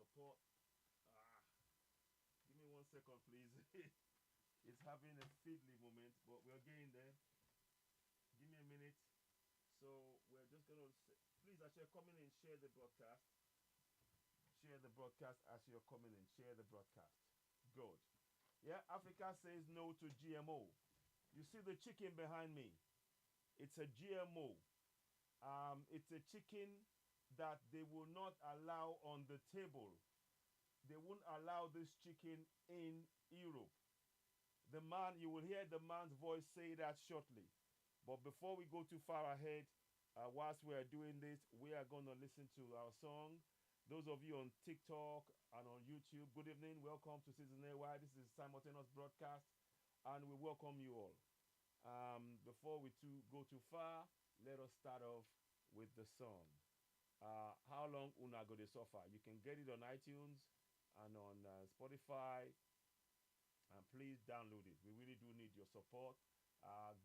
support. Ah, give me 1 second, please. It's having a fiddly moment, but we're getting there. Give me a minute. So we're just gonna please, as you're coming in, share the broadcast. Share the broadcast as you're coming in. Share the broadcast. Good. Yeah, Africa says no to GMO. You see the chicken behind me? It's a GMO. It's a chicken that they will not allow on the table. They won't allow this chicken in Europe. The man, you will hear the man's voice say that shortly. But before we go too far ahead, whilst we are doing this, we are going to listen to our song. Those of you on TikTok and on YouTube, good evening. Welcome to Season AY. This is simultaneous broadcast, and we welcome you all. Before we go too far, let us start off with the song. How Long Una Go Dey Suffer. You can get it on iTunes and on Spotify. And please download it. We really do need your support.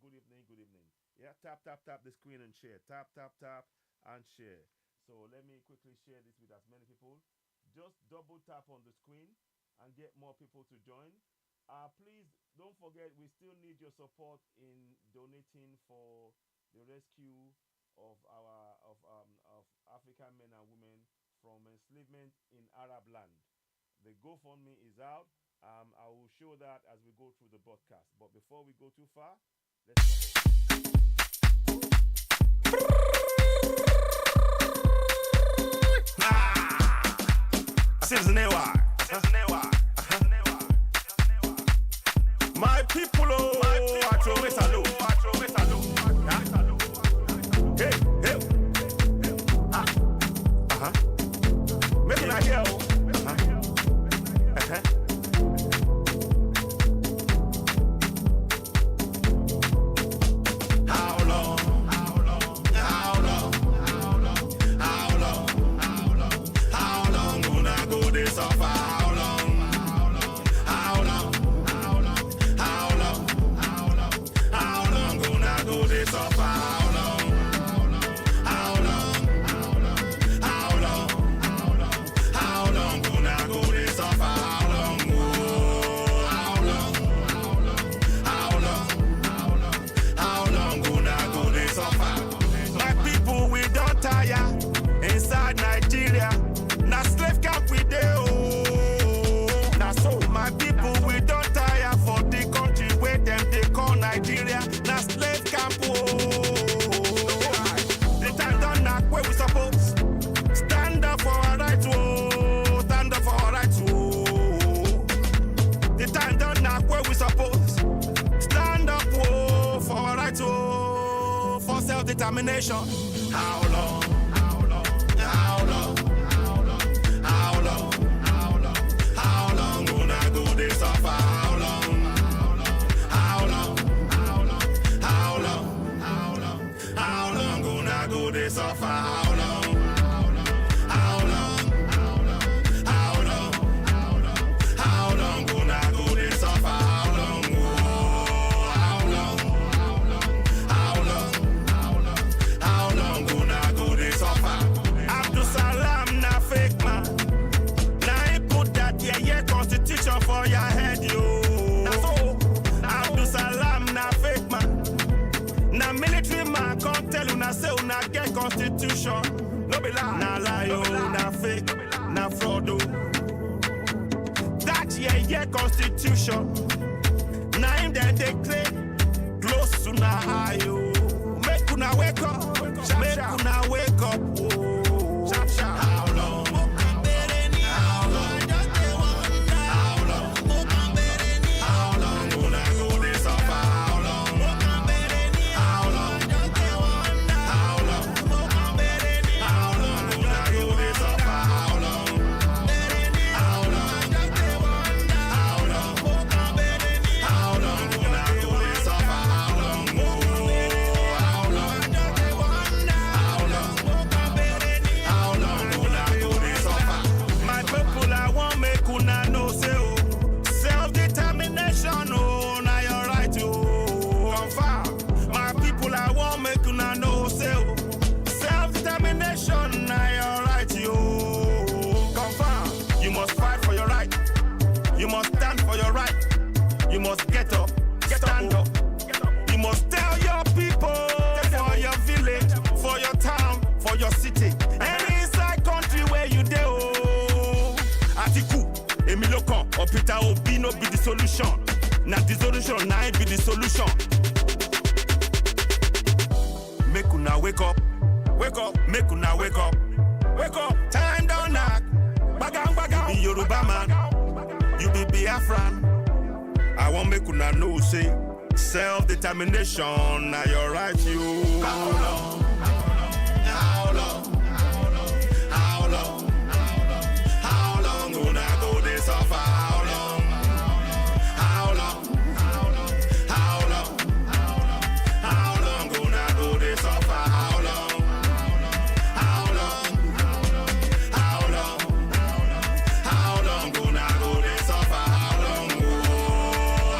Good evening, good evening. Yeah, tap the screen and share. Tap and share. So let me quickly share this with as many people. Just double tap on the screen and get more people to join. Please don't forget, we still need your support in donating for the rescue of African men and women from enslavement in Arab land. The GoFundMe is out. I will show that as we go through the broadcast. But before we go too far, let's go. Citizen AY. My people, I throw it salute. Hey. Make it hear. Determination. How long? How long? How long? How long? How long? How long gonna go this suffer? How long? How long? How long? How long? How long? How long gonna go this suffer? How long? How long? How long? How long? How long? How long gonna go this suffer? How long? How long? How long? How long gonna go this suffer? Abdul Salam na fake man. Now he put that yeah constitution for your head, yo. So Abdul Salam na fake man. Na military man can't tell you na say una get constitution. No be lie. Na lie, yo, na fake, na fraud, oh. That yeah constitution. Na him then they claim close to na high, yo. Make una wake up, make una wake up, oh. How long? How long? How long? How long gonna go this suffer? How long? How long? How long? How long gonna go this suffer? How long? How long? How long? How long gonna go this suffer? How long? How long? Or Peter Obi no be the solution. Now the solution, now be the solution. Make una wake up, make una wake up. Time down knock, bagang bagang. Be Yoruba man, you be Biafran. I want make una know say self-determination now your right you. How long? How long? How long? How long una go dey suffer? How long? How long? How long? How long una go dey suffer? How long? How long? How long? How long una go dey suffer? How long? Oh,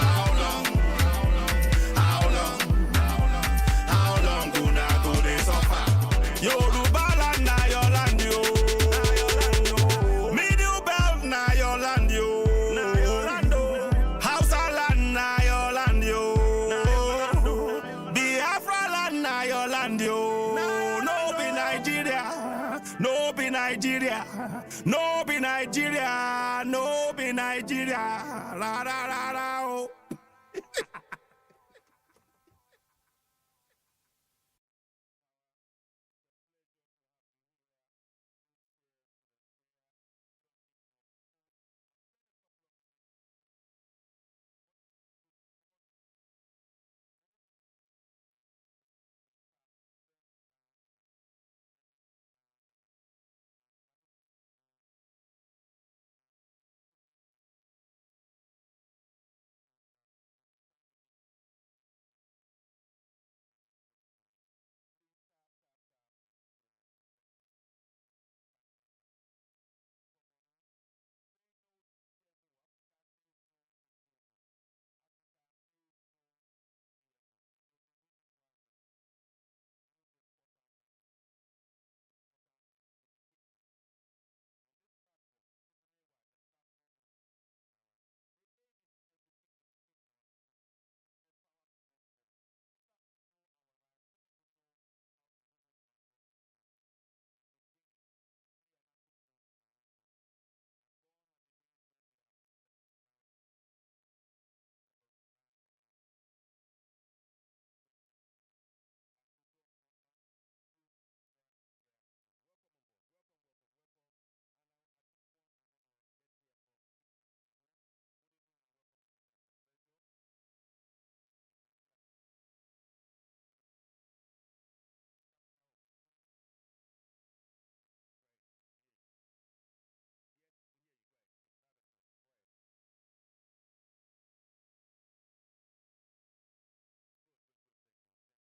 how long? How long? How long una go dey suffer? Yoruba land na your land yo. Middle belt na your land yo. Hausa land na your land yo. Biafra land na your land yo. No be Nigeria. No be Nigeria. No be Nigeria. No be Nigeria. La la la la oh.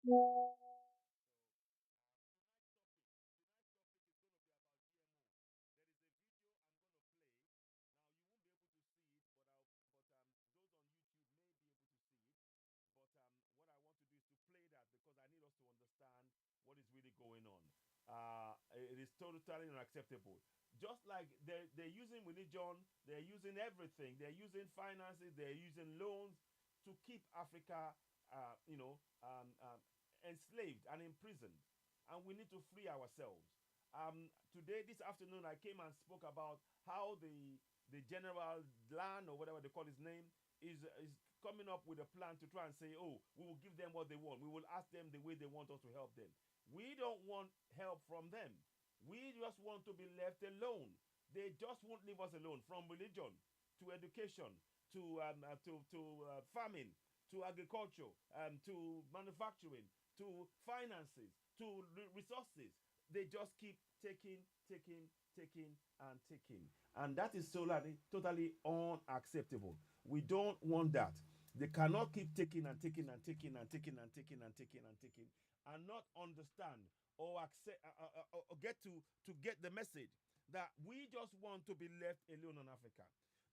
What is really going on. It is totally unacceptable. Just like they're using religion, they're using everything, they're using finances, they're using loans to keep Africa, enslaved and imprisoned. And we need to free ourselves. Today, this afternoon, I came and spoke about how the general Land or whatever they call his name is coming up with a plan to try and say, oh, we will give them what they want. We will ask them the way they want us to help them. We don't want help from them. We just want to be left alone. They just won't leave us alone, from religion to education to farming to agriculture to manufacturing to finances to resources. They just keep taking, taking, taking, and taking. And that is totally unacceptable. We don't want that. They cannot keep taking and taking and taking and taking and taking and taking and taking and not understand or accept or get the message that we just want to be left alone on Africa.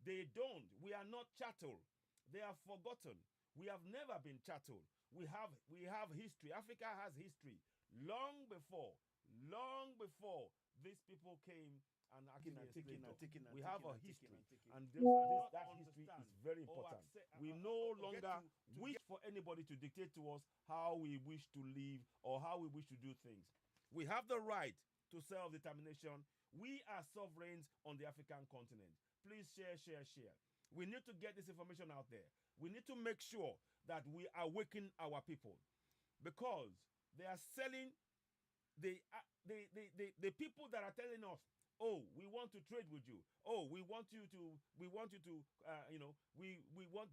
They don't. We are not chattel. They have forgotten. We have never been chattel. We have history. Africa has history. Long before these people came and actually taking. We have a history, and that history is very important. We no longer wish for anybody to dictate to us how we wish to live or how we wish to do things. We have the right to self-determination. We are sovereigns on the African continent. Please share, share, share. We need to get this information out there. We need to make sure that we awaken our people, because they are selling the people that are telling us, oh, we want to trade with you, oh, we want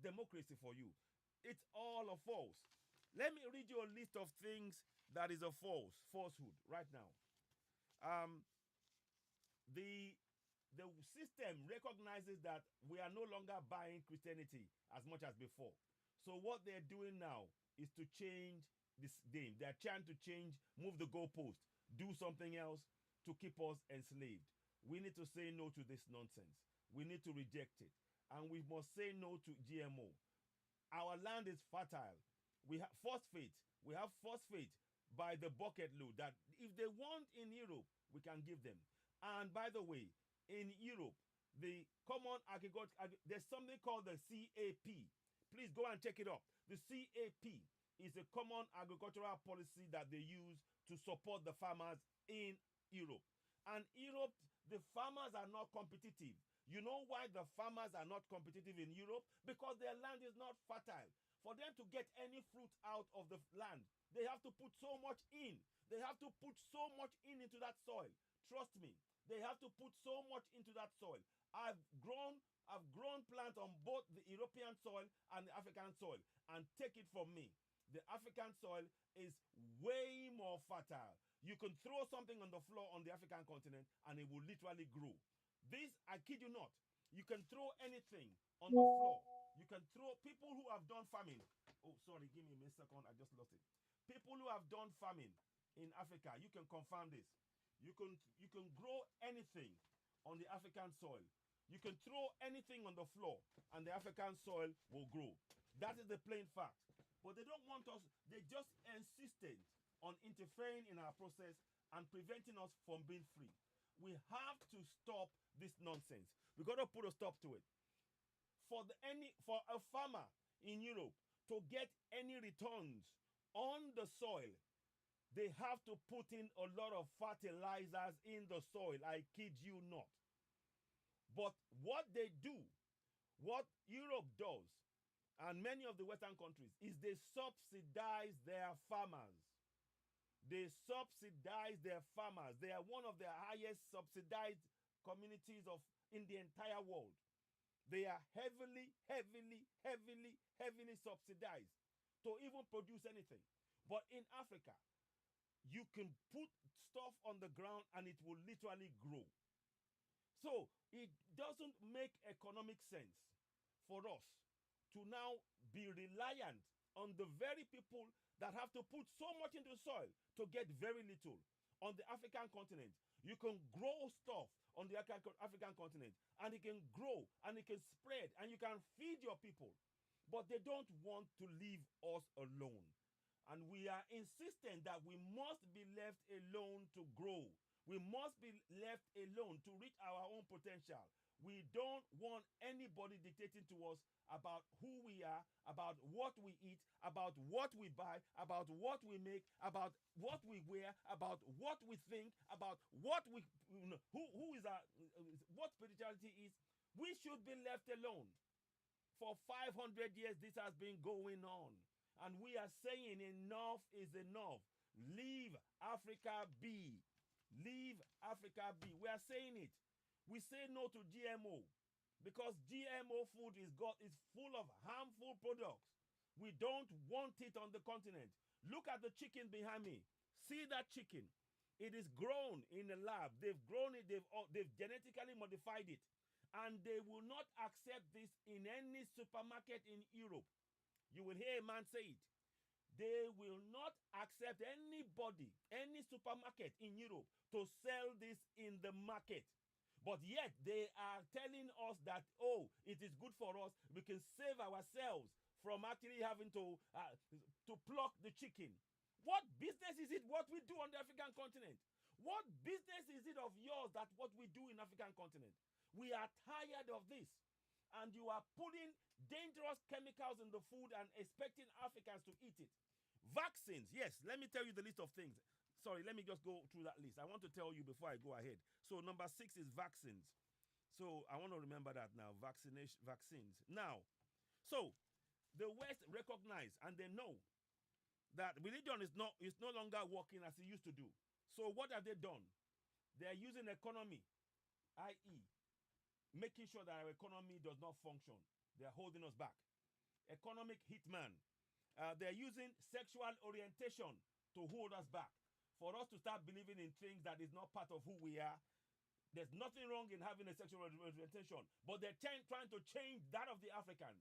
democracy for you. It's all a false. Let me read you a list of things that is a falsehood right now. Um the the system recognizes that we are no longer buying Christianity as much as before. So what they're doing now is to change this game. They're trying to change, move the goalpost, do something else to keep us enslaved. We need to say no to this nonsense. We need to reject it. And we must say no to GMO. Our land is fertile. We have phosphate. We have phosphate by the bucket load that if they want in Europe, we can give them. And by the way, in Europe, the common agriculture, there's something called the CAP. Please go and check it up. The CAP is a common agricultural policy that they use to support the farmers in Europe. And Europe, the farmers are not competitive. You know why the farmers are not competitive in Europe? Because their land is not fertile. For them to get any fruit out of the land, they have to put so much in. They have to put so much into that soil. Trust me, they have to put so much into that soil. I've grown plants on both the European soil and the African soil, and take it from me, the African soil is way more fertile. You can throw something on the floor on the African continent and it will literally grow. This, I kid you not. You can throw anything on the floor. You can throw, people who have done farming. Oh, sorry, give me a second. I just lost it. People who have done farming in Africa, you can confirm this. You can grow anything on the African soil. You can throw anything on the floor and the African soil will grow. That is the plain fact. But they don't want us, they just insistent on interfering in our process and preventing us from being free. We have to stop this nonsense. We got to put a stop to it. For a farmer in Europe to get any returns on the soil, they have to put in a lot of fertilizers in the soil. I kid you not. But what they do, what Europe does, and many of the Western countries, is they subsidize their farmers. They subsidize their farmers. They are one of the highest subsidized communities in the entire world. They are heavily, heavily, heavily, heavily subsidized to even produce anything. But in Africa, you can put stuff on the ground and it will literally grow. So it doesn't make economic sense for us to now be reliant on the very people that have to put so much into the soil to get very little. On the African continent, you can grow stuff on the African continent, and it can grow and it can spread and you can feed your people. But they don't want to leave us alone. And we are insistent that we must be left alone to grow. We must be left alone to reach our own potential. We don't want anybody dictating to us about who we are, about what we eat, about what we buy, about what we make, about what we wear, about what we think, about what we who is our what spirituality is. We should be left alone. For 500 years this has been going on, and we are saying enough is enough. Leave Africa be. Leave Africa be. We are saying it. We say no to GMO because GMO food is full of harmful products. We don't want it on the continent. Look at the chicken behind me. See that chicken? It is grown in a lab. They've grown it. They've genetically modified it, and they will not accept this in any supermarket in Europe. You will hear a man say it. They will not accept anybody, any supermarket in Europe to sell this in the market. But yet they are telling us that, oh, it is good for us. We can save ourselves from actually having to pluck the chicken. What business is it what we do on the African continent? What business is it of yours that what we do in African continent? We are tired of this. And you are putting dangerous chemicals in the food and expecting Africans to eat it. Vaccines, yes, let me tell you the list of things. Sorry, let me just go through that list. I want to tell you before I go ahead. So number 6 is vaccines. So I want to remember that now. Vaccines. Now, so the West recognize and they know that religion is no longer working as it used to do. So what have they done? They are using economy, i.e., making sure that our economy does not function. They are holding us back. Economic hitman. They're using sexual orientation to hold us back. For us to start believing in things that is not part of who we are. There's nothing wrong in having a sexual orientation, but they're trying to change that of the Africans.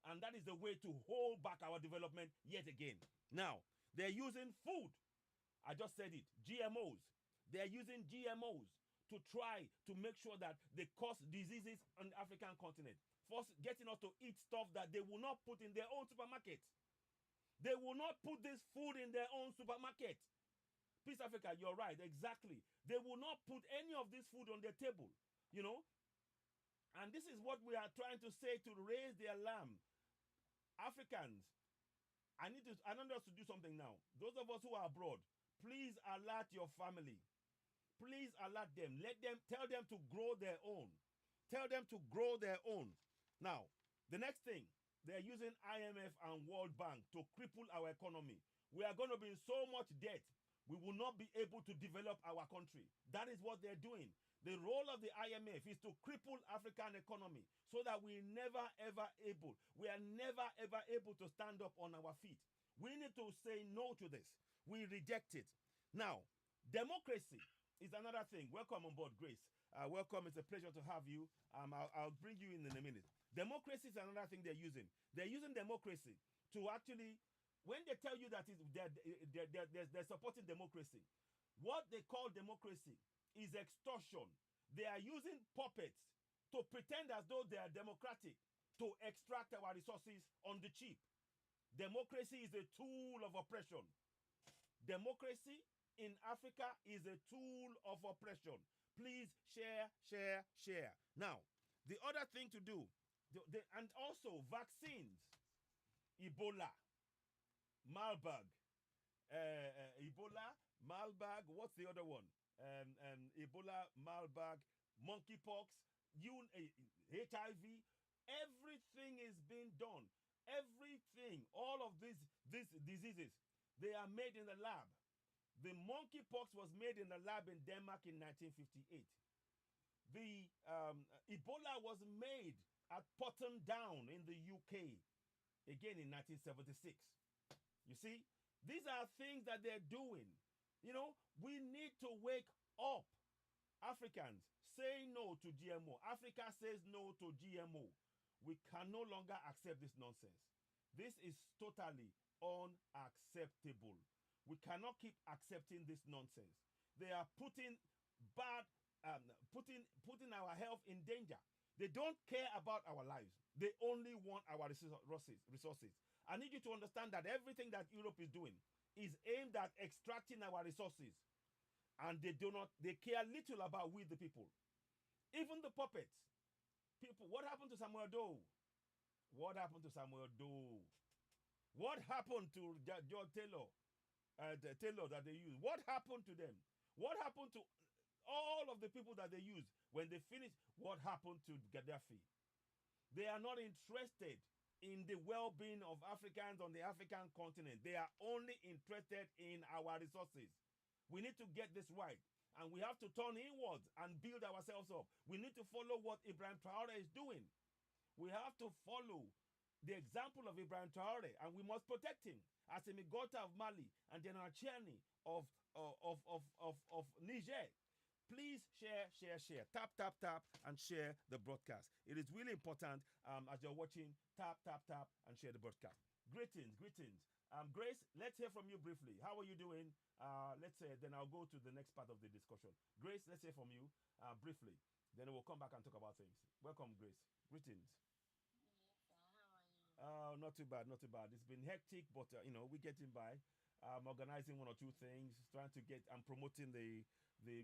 And that is the way to hold back our development yet again. Now, they're using food. I just said it. GMOs. They're using GMOs to try to make sure that they cause diseases on the African continent. First, getting us to eat stuff that they will not put in their own supermarket. They will not put this food in their own supermarket. Peace Africa, you're right, exactly. They will not put any of this food on their table, you know. And this is what we are trying to say to raise the alarm. Africans, I need us to do something now. Those of us who are abroad, please alert your family. Please alert them. Tell them to grow their own. Tell them to grow their own. Now, the next thing, they're using IMF and World Bank to cripple our economy. We are going to be in so much debt, we will not be able to develop our country. That is what they're doing. The role of the IMF is to cripple African economy so that we are never ever able to stand up on our feet. We need to say no to this. We reject it. Now, democracy is another thing. Welcome on board, Grace. Welcome. It's a pleasure to have you. I'll bring you in a minute. Democracy is another thing they're using. They're using democracy to actually, when they tell you that they're supporting democracy, what they call democracy is extortion. They are using puppets to pretend as though they are democratic to extract our resources on the cheap. Democracy is a tool of oppression. Democracy in Africa is a tool of oppression. Please share, share, share. Now, the other thing to do, and also vaccines, Ebola, Marburg, what's the other one? Ebola, Marburg, monkeypox, HIV, everything is being done. Everything, all of these diseases, they are made in the lab. The monkeypox was made in the lab in Denmark in 1958. The Ebola was made at Potton Down in the UK, again in 1976. You see, these are things that they're doing. You know, we need to wake up. Africans, say no to GMO. Africa says no to GMO. We can no longer accept this nonsense. This is totally unacceptable. We cannot keep accepting this nonsense. They are putting our health in danger. They don't care about our lives. They only want our resources. I need you to understand that everything that Europe is doing is aimed at extracting our resources. And they care little about we the people. Even the puppets. People, what happened to Samuel Doe? What happened to Samuel Doe? What happened to George Taylor? The Taylor that they use? What happened to them? What happened to all of the people that they use when they finish? What happened to Gaddafi? They are not interested in the well-being of Africans on the African continent. They are only interested in our resources. We need to get this right. And we have to turn inwards and build ourselves up. We need to follow what Ibrahim Traore is doing. We have to follow the example of Ibrahim Traore, and we must protect him. Assimi Goïta of Mali and General Tiani of Niger. Please share, share, share. Tap, tap, tap, and share the broadcast. It is really important as you're watching. Tap, tap, tap, and share the broadcast. Greetings, greetings. Grace, let's hear from you briefly. How are you doing? Let's say, then I'll go to the next part of the discussion. Grace, let's hear from you briefly. Then we'll come back and talk about things. Welcome, Grace. Greetings. How are you? Not too bad, not too bad. It's been hectic, but we're getting by. I'm organizing one or two things, trying to get and promoting the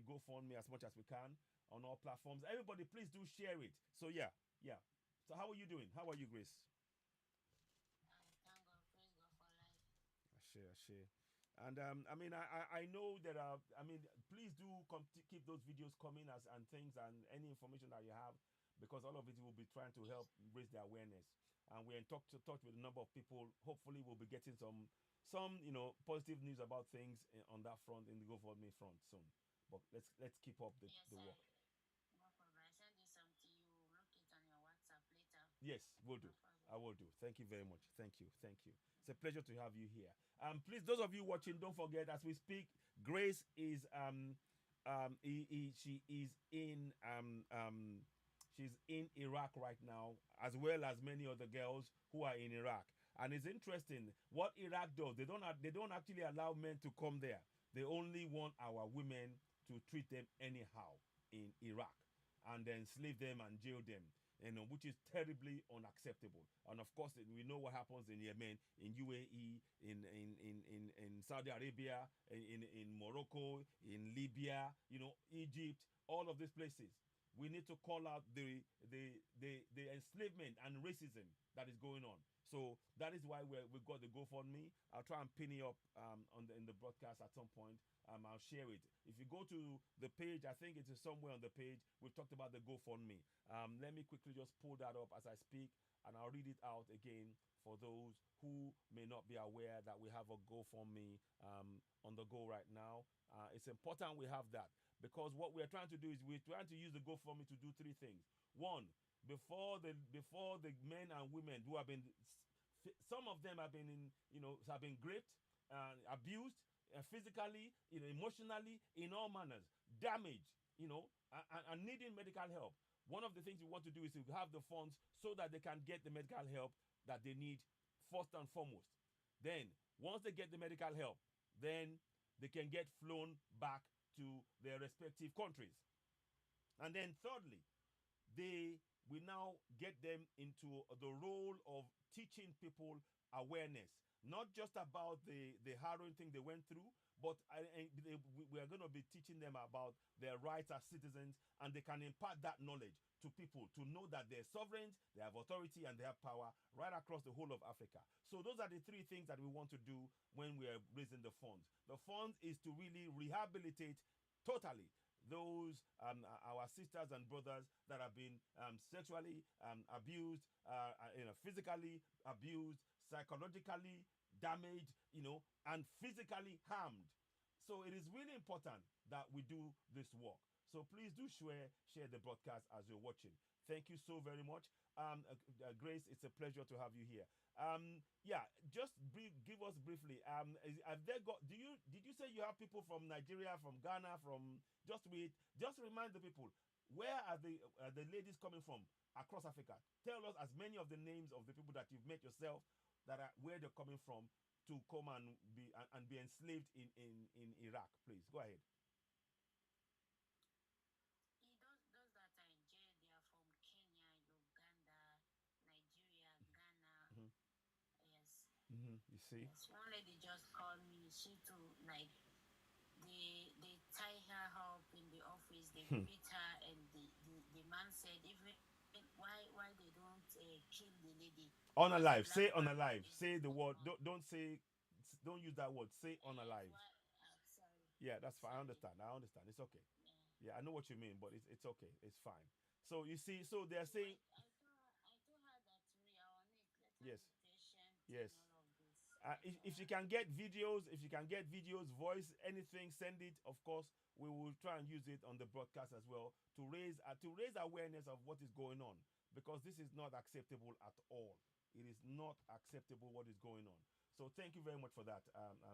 GoFundMe as much as we can on all platforms. Everybody, please do share it. So yeah. So how are you doing? How are you, Grace? Thank God, praise God for life. Share. And I mean, I know there are. I mean, please do keep those videos coming as and things and any information that you have, because all of it will be trying to help raise the awareness. And we're in touch with a number of people. Hopefully, we'll be getting some positive news about things on that front in the GoFundMe front soon. But let's keep up Yes, the work. no problem. I send you something. You look it on your WhatsApp later. Yes, we'll do. No problem. I will do. Thank you very much. Thank you. Thank you. It's a pleasure to have you here. Please, those of you watching, don't forget as we speak, Grace is she is in she's in Iraq right now, as well as many other girls who are in Iraq. And it's interesting what Iraq does. They don't actually allow men to come there. They only want our women to treat them anyhow in Iraq, and then slave them and jail them, which is terribly unacceptable. And of course, we know what happens in Yemen, in UAE, in Saudi Arabia, in Morocco, in Libya, Egypt, all of these places. We need to call out the enslavement and racism that is going on. So that is why we got the GoFundMe. I'll try and pin it up in the broadcast at some point. I'll share it. If you go to the page, I think it is somewhere on the page. We've talked about the GoFundMe. Let me quickly just pull that up as I speak, and I'll read it out again for those who may not be aware that we have a GoFundMe on the go right now. It's important we have that, because what we're trying to do is we're trying to use the GoFundMe to do three things. One, before the men and women who have been, some of them have been have been raped, abused, physically, emotionally, in all manners, damaged, and needing medical help. One of the things we want to do is to have the funds so that they can get the medical help that they need first and foremost. Then, once they get the medical help, then they can get flown back to their respective countries. And then thirdly, we now get them into the role of teaching people awareness, not just about the harrowing thing they went through, but we are going to be teaching them about their rights as citizens, and they can impart that knowledge to people to know that they're sovereign, they have authority, and they have power right across the whole of Africa. So those are the three things that we want to do when we are raising the funds. The funds is to really rehabilitate totally those our sisters and brothers that have been sexually abused, physically abused, psychologically damaged, and physically harmed. So it is really important that we do this work. So please do share the broadcast as you're watching. Thank you so very much. Grace, it's a pleasure to have you here. Yeah, just give us briefly. Have they got? Did you say you have people from Nigeria, from Ghana, from just remind the people, where are the ladies coming from across Africa? Tell us as many of the names of the people that you've met yourself, that are where they're coming from to come and be enslaved in Iraq. Please go ahead. Those that are in jail, they are from Kenya, Uganda, Nigeria, Ghana. Mhm. Yes. You see. Yes. One lady just called me. She too, like, they tie her up in the office. They beat her, and the man said, even why they don't kill the lady. On Because a alive. black Say on man alive. is Say the word. on. Don't use that word. Say on Yes, alive. why? Sorry, Yeah, that's fine. I sorry. understand. I understand. It's okay. Yeah. Yeah, I know what you mean, but it's okay. It's fine. So you see, so they're So saying I told her that we are on it. Let her yes, be patient yes. and all of this. If you can get videos, voice, anything, send it. Of course, we will try and use it on the broadcast as well to raise awareness of what is going on, because this is not acceptable at all. It is not acceptable what is going on. So thank you very much for that,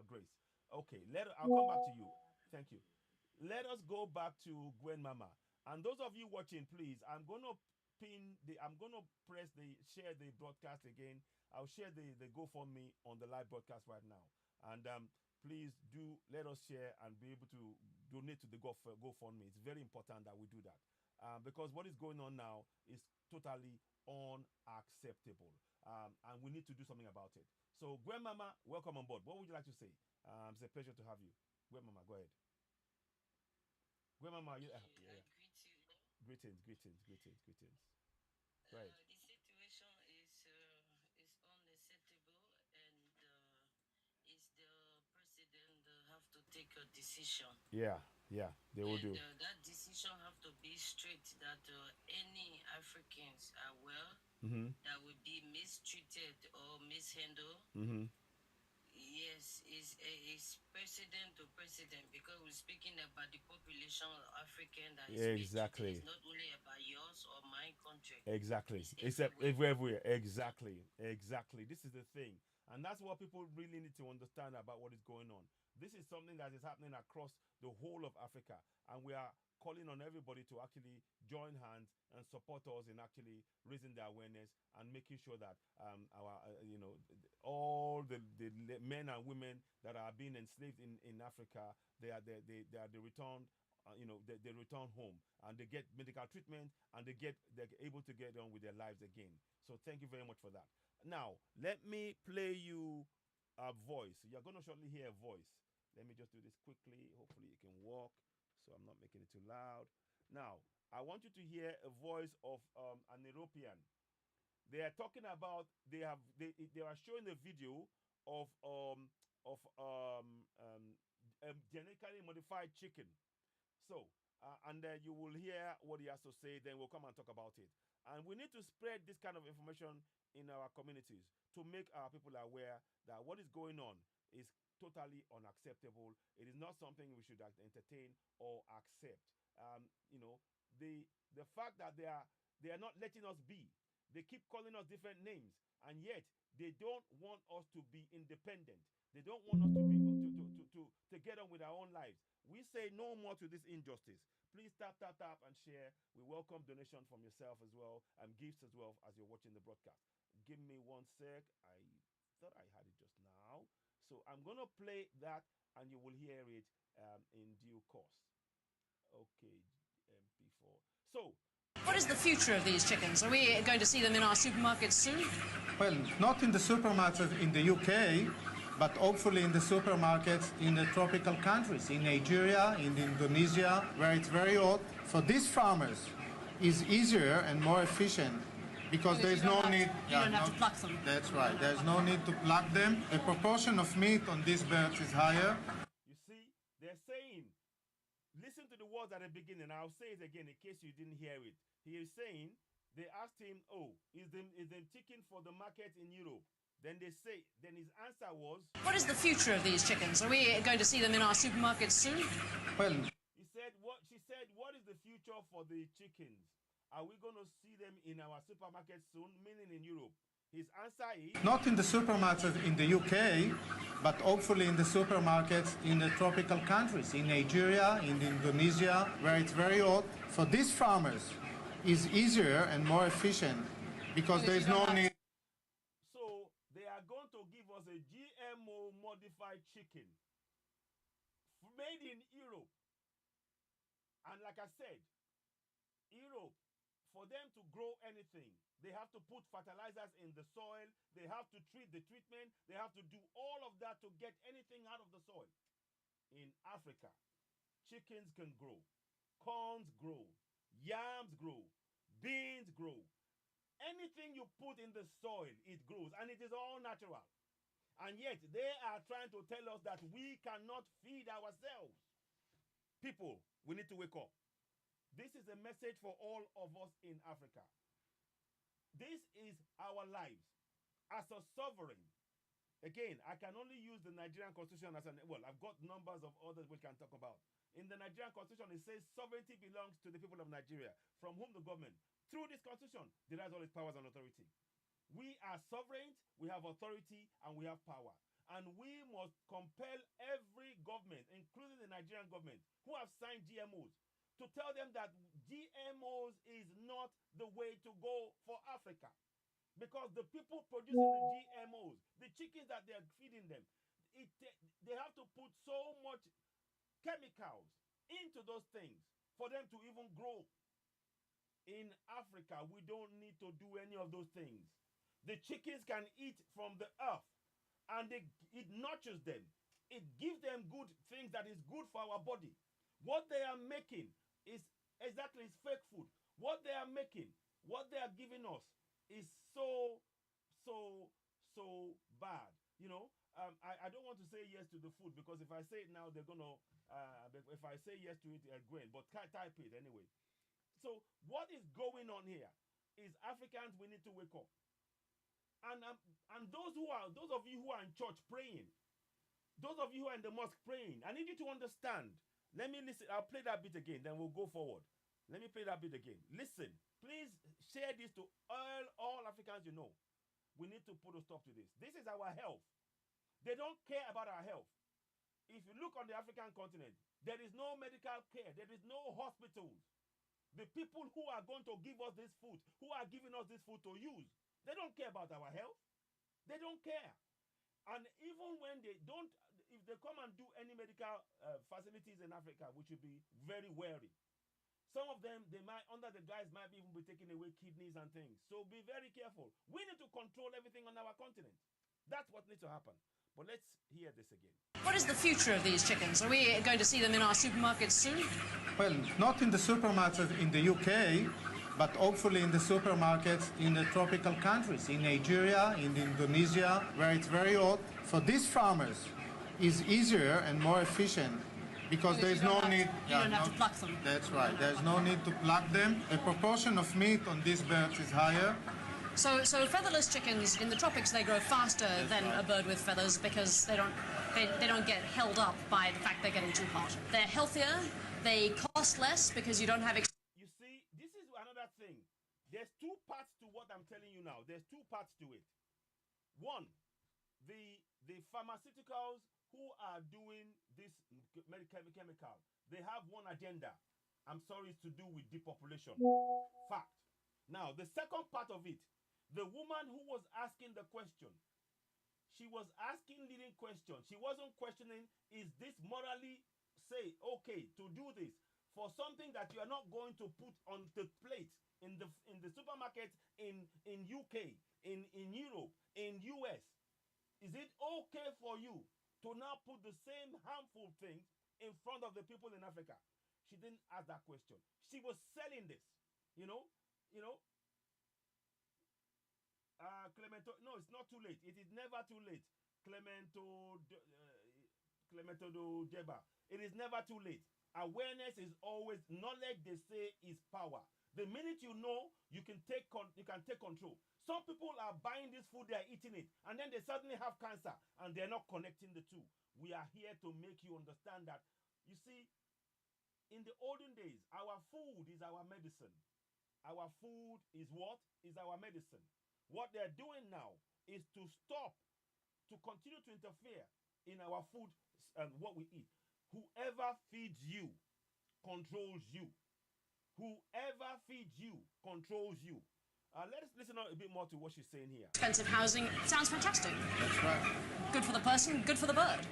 Grace. Okay, I'll come back to you. Thank you. Let us go back to Gwen Mama. And those of you watching, please, I'm gonna share the broadcast again. I'll share the GoFundMe on the live broadcast right now. And please do let us share and be able to donate to the GoFundMe. It's very important that we do that. Because what is going on now is totally unacceptable. And we need to do something about it. So, Gwen Mama, welcome on board. What would you like to say? It's a pleasure to have you. Gwen Mama, go ahead. Gwen Mama, I greet you. greetings, greetings, greetings, greetings. Go ahead. The situation is unacceptable, and is the president make a decision. Yeah, yeah, they will And do. that decision have to be strict that any Africans are well Mm-hmm. that would be mistreated or mishandled. Mm-hmm. Yes, is president to president because we're speaking about the population of African that is mistreated. Exactly. It's not only about yours or my country. Exactly. It's Except everywhere. everywhere. Exactly. Exactly. This is the thing. And that's what people really need to understand about what is going on. This is something that is happening across the whole of Africa. And we are calling on everybody to actually join hands and support us in actually raising the awareness and making sure that our, all the men and women that are being enslaved in Africa, they are the returned they return home and they get medical treatment and they're able to get on with their lives again. So thank you very much for that. Now let me play you a voice. You're going to shortly hear a voice. Let me just do this quickly. Hopefully it can work, so I'm not making it too loud. Now I want you to hear a voice of an European. They are talking about they are showing a video of genetically modified chicken. So, and then you will hear what he has to say. Then we'll come and talk about it. And we need to spread this kind of information in our communities to make our people aware that what is going on is totally unacceptable. It is not something we should entertain or accept. You know, the fact that they are not letting us be. They keep calling us different names, and yet they don't want us to be independent. They don't want us to be to get on with our own lives. We say no more to this injustice. Please tap, tap, tap, and share. We welcome donation from yourself as well and gifts as well as you're watching the broadcast. Give me one sec. I thought I had it just now. So I'm going to play that and you will hear it in due course. Okay, MP4. So, What is the future of these chickens? Are we going to see them in our supermarkets soon? Well, not in the supermarkets in the UK, but hopefully in the supermarkets in the tropical countries, in Nigeria, in Indonesia, where it's very hot. For these farmers, it's easier and more efficient because there's no need. You don't have to pluck them. That's right. There's no need to pluck them. The proportion of meat on these birds is higher. you see, they're saying, listen to the words at the beginning. I'll say it again in case you didn't hear it. He is saying, they asked him, oh, is the chicken for the market in Europe? Then his answer was, What is the future of these chickens? Are we going to see them in our supermarkets soon? Well, she said, what is the future for the chickens? Are we going to see them in our supermarket soon, meaning in Europe? His answer is, not in the supermarkets in the UK, but hopefully in the supermarkets in the tropical countries, in Nigeria, in Indonesia, where it's very hot. For these farmers, it's easier and more efficient because there's no need. so they are going to give us a GMO modified chicken made in Europe. And like I said, Europe, for them to grow anything, they have to put fertilizers in the soil. They have to treat the treatment. They have to do all of that to get anything out of the soil. In Africa, chickens can grow, corns grow, yams grow, beans grow. Anything you put in the soil, it grows, and it is all natural. And yet, they are trying to tell us that we cannot feed ourselves. People, we need to wake up. This is a message for all of us in Africa. This is our lives as a sovereign. Again, I can only use the Nigerian constitution as an, well, I've got numbers of others we can talk about. In the Nigerian constitution, it says sovereignty belongs to the people of Nigeria, from whom the government, through this constitution, derives all its powers and authority. We are sovereign, we have authority, and we have power. And we must compel every government, including the Nigerian government, who have signed GMOs, to tell them that GMOs is not the way to go for Africa. Because the people producing the GMOs, the chickens that they are feeding them, they have to put so much chemicals into those things for them to even grow. In Africa, we don't need to do any of those things. The chickens can eat from the earth, and it nurtures them. It gives them good things that is good for our body. What they are making is exactly fake food. What they are making, what they are giving us is so bad, you know. I don't want to say yes to the food because if I say it now, they're gonna. If I say yes to it, Gwen, but can't type it anyway. So what is going on here is Africans. We need to wake up, and those of you who are in church praying, those of you who are in the mosque praying, I need you to understand. Let me listen. I'll play that bit again, then we'll go forward. Let me play that bit again. Listen, please share this to all Africans you know. We need to put a stop to this. This is our health. They don't care about our health. If you look on the African continent, there is no medical care. There is no hospitals. The people who are going to give us this food, who are giving us this food to use, they don't care about our health. They don't care. And even when they don't, if they come and do any medical facilities in Africa, we should be very wary. Some of them, they might, under the guise, might even be taking away kidneys and things. So be very careful. We need to control everything on our continent. That's what needs to happen. But let's hear this again. What is the future of these chickens? Are we going to see them in our supermarkets soon? Well, not in the supermarkets in the UK, but hopefully in the supermarkets in the tropical countries, in Nigeria, in Indonesia, where it's very hot. For these farmers, it's easier and more efficient because there's no need. You don't have to pluck them. That's right. There's no need to pluck them. The proportion of meat on these birds is higher. So featherless chickens in the tropics, they grow faster than a bird with feathers because they don't get held up by the fact they're getting too hot. They're healthier. They cost less because you don't have. You see, this is another thing. There's two parts to what I'm telling you now. There's two parts to it. One, the pharmaceuticals who are doing this chemical, they have one agenda. I'm sorry, it's to do with depopulation. Fact. Now, the second part of it, the woman who was asking the question, she was asking leading questions. She wasn't questioning, is this morally say okay to do this for something that you are not going to put on the plate in the supermarket in UK, in Europe, in US? Is it okay for you to now put the same harmful things in front of the people in Africa? She didn't ask that question. She was selling this, you know. Clemento, no, it's not too late. It is never too late. Clemento Deba. It is never too late. Awareness is always knowledge. They say is power. The minute you know, you can take control. Some people are buying this food, they are eating it, and then they suddenly have cancer, and they're not connecting the two. We are here to make you understand that. You see, in the olden days, our food is our medicine. Our food is what? Is our medicine. What they're doing now is to stop, to continue to interfere in our food and what we eat. Whoever feeds you controls you. Whoever feeds you controls you. Let's listen a bit more to what she's saying here. Expensive housing sounds fantastic. That's right. Good for the person, good for the bird.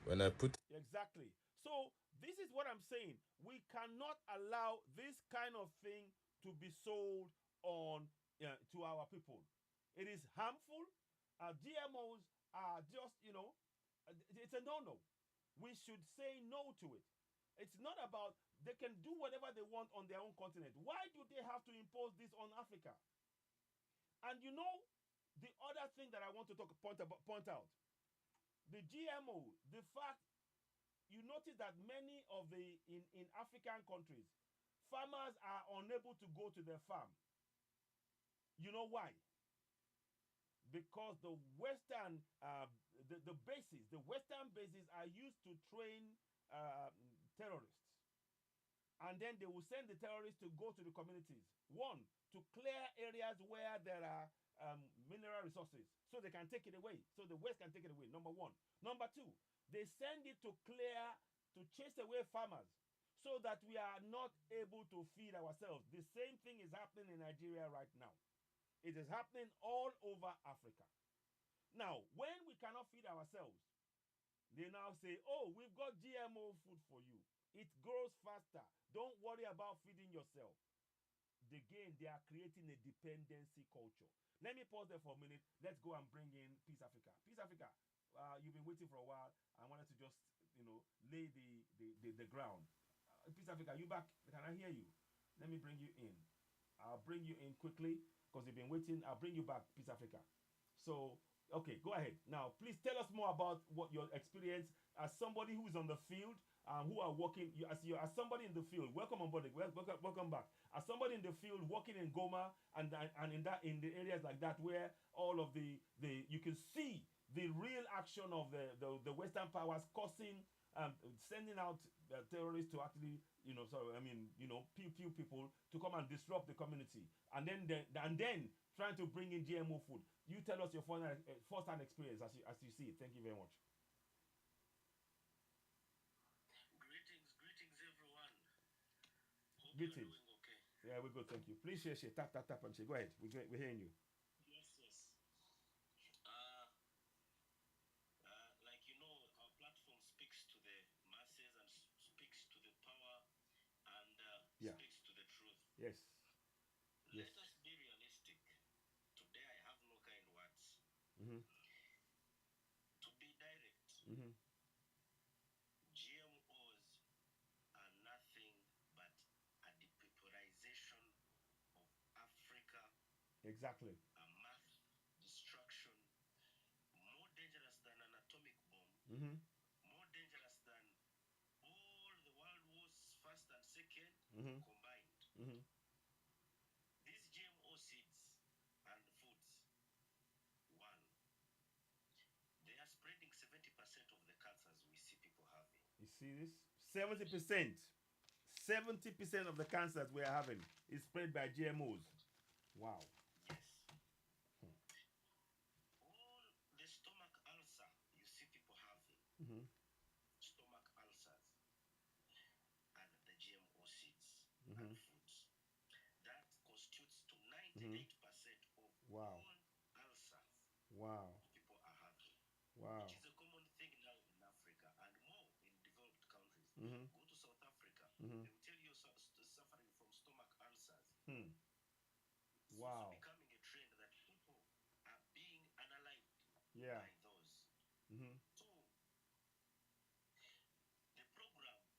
When I put Exactly. So this is what I'm saying. We cannot allow this kind of thing to be sold on to our people. It is harmful. GMOs are just, it's a no-no. We should say no to it. It's not about they can do whatever they want on their own continent. Why do they have to impose this on Africa? And the other thing that I want to point out, the GMO, the fact you notice that many of in African countries, farmers are unable to go to their farm. You know why? Because the Western the Western bases are used to train terrorists, and then they will send the terrorists to go to the communities. One, to clear areas where there are mineral resources, so they can take it away. So the West can take it away. Number one. Number two, they send it to chase away farmers, so that we are not able to feed ourselves. The same thing is happening in Nigeria right now. It is happening all over Africa. Now, when we cannot feed ourselves, they now say, oh, we've got GMO food for you. It grows faster. Don't worry about feeding yourself. Again, they are creating a dependency culture. Let me pause there for a minute. Let's go and bring in Peace Africa. Peace Africa, you've been waiting for a while. I wanted to just, lay the ground. Peace Africa, you back? Can I hear you? Let me bring you in. I'll bring you in quickly because you've been waiting. I'll bring you back, Peace Africa. So Okay, go ahead. Now, please tell us more about what your experience as somebody who is on the field, who are working. As somebody in the field. Welcome on board. Welcome back. As somebody in the field, working in Goma and in the areas like that where all of the you can see the real action of the Western powers causing, sending out terrorists to actually, pew pew people to come and disrupt the community, and then trying to bring in GMO food. You tell us your first-hand experience as you see it. Thank you very much. Greetings, everyone. Hope Greetings. you're doing okay. Yeah, we're good. Thank you. Please share. Tap and share. Go ahead. We're hearing you. Yes. Like our platform speaks to the masses and speaks to the power and Yeah. speaks to the truth. Yes. Let us be realistic. Today I have no kind words. Mm-hmm. To be direct, Mm-hmm. GMOs are nothing but a depopulation of Africa, Exactly. a mass destruction, more dangerous than an atomic bomb, Mm-hmm. more dangerous than all the world wars, first and second, Mm-hmm. combined. Mm-hmm. These GMO seeds and foods, one, they are spreading 70% of the cancers we see people having. You see this? 70%. 70% of the cancers we are having is spread by GMOs. Wow. Yes. All the stomach ulcer you see people having, Mm-hmm. stomach ulcers, and the GMO seeds Mm-hmm. and foods, that constitutes to 98% of Wow. all ulcers Wow. people are having. Wow. Which is a common thing now in Africa and more in developed countries. Mm-hmm. Go to South Africa, Mm-hmm. they will tell you suffering from stomach ulcers. Hmm. It's Wow. also becoming a trend that people are being analyzed Yeah. by those. Mm-hmm. So, the program of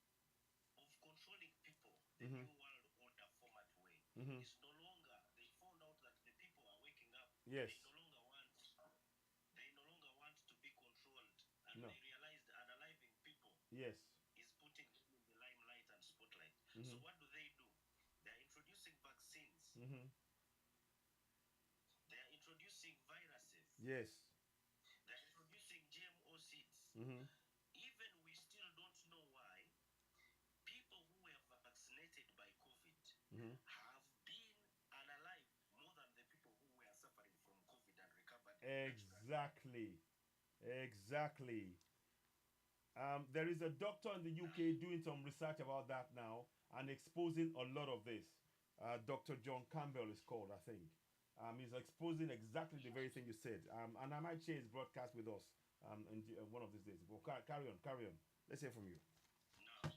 controlling people, the Mhm. New World Order format way, Mhm. is no longer, they found out that the people are waking up. Yes. They no longer want to be controlled. And No. they realized unaliving people Yes. is putting them in the limelight and spotlight. Mhm. So what do? They're introducing vaccines. Mm-hmm. They're introducing viruses. Yes. They're introducing GMO seeds. Mm-hmm. Even we still don't know why people who were vaccinated by COVID Mm-hmm. have been unalive more than the people who were suffering from COVID and recovered. Exactly. There is a doctor in the UK doing some research about that now and exposing a lot of this. Dr. John Campbell is called, I think. He's exposing exactly the very thing you said. And I might share his broadcast with us one of these days. Well, carry on. Let's hear from you. Now,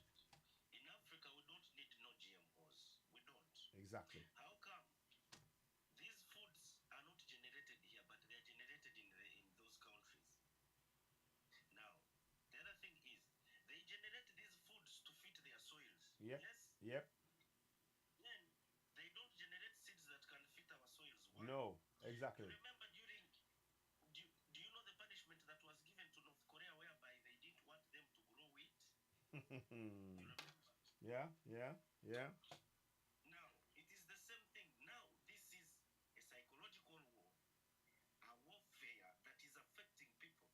in Africa, we don't need no GMOs. We don't. Exactly. How come these foods are not generated here, but they are generated in those countries? Now, the other thing is, they generate these foods to fit their soils. Yep. Yes? Yep. Then they don't generate seeds that can fit our soils. Why? No. Exactly. Remember do you know the punishment that was given to North Korea whereby they didn't want them to grow wheat? You remember? Yeah. Now, it is the same thing. Now, this is a psychological war, a warfare that is affecting people.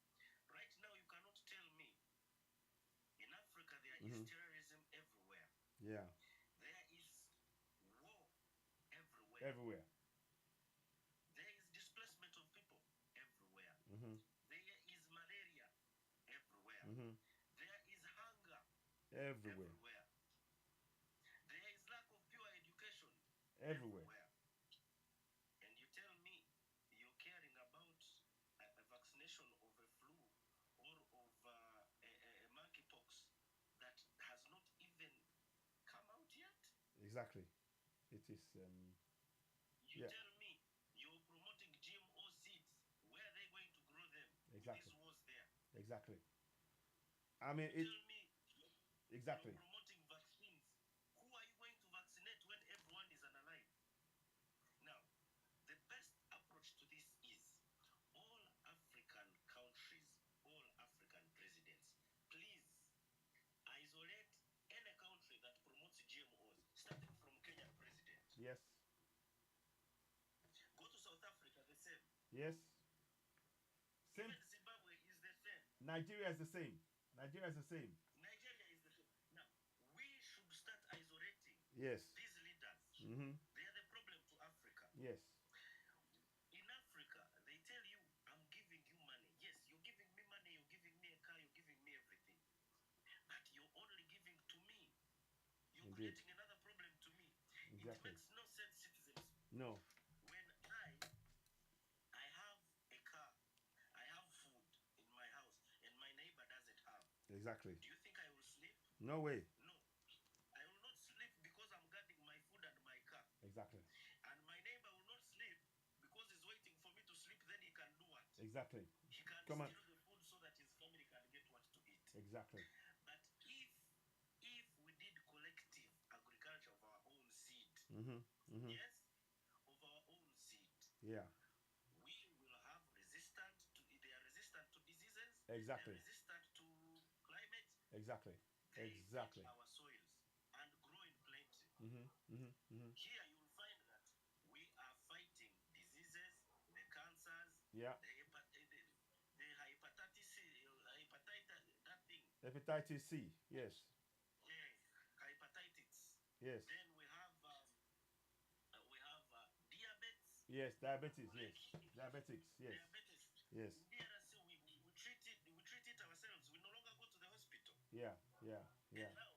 Right now, you cannot tell me in Africa there is terrorism everywhere. Yeah. There is war everywhere. Everywhere. There is displacement of people everywhere. Mm-hmm. There is malaria everywhere. Mm-hmm. There is hunger Everywhere. There is lack of pure education Everywhere. And you tell me you're caring about a vaccination of a flu or of a monkeypox that has not even come out yet? Exactly. It is. You tell me you're promoting GMO seeds. Where are they going to grow them? Exactly. This was there. Exactly. I mean, it. Tell me Exactly. you're promoting vaccines. Who are you going to vaccinate when everyone is unalive? Now, the best approach to this is all Yes. Go to South Africa, the same. Yes. Same. Even Zimbabwe is the same. Nigeria is the same. Nigeria is the same. Nigeria is the same. Now, we should start isolating Yes. these leaders. Mm-hmm. They are the problem to Africa. Yes. In Africa, they tell you, I'm giving you money. Yes, you're giving me money, you're giving me a car, you're giving me everything. But you're only giving to me. You're Indeed. creating another problem to me. Exactly. It makes no sense, citizens. No. When I have a car, I have food in my house, and my neighbor doesn't have. Exactly. Do you think I will sleep? No way. No. I will not sleep because I'm guarding my food and my car. Exactly. And my neighbor will not sleep because he's waiting for me to sleep, then he can do what? Exactly. He can Come on. steal the food so that his family can get what to eat. Exactly. But if we did collective agriculture of our own seed, Mm-hmm. Mm-hmm. yes, of our own seed, Yeah. we will have they are resistant to diseases, Exactly. they're resistant to climate, Exactly. they Exactly. feed our soils and grow in plenty. Mm-hmm. Mm-hmm. Mm-hmm. Here you will find that we are fighting diseases, the cancers, Yeah. the hepatitis C, that thing. Hepatitis C. Yes. Yeah, hepatitis. Yes. Then we have diabetes. Yes. Diabetes. Yes. Diabetics. Yes. Diabetes. Yes. In DRC, we treat it ourselves. We no longer go to the hospital. Yeah. Yeah. Yeah. And now,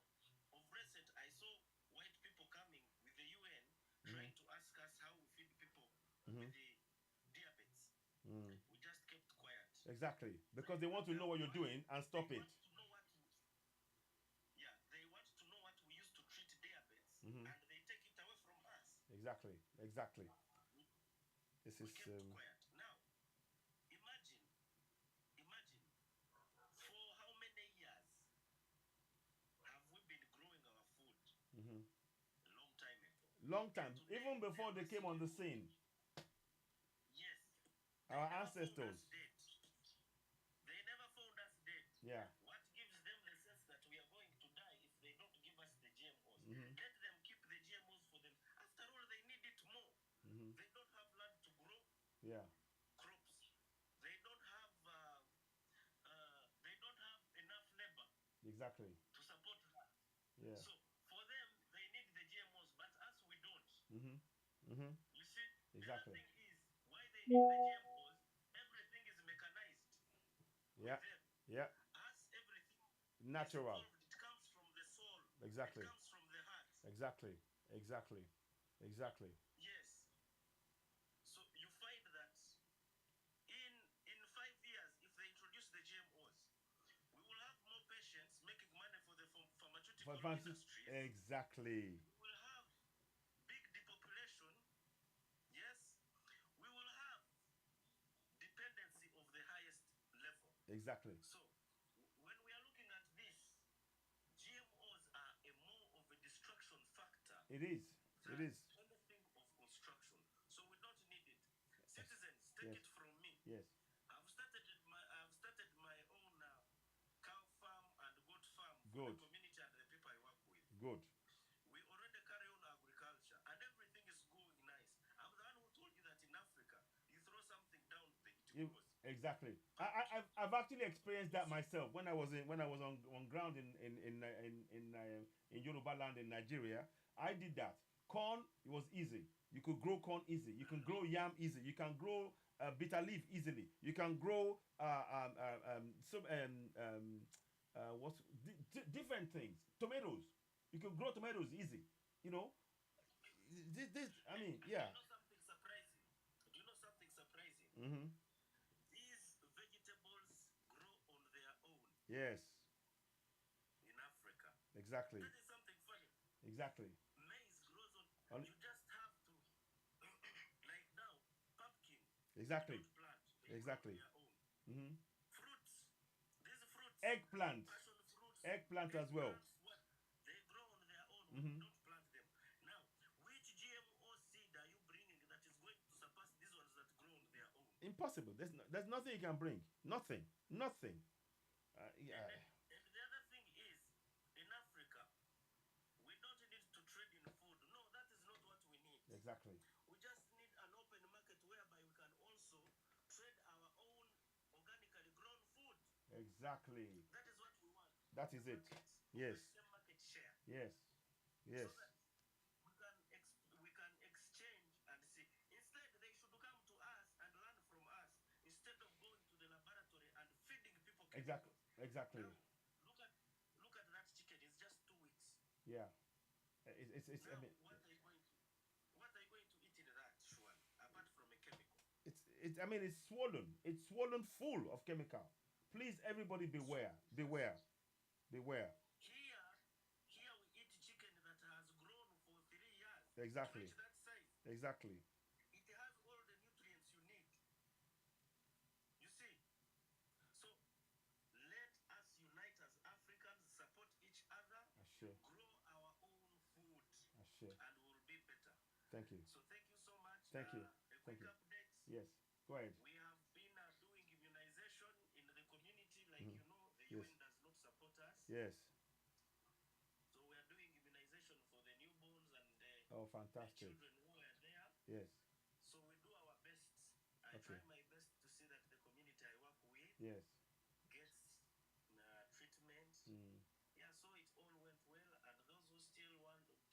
of recent, I saw white people coming with the UN trying to ask us how we feed people with the diabetes. Mm. We just kept quiet. Exactly. Because they want to know what you're doing and stop They it. want to know they want to know what we use to treat diabetes, Mhm. and they take it away from us. Exactly. Exactly. This We is kept quiet. Now, imagine, for how many years have we been growing our food? mhm. A long time ago. Long time. Today, Even before they came on the scene. Yes. Our They never ancestors. found us dead. They never found us dead. Yeah. What gives them the sense that we are going to die if they don't give us the GMOs? Mhm. Let them keep the GMOs for them. After all, they need it more. Mhm. They don't have land to grow Yeah. crops. They don't have enough labor Exactly. to support that. Yeah. So for them, they need the GMOs, but us we don't. Mhm. Mhm. You see, Exactly. the other thing is why they need the GMOs. Everything is mechanized. Yeah. With them. Yeah. Us, everything Natural. is evolved. It comes from the soul. Exactly. It comes from the heart. Exactly. Exactly. Exactly. Yes. So you find that in 5 years, if they introduce the GMOs, we will have more patients making money for the pharmaceutical industries. Exactly. We will have big depopulation. Yes. We will have dependency of the highest level. Exactly. So when we are looking at this, GMOs are a more of a destruction factor It is. It is. anything of construction. So we don't need it. Citizens, take Yes. it from me. Yes. I've started my own cow farm and goat farm for Good. the community and the people I work with. Good. We already carry on agriculture and everything is going nice. I'm the one who told you that in Africa, you throw something down, it grows. Exactly. I've actually experienced that myself when I was on ground in Yoruba land in Nigeria. I did that. Corn, it was easy. You could grow corn easy. You can grow yam easy. You can grow bitter leaf easily. You can grow different things. Tomatoes. You can grow tomatoes easy. You know. I mean, yeah. Do you know something surprising? Mm-hmm. These vegetables grow on their own Yes. in Africa. Exactly. That is something funny. Exactly. Maize grows on. You just have to, like now, pumpkin. Exactly. Don't plant. They Exactly. grow on their own. Mm-hmm. Fruits. These fruits. Eggplant. Passion fruits. Eggplant as well. What? They grow on their own. Mhm. Don't plant them. Now, which GMO seed are you bringing that is going to surpass these ones that grow on their own? Impossible. There's nothing you can bring. Nothing. Nothing. Yeah. And the other thing is, in Africa, we don't need to trade in food. No, that is not what we need. Exactly. We just need an open market whereby we can also trade our own organically grown food. Exactly. That is what we want. That is it. Market, Yes. the same market share. Yes. Yes. So that we can exchange and see. Instead, they should come to us and learn from us instead of going to the laboratory and feeding people Exactly. chemicals. Exactly. Now, look at that chicken. It's just 2 weeks. Yeah. It's Now, I mean, what are you going to eat in that, Shuan, apart from a chemical? it's I mean it's swollen. It's swollen full of chemical. Please, everybody, beware. Beware. Beware. Here we eat chicken that has grown for 3 years. Exactly. To reach that size. Exactly. It has all the nutrients you need. You see? So let us unite as Africans, support each other, Ashe. grow our own food, Ashe. and we'll be better. Thank you. So thank you so much. Thank you. A Thank quick you. update. Yes. Go ahead. We have been doing immunization in the community. Like Mhm. you know, the Yes. UN does not support us. Yes. So we are doing immunization for the newborns and Oh, the fantastic. children who are there. Yes. So we do our best. I Okay. try my best to see that the community I work with Yes. gets treatment. Mm. Yeah, so it all went well. And those who still want to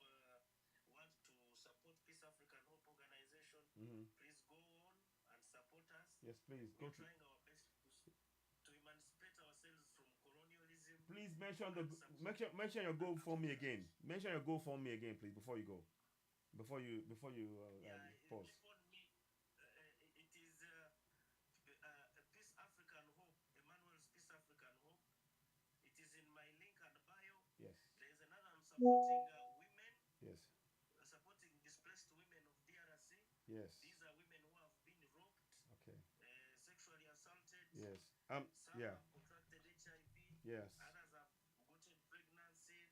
support Peace African Hope Organization, Mhm. please go on and support us. Yes, please go We're to. trying our best to emancipate ourselves from colonialism. Please mention and support- mention your goal for me again. Mention your goal for me again, please, before you go. Before you Yeah, pause. upon me, it is Peace African Hope, Emmanuel's Peace African Hope. It is in my link and bio. Yes. There is another I'm supporting women, Yes. supporting displaced women of DRC. Yes. These are women who have been raped, Okay. sexually assaulted. Yes. Some Yeah. have contracted HIV. Yes. Others have gotten pregnancy.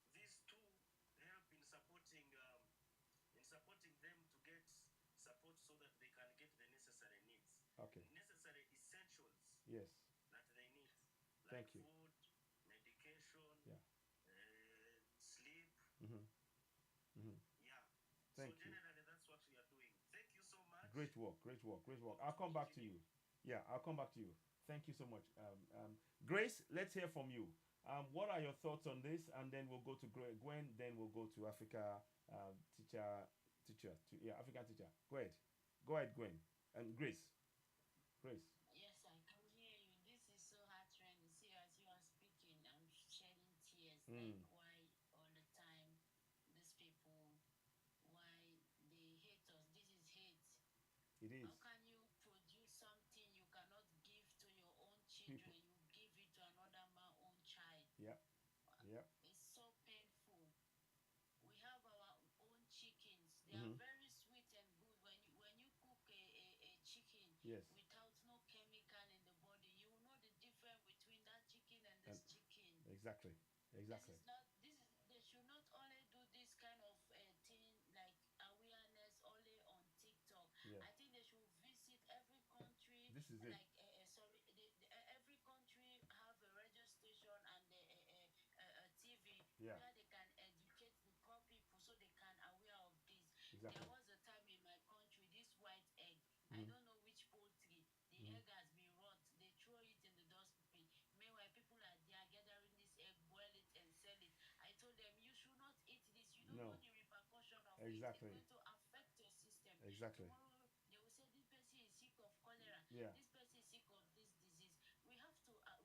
So these two help in supporting them to get support so that they can get the necessary needs, Okay. necessary essentials Yes. that they need, like Thank you. food, medication, Yeah. sleep. Mhm. Mhm. Yeah. Thank So you. generally, that's what we are doing. Thank you so much. Great work. Great work. Great work. I'll come back to you. Yeah, I'll come back to you. Thank you so much. Grace, let's hear from you. What are your thoughts on this? And then we'll go to Gwen. Then we'll go to Africa African teacher. Go ahead. Go ahead, Gwen. And Grace. Grace. Yes, I can hear you. This is so heart-rending. See, as you are speaking, I'm shedding tears. Mm. Like, why all the time these people, why they hate us? This is hate. It is. How can you produce something you cannot give to your own children? People. You give it to another man's own child. Yeah. Yeah. It's so painful. We have our own chickens. They Mhm. are very sweet and good. When you cook a chicken Yes. without no chemical in the body, you will know the difference between that chicken and this chicken. Exactly. Exactly. They should not only do this kind of thing like awareness only on TikTok. Yeah. I think they should visit every country. This is it. Like every country have a radio station and a TV Yeah. where they can educate the poor people so they can aware of this. Exactly. There was a time in my country, this white egg, I Mhm. don't know which poultry, the Mhm. egg has been rot. They throw it in the dustbin. Meanwhile, people are there gathering this egg, boil it and sell it. I told them, you should not eat this. You don't No. know the repercussion of Exactly. it. It's going to affect your system. Exactly. Tomorrow, they will say this person is sick of cholera. Yeah. This person is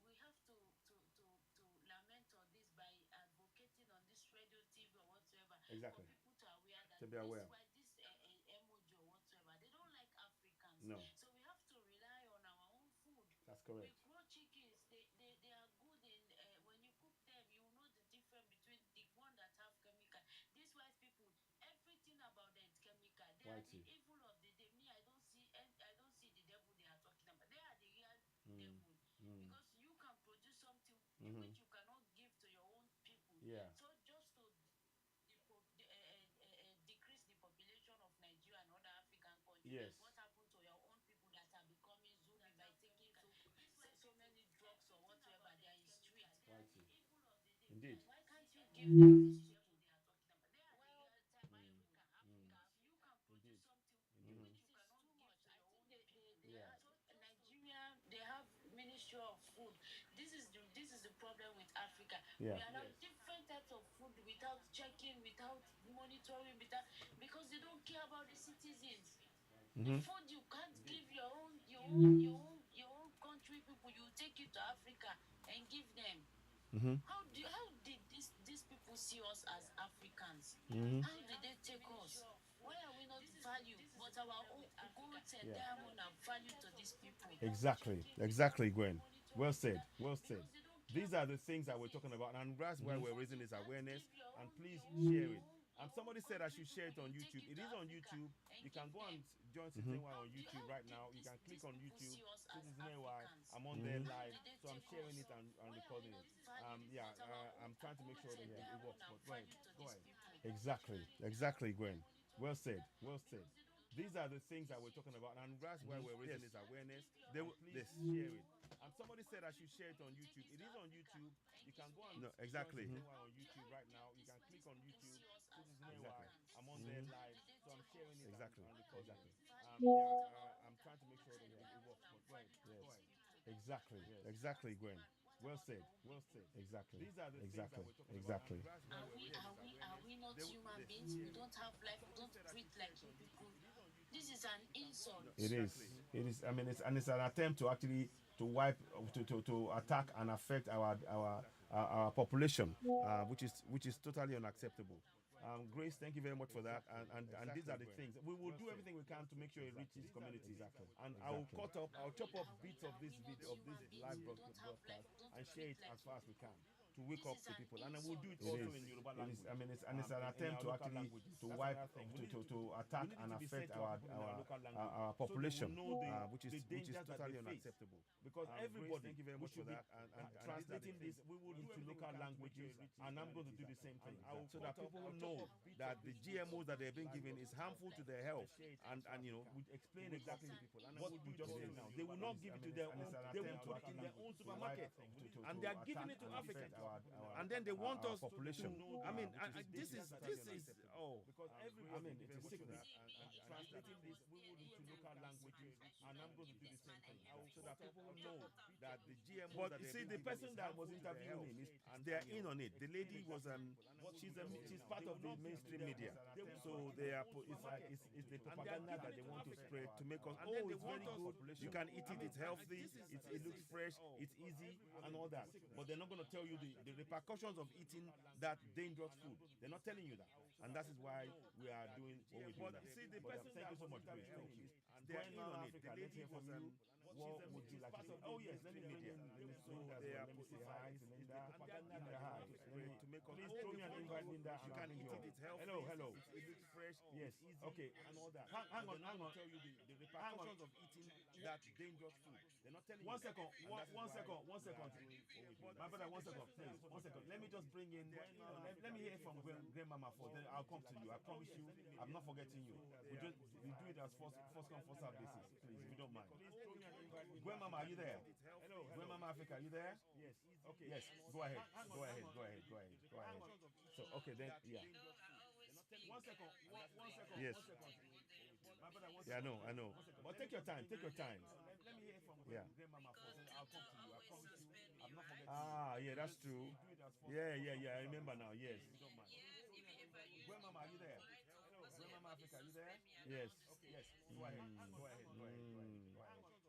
sick of this disease. We have to lament on this by advocating on this radio, TV, or whatsoever. Exactly. For people to aware that To be aware. this emoji or whatsoever, they don't like Africans. No. So we have to rely on our own food. That's We correct. grow chickens. They are good in when you cook them, you know the difference between the one that have chemical. These white people, everything about them is chemical. They are the Whitey. evil of the day. Me, I don't see the devil they are talking about. They are the real Mm. devil. Mm. Because you can produce something Mhm. which you cannot give to your own people. Yeah. So just to decrease the population of Nigeria and other African countries. Yes. What happened to your own people that are becoming Zulu by taking so many drugs or whatsoever? They are in street. Whitey. Indeed. Why can't you give them this people they are talking about? They are the real time Africa culture of food. This is the problem with Africa. Yeah. We allow different types of food without checking, without monitoring, without because they don't care about the citizens. The food you can't give your own country people, you take it to Africa and give them. How did these people see us as Africans? How did they take us? Why are we not valued? But our own gold and diamond are valued to these people. Exactly, Gwen. Well said. Well said. These are the things that we're talking about, and that's why we're raising this awareness. And please share it. Somebody said I should share it on YouTube. It is on YouTube. You can go and join Citizen Y on YouTube right now. You can click on YouTube, Citizen Y. I'm on there live, so I'm sharing it and recording it. I'm trying to make sure that it works. But go ahead. Go ahead. Exactly, Gwen. Well said. Well said. These are the things that we're talking about, and that's why we're raising this awareness. Please share it. Somebody said I should share it on YouTube. It is on YouTube. You can go and exactly. join Citizen Y on YouTube right now. You can click on YouTube, Citizen Y. I'm on there live, so I'm sharing it and recording it. I'm trying to make sure that it works. But go ahead. Go ahead. Exactly, Gwen. Well said. Well said. Exactly. These are the things that we're talking about. Are we not human beings? We don't have life. We don't breathe like you people. This is an insult. It is. I mean, it's an attempt to actually to wipe, to attack and affect our population, which is totally unacceptable. Grace, thank you very much for that. And these are the things we will do everything we can to make sure it reaches communities. And I'll chop up bits of this video, of this live broadcast, and share it as far as we can to wake up the people. And then we'll do it also in Yoruba language. It's an attempt to actually to wipe, to attack and affect our population, which is totally unacceptable. Because everybody, thank you very much for that. And translating this, we will do into local languages, and I'm going to do the same thing, so that people will know that the GMOs that they've been given is harmful to their health, and we explain exactly to people. And what we just say now, they will not give it to their own, they will put it in their own supermarket, and they are giving it to Africans. And then they want us population. This is because it's a sickness. Translating this, we will into local languages, and I'm going to do the same thing, so that people will know that the GMO. But you see, the person that was interviewing him, they're in on it. The lady was she's part of the mainstream media, so they are. It's the propaganda that they want to spread to make us. Oh, it's very good. You can eat it. It's healthy. It looks fresh. It's easy and all that. But they're not going to tell you the repercussions of eating that dangerous food. They're not telling you that, and that is why we are doing what we're doing. See, the person. Thank you so much, Grace. Thank you. They're in on it. The lady was what would you like to say? Oh yes, let me media. So they are putting hi to Linda. Hi to make us. Please throw me an invite, Linda. You can eat it. It's healthy. Hello. It looks fresh. Yes. Okay. And all that. Hang on. Tell you the repercussions of eating that dangerous food. They're not telling you. One second. My brother, 1 second, please. 1 second. Let me just bring in. Let me hear from Grandmama first. Then I'll come to you. I promise you, I'm not forgetting you. We do it as first come first serve basis, please, if you don't mind. Grandmama, are you there? Hello. Grandmama Africa, are you there? Yes. Okay. Yes. Go ahead. So okay then. Yeah. 1 second. Yes. Yeah, I know. But take your time. Let me hear from Grandmama first. Then I'll come to you. I promise you, I'm not forgetting. Yeah, that's true. Yeah. I remember now. Yes. Grandmama, are you there? Hello. Grandmama Africa, are you there? Yes. Go ahead.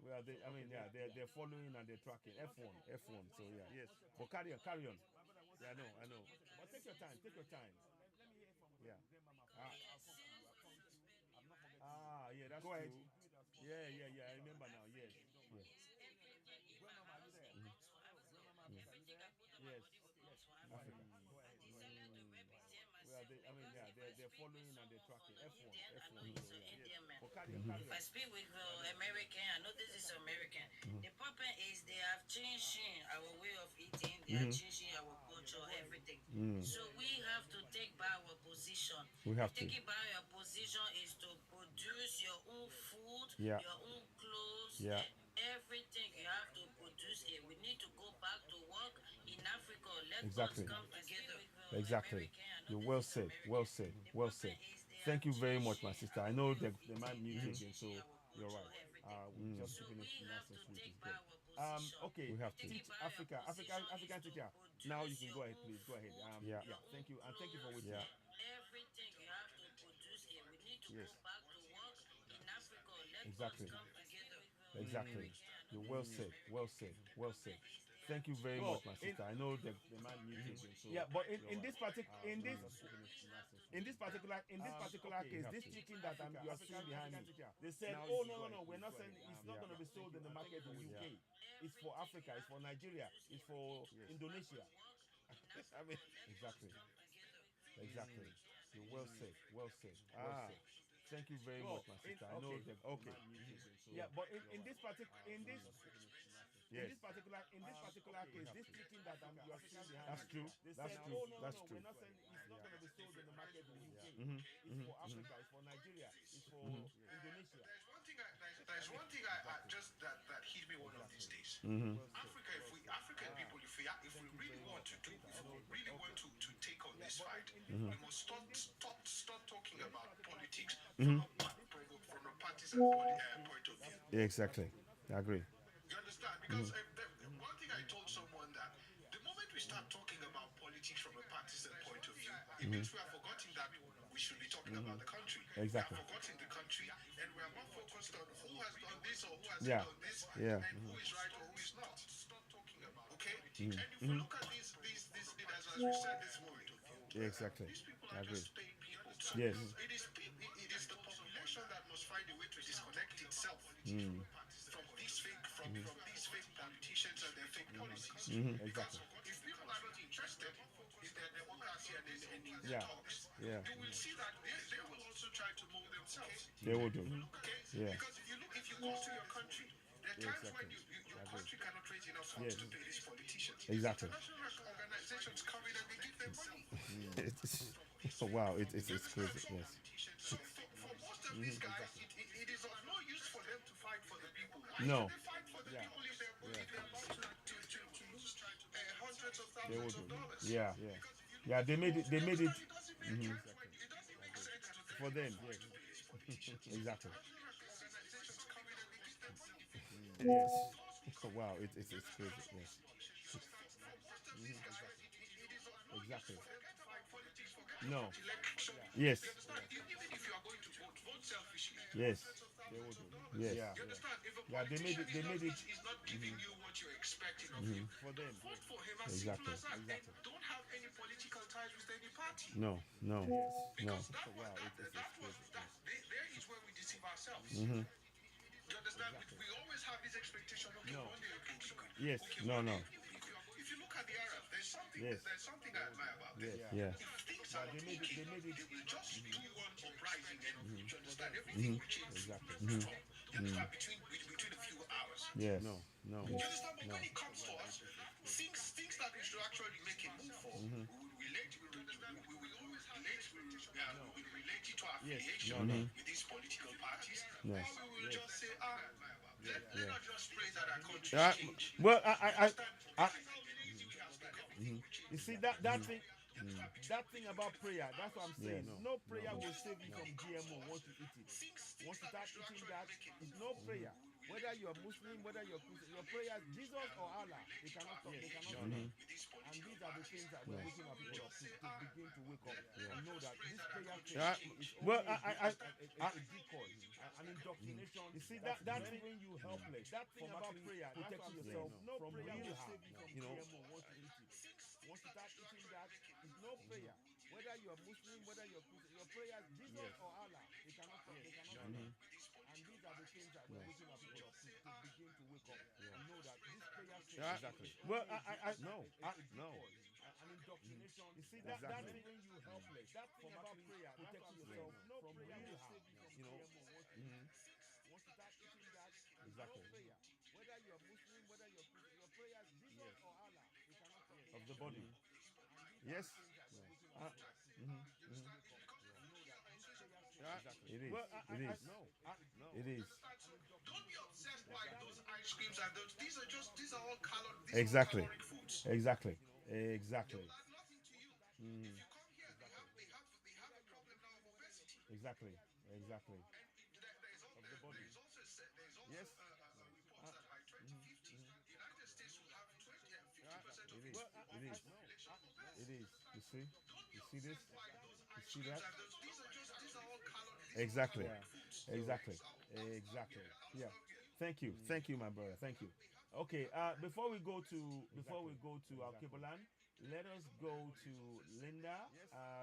Well, they're following and they're tracking. F1. So yeah. Yes. But carry on. Yeah, I know. But take your time. Let me hear from Grandmama first. Yeah, that's true. Yeah. I remember now. Yes. Grandmama, are you there? Grandmama Africa, are you there? Yes. Africa. Well, they're following and they're tracking. F1. So yeah. But carry on. If I speak with American, I know this is American. The problem is they have changed our way of eating. They are changing our culture, everything. So we have to take back our position. Taking back our position is to produce your own food, your own clothes, everything you have to produce it. We need to go back to work in Africa. Let us come together. Exactly. You're well said. Thank you very much, my sister. I know they might mute again, so you're right. We're just keeping it nice and sweet. It's good. position. Okay. We have to. Taking barrier African position is to teacher. produce Now you can your go ahead, own please. Go ahead. food, Yeah. your Thank own you, and thank you for clothes, waiting. Yeah. everything you have to produce here. We need to Yes. go back to work in Africa. Let Exactly. us come together. Exactly. I know You're well this is said. American. Well said. The Well problem said. is they Thank have you very changed much, my it. sister. I know the man muted you, so yeah. But in this particular case, this chicken that you are seeing behind me, they said, "Oh no, we're not selling. It's not going to be sold in the market in UK. It's for Africa. It's for Nigeria. It's for Indonesia." I mean, exactly. Exactly. You're well said. Well said. Well said. Thank you very much, my sister. I know the man muted you, so yeah. But in this particular case, this chicken that you are seeing behind That's me, true. they That's said, true. "Oh no, That's we're true. not selling. It's not going to be sold in the market in UK. It's for Africa. It's for Nigeria. It's for Indonesia." There's one thing I just that hit me one of these days. Africa, African people, if we really want to take on this fight, we must stop talking about politics from a partisan point of view. Yeah, exactly. I agree. You understand? Because one thing I told someone that the moment we start talking about politics from a partisan point of view, it means we are forgetting that we should be talking about the country. Exactly. We are forgetting the country, and we are more focused on who has done this or who has Yeah. done this, Yeah. and who is right or who is not. Stop talking about. Okay. And if we look at these leaders, as we said this morning, Yeah, exactly. these people I are agree. just paid people. So Yes. it is the population that must find a way to disconnect itself from these fake politicians and their fake policies. Because if people are not interested in their democracy and in their talks, Yeah. you will see that they will also try to mold themselves. They will do. Okay? Yeah. Because if you go to your country, there are times when your country cannot raise enough funds to pay these politicians. Exactly. International organizations come in and they give them money. Wow, it's crazy. Yes. So for most of these guys, it is of no use for them to fight for the people. Why No. should they fight for the people if they're about to lose hundreds of They will thousands of do. dollars? Yeah. Because if you look Yeah, they made it. They made it it doesn't make sense when it doesn't make sense to them for them. to pay these politicians. Exactly. Organizations come in and they give them money. Yes. Wow, it's crazy. Yes. So for most of these guys, it is of no Exactly. use for them to fight politics, forget No. about election. Yes. You understand? Even if you are going to vote selfishly. Yes. They will do. Yes. Yeah. You understand? If a Yeah, they made politician it- is not giving you what you're expecting of him, For them. vote for him as Exactly. simple as that. And don't have any political ties with any party. No. Because there is where we deceive ourselves. You understand? We always have this expectation. Okay, one day, Yes. No. if you look at the Arabs, there's something I admire about them. Yeah. If things are not okay, they will just do one uprising and you understand everything will change. Exactly. You understand? Between a few hours. Yes. No. You understand? But when it comes to us, things that we should actually make a move for, we will relate it to our affiliation with these political parties. Yes. Or we will just say, let us just pray that our country change. Well, You you see that thing. That thing about prayer, that's what I'm saying. No prayer will save you from GMO once you eat it. Once you start eating that, it's no prayer. Whether you're Muslim, whether you're Christian, your prayers, Jesus or Allah, they cannot stop. They cannot stop. And these are the things that we're waking our people up to begin to wake up and know that this prayer thing is only a decoy, an indoctrination. You see that thing when you helpless. That thing about prayer, protecting yourself from prayer will save you from GMO once you eat it. Once you start eating that, it's no prayer. Whether you're Muslim, whether you're Christian, your prayers, Jesus or Allah, they cannot stop. They cannot stop. And these are the things that we're waking our people up to begin to wake up and know that this prayer thing Exactly. is Well, only no. an indoctrination. You see that thing when you helpless. That thing about prayer, protecting yourself. No prayer will save you from GMO once you eat it. Once you start eating that, Exactly. no prayer. Whether you're Muslim, whether you're Christian, your prayers, Jesus or Allah, they cannot stop. Of the body. Yes. It is. Well, It is. It is. Don't be obsessed by those ice creams and those. These are all Exactly. caloric foods. Exactly. Exactly. Add nothing to you. If you come here, they have a problem now of obesity. Exactly. Exactly. And there's also body. there's also Yes. reports that by 2050, United States will have 20 and 50% Well, of it its is. population. It is. You see? You see this? You see that? These are all calories. Exactly. Foods. Exactly. So I'm Exactly. hungry. Yeah. Thank you. Thank you, my brother. Thank you. Okay. Before we go to our Kibolan, let us go to Linda.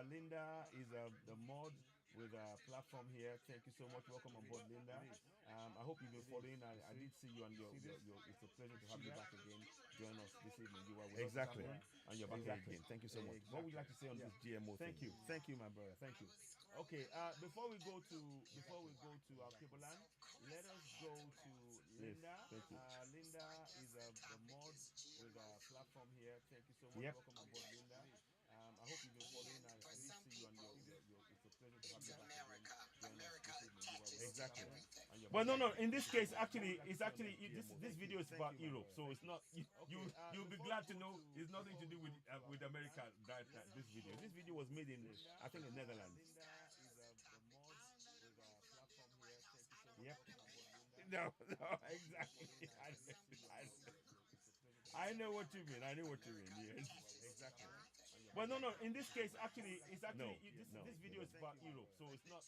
Linda is the mod with a platform here. Thank you so much. Welcome on board, Linda. I hope you've been following. I did see you on your. It's a pleasure to have you back again. Join us this evening. You are with Exactly. us, and you're back here again. Thank you so much. What would you like to say on this GMO thing? Thank you, my brother. Thank you. Okay. Before we go to our Kibolan, let us go to Linda. thank you. Linda is the mod with a platform here. Thank you so much. Yep. Welcome on board, Linda. I hope you've been following. I did see you on your. It's a pleasure to have you back again. Join us this evening. You are with Exactly. us, and you're no. In this case, this video is about Europe, so it's not. You'll be glad to know it's nothing to do with America. This video was made in I think in Netherlands. Yep. No, exactly. I know what you mean. I know what you mean. Yes. Exactly. Well, no. In this case, it's No, this video is about Europe, so it's not.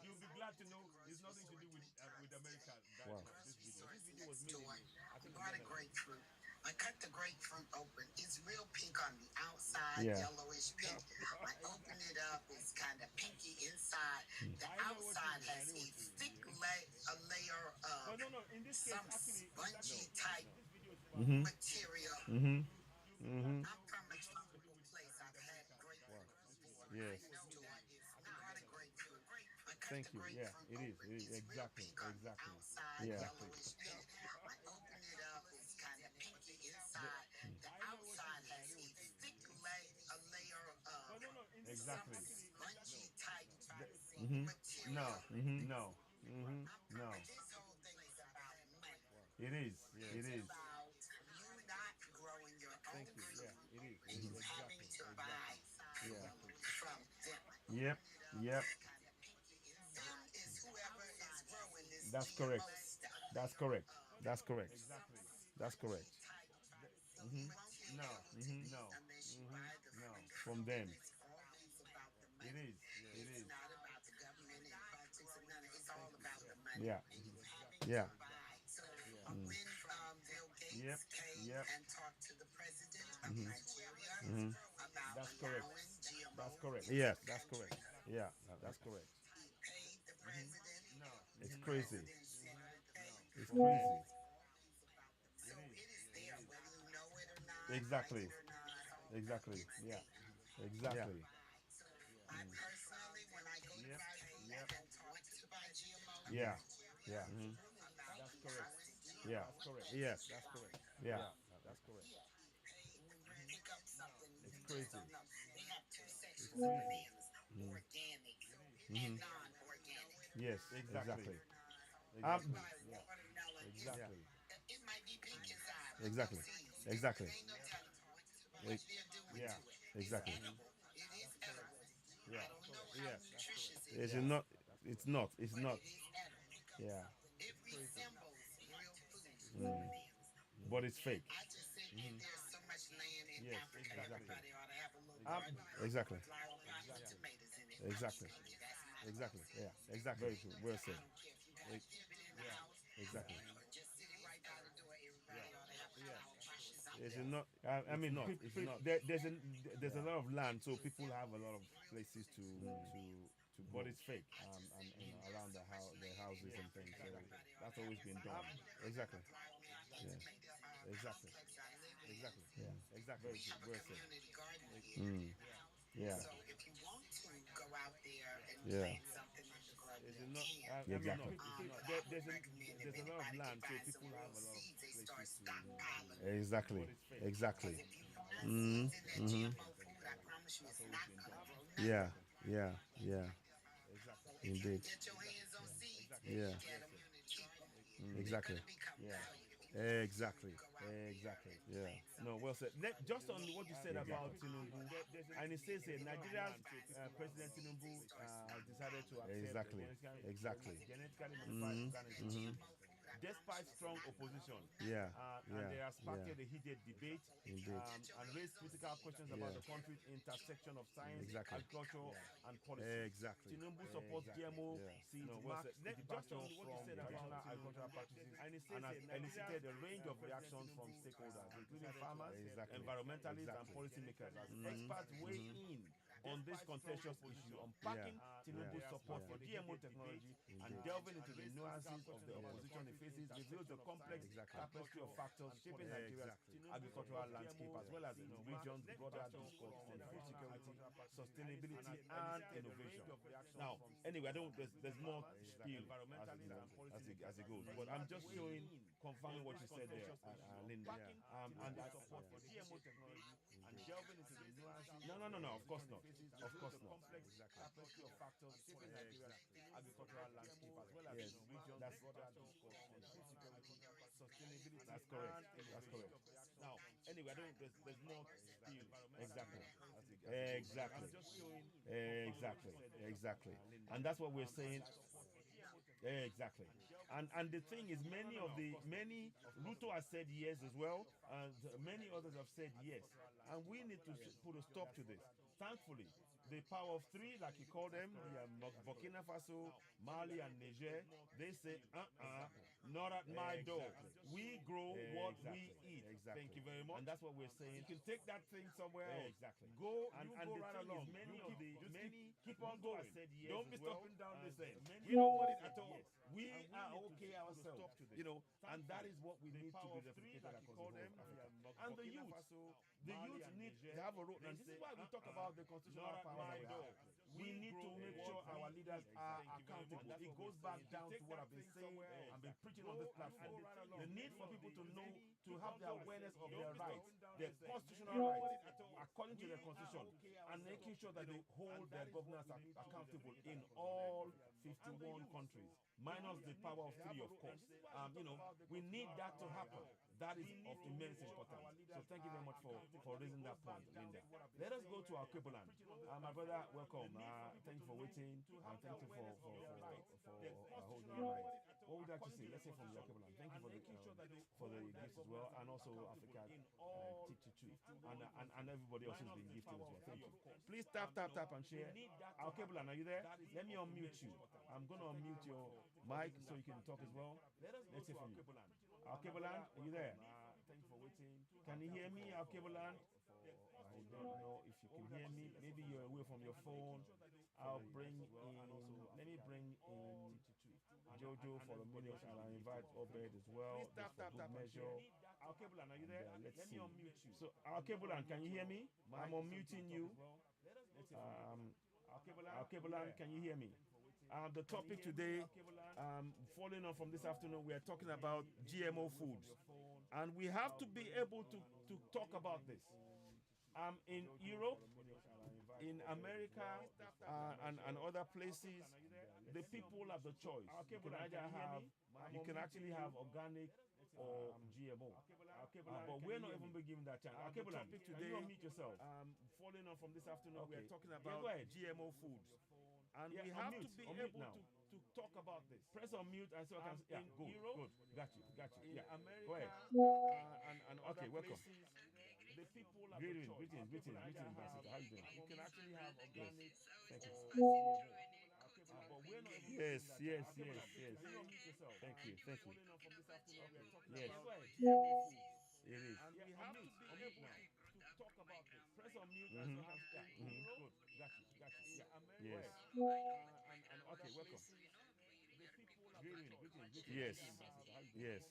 You'll be glad to know it's nothing to do with America. Wow. This video was made in I think in Bought a Netherlands. grapefruit. I cut the grapefruit open. It's real pink on the outside, Yeah. yellowish pink. I open it up. It's kind of pinky inside. The outside has a thick layer of Well, no. In this case, some spongy type Mm-hmm. material. Mm-hmm. Mm-hmm. I'm from a tropical place. I've had grapefruit before. Yes. I know that it's not a grapefruit. I cut Thank the you. Yeah, grapefruit it is. open. It is. It's real Exactly. pink on the Exactly. outside, Yeah. yellowish pink. I open it up. It's kind of pinky inside. The outside has a thick layer of Exactly. some spongy type Mm-hmm. material. No. Mm-hmm. No. Mm-hmm. No. This whole thing is about money. It is. It is. About you not growing your own food Yeah, it is. and you having to buy Yeah. from them. Yep. Yep. Them is whoever is growing this That's GMO correct. stuff. That's correct. That's correct. Exactly. That's correct. No. No. Unless you buy the No. fruit From them. It's always about the money. It is. It It's is. not about the government and politics and none of it. It's all about the money. Yeah. And you having Yeah. to buy. So when Bill Gates Yep. came Yep. and talked to the president of Nigeria about That's correct. allowing GMO That's correct. in Yes. the That's country, correct. Yeah. That's correct. he paid the president. It's The crazy. president said, okay. It's crazy. So it is there, whether you know it or not. Exactly. like it or not, Exactly. it's Yeah. there. Exactly. I personally, when I go to Yep, Cayenne yep. and talk to buy GMO, Yeah. Yeah. about That's correct. allowing Yeah. GMO, Yes. That's correct. Yeah. That's correct. when you pick up something, It's you crazy. just don't know. They have two sections of bananas, organic and non-organic. Yes. Exactly. You buy watermelon, Exactly. it might be pink inside. with Exactly. no seeds. Exactly. There ain't no telling what they're doing Yeah. to it. Exactly. It's edible. It is edible. Yeah. I don't know how Yes. nutritious it It's is, not. It's not. It's but not. it is edible. Yeah. It resembles real food. But it's fake. I just think that there's so much land in Yes, Africa. exactly. Everybody ought to have a little garden. Exactly. Flower pot with tomatoes in it. Exactly. That's my Exactly. Yeah. Exactly. Very true. Well said. I don't care if you got a pivot in the house. Exactly. Or just sitting right by the door. Everybody ought to have flower pots out It's there. not. I mean, not, pe- it's pe- not. there's a lot of land, so people have a lot of places to but it's fake. And around the houses and things. So that's always been done. Exactly. Yeah. Exactly. Exactly. Yeah. Exactly. Very have true. a Well said. community garden here. Yeah. So if you want to go out there and Yeah. plant something in the garden, Is you it not? can. Exactly. There's There's a lot of land, so people have a lot of they start places to. stockpiling. Exactly. Exactly. If you put seeds in that GMO food, I promise you it's not going to grow nothing. Yeah. Yeah. Yeah. So if Indeed. you get your hands on seeds, Yeah. get them, keep them. Exactly. They're going to become Yeah. valuable. Exactly. Exactly. Yeah. No, well said. Just on what you said about Tinubu, and it says here, Nigeria's President Tinubu has decided to accept Exactly. Exactly. Genetically modified organisms. despite strong opposition. Yeah, And they yeah, have sparked yeah. a heated debate Indeed. and raised critical questions about Yeah. the country's intersection of science, Exactly. agriculture, and policy. Exactly. Tinubu supports GMO Yeah. seeds, marks a departure from traditional agricultural practices, and has elicited a range of reactions from stakeholders, including farmers, Exactly. environmentalists, and Exactly. policymakers. As experts weigh in on this contentious issue, unpacking Tinubu's support for GMO technology and delving into the nuances of the opposition he faces reveals the complex tapestry of factors shaping Nigeria's agricultural landscape, as well as the region's broader discourse on food security, sustainability, and innovation. Now, anyway, I don't. There's more spiel as it goes, but I'm just showing, confirming what you said there, Linda. And that support for GMO technology and delving into the nuances. No. Of course not. Of course not. Tapestry of factors shaping Nigeria's agricultural landscape, as well as the region's broader discourse on food security, sustainability. That's correct. That's correct. Now, anyway, I don't. There's more spiel. Exactly. Exactly. I'm just showing. Exactly. And that's what we're saying. Exactly. And the thing is, many Ruto has said yes as well, and many others have said yes, and we need to put a stop to this. Thankfully, the power of three, like you call them, the Burkina Faso, Mali, and Niger, they say, not at my door. We grow what we eat. Thank you very much. And that's what we're saying. You can take that thing somewhere else. Go and go right along. Keep on going. Don't be stopping down this end. We don't want it at all. We are okay ourselves. And that is what we need to be replicated across the whole Africa. And the youth need to have a role. And this is why we talk about the constitutional power that we have. We need to make sure our leaders are accountable. It goes back down to what I've been saying and been preaching on this platform. The need for people to know, to have the awareness of their rights, their constitutional rights, according to their constitution, and making sure that they hold their governors accountable in all 51 countries, minus the power of three, of course. We need that to happen. That is of immense importance. So thank you very much for raising that point, Linda. Let us go to our Kwebuland. My brother, welcome. Thank you for waiting. Thank you for holding your mic. What would you like to say? Let's say from your Kwebuland. Thank you for the gifts as well, and also Africa Teacher too, and everybody else who's been gifting as well. Thank you. Please tap and share. Our Kwebuland, are you there? Let me unmute you. I'm going to unmute your mic so you can talk as well. Let's hear from you. Our Kwebuland, are you there? Thank you for waiting. Can you hear me, Our Kwebuland? I don't know if you can hear me. Maybe you're away from your phone. Let me bring in Jojo for a minute, and I'll invite Obed as well. Please tap measure. Our Kwebuland, are you there? Let me unmute you. So, Our Kwebuland, can you hear me? I'm unmuting you. Our Kwebuland, can you hear me? The topic today, following on from this afternoon, we are talking about GMO foods. And we have to be able to talk about this. In Europe, in America, and other places, the people have the choice. You can actually have organic or GMO. But we're not even given that chance. The topic today, meet yourself. Following on from this afternoon, we are talking about GMO foods. And we have to be able to talk about this. Press on mute and so I can good. Got you. Yeah, America, go ahead. And okay, welcome. The people have greetings, Ambassador. How you doing? You can actually have organic. Thank you. But we're not yes. Thank you. Yes. It is. And we have to be able to talk about this. Press on mute and so I can good. Got you. Yeah, America. Yes. And okay, welcome. Greetings. Yes. Yes.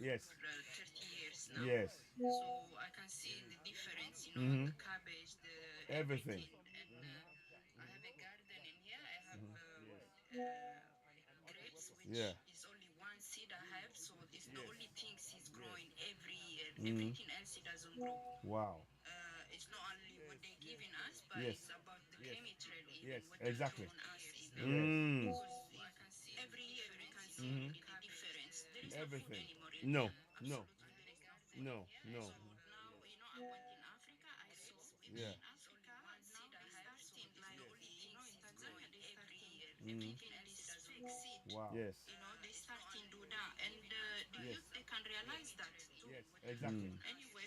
Yes. 30 years now. Yes. So I can see the difference, the cabbage, Everything. And I have a garden in here. I have grapes, which is only one seed I have. So it's the only things he's growing every year. Everything else he doesn't grow. Wow. It's not only what they're giving us, but it's about the chemistry even what exactly. they're throwing us in. Because I can see every year you can see the difference. There is everything. No food anymore. No. So now, I went in Africa. I saw in Africa, seed I have everything like picking this fake seed. Wow. Yes. You know, they starting to do that, and the Yes. youth, they can realize that too. Yes. Exactly. Anyway,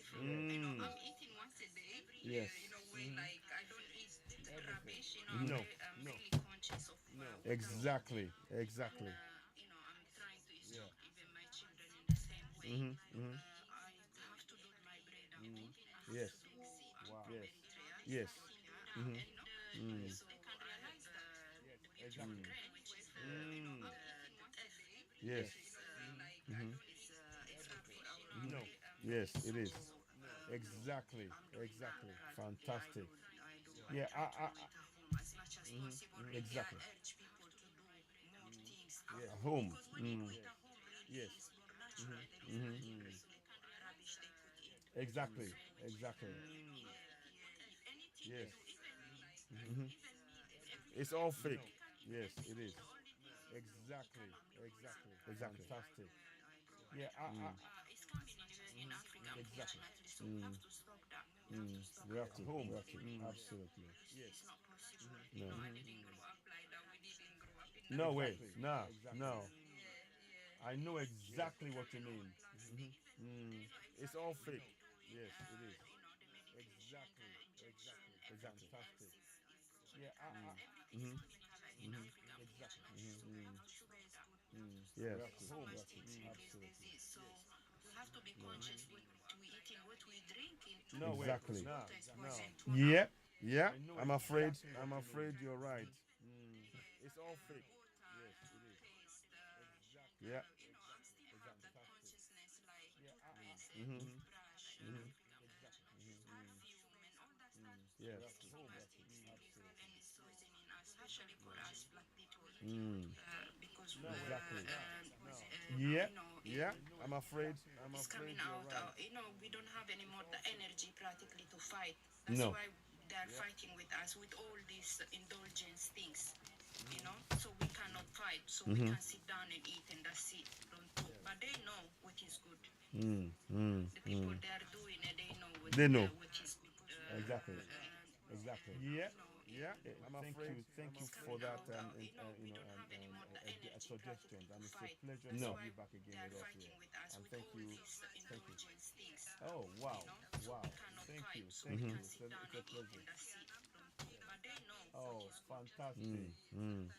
you know, I'm eating once a day. Yes. You know, way like I don't eat rubbish. You know, No. I'm No. really conscious of Exactly. Exactly. you know, I'm trying to instruct even my children in the same way. I have to do my bread. I'm eating. I have Yes. to do seed. Wow. From Yes. Eritrea. Yes. And so they can realize the beautiful grain, which is you know, I'm eating once a day. Yes. Like I don't, it's hard for our No. body. Yes, it is. Exactly. I'm doing Exactly. that. Fantastic. I do. Yeah. I try to do it at home as much as possible. Really, Exactly. I urge people to do more things Yeah. at Home. because when you do it at home, really, Yes. it's more natural. There is nothing rubbish they put in. Exactly. Exactly. If anything Yes. they do, even like even meat, It's all fake. Yes, it is. Exactly. Exactly. Exactly. Fantastic. Yeah. it's coming in Africa, unfortunately. So we have to stop that. We have to. Home. We have to. Absolutely. It's not possible. No. You know, I didn't grow up like that. We didn't grow up in No that. way. No. No. I know exactly what you mean. It's all fake. Yes, it is. Exactly. Exactly. Exactly. Fantastic. Yeah. Yes. Absolutely. So we have to be conscious what we eating, what we drinking. No way. Exactly. No. No. Yeah. Yeah. I'm afraid. I'm afraid you're right. It's all fake. Yes, it is. Exactly. Yeah. You know, I'm still have that consciousness like toothpaste, brush, perfume, and all that stuff. Yes. Plastics, and it's poisoning us, especially for us black people. Because Exactly. yeah. Yeah. Yeah. I'm afraid. I'm It's afraid coming you're out. right. You know, we don't have any more the energy practically to fight. That's No. why they're fighting with us with all these indulgence things. You know, so we cannot fight. So we can sit down and eat and that's it. Don't talk. But they know what is good. The people they are doing it, they know what, They know. What is good. Exactly. Exactly. Yeah. Yeah. Thank you for that. We don't have any more the energy suggestions, and it's a fight. pleasure That's to why have you back again they're with us fighting here. with us And with thank all you. these indulgence things. Oh wow, So wow. we cannot Thank fight. you. So Thank we you. can sit down It's a and eat pleasure. and that's it. Don't talk. But they know Oh, what is good. fantastic. The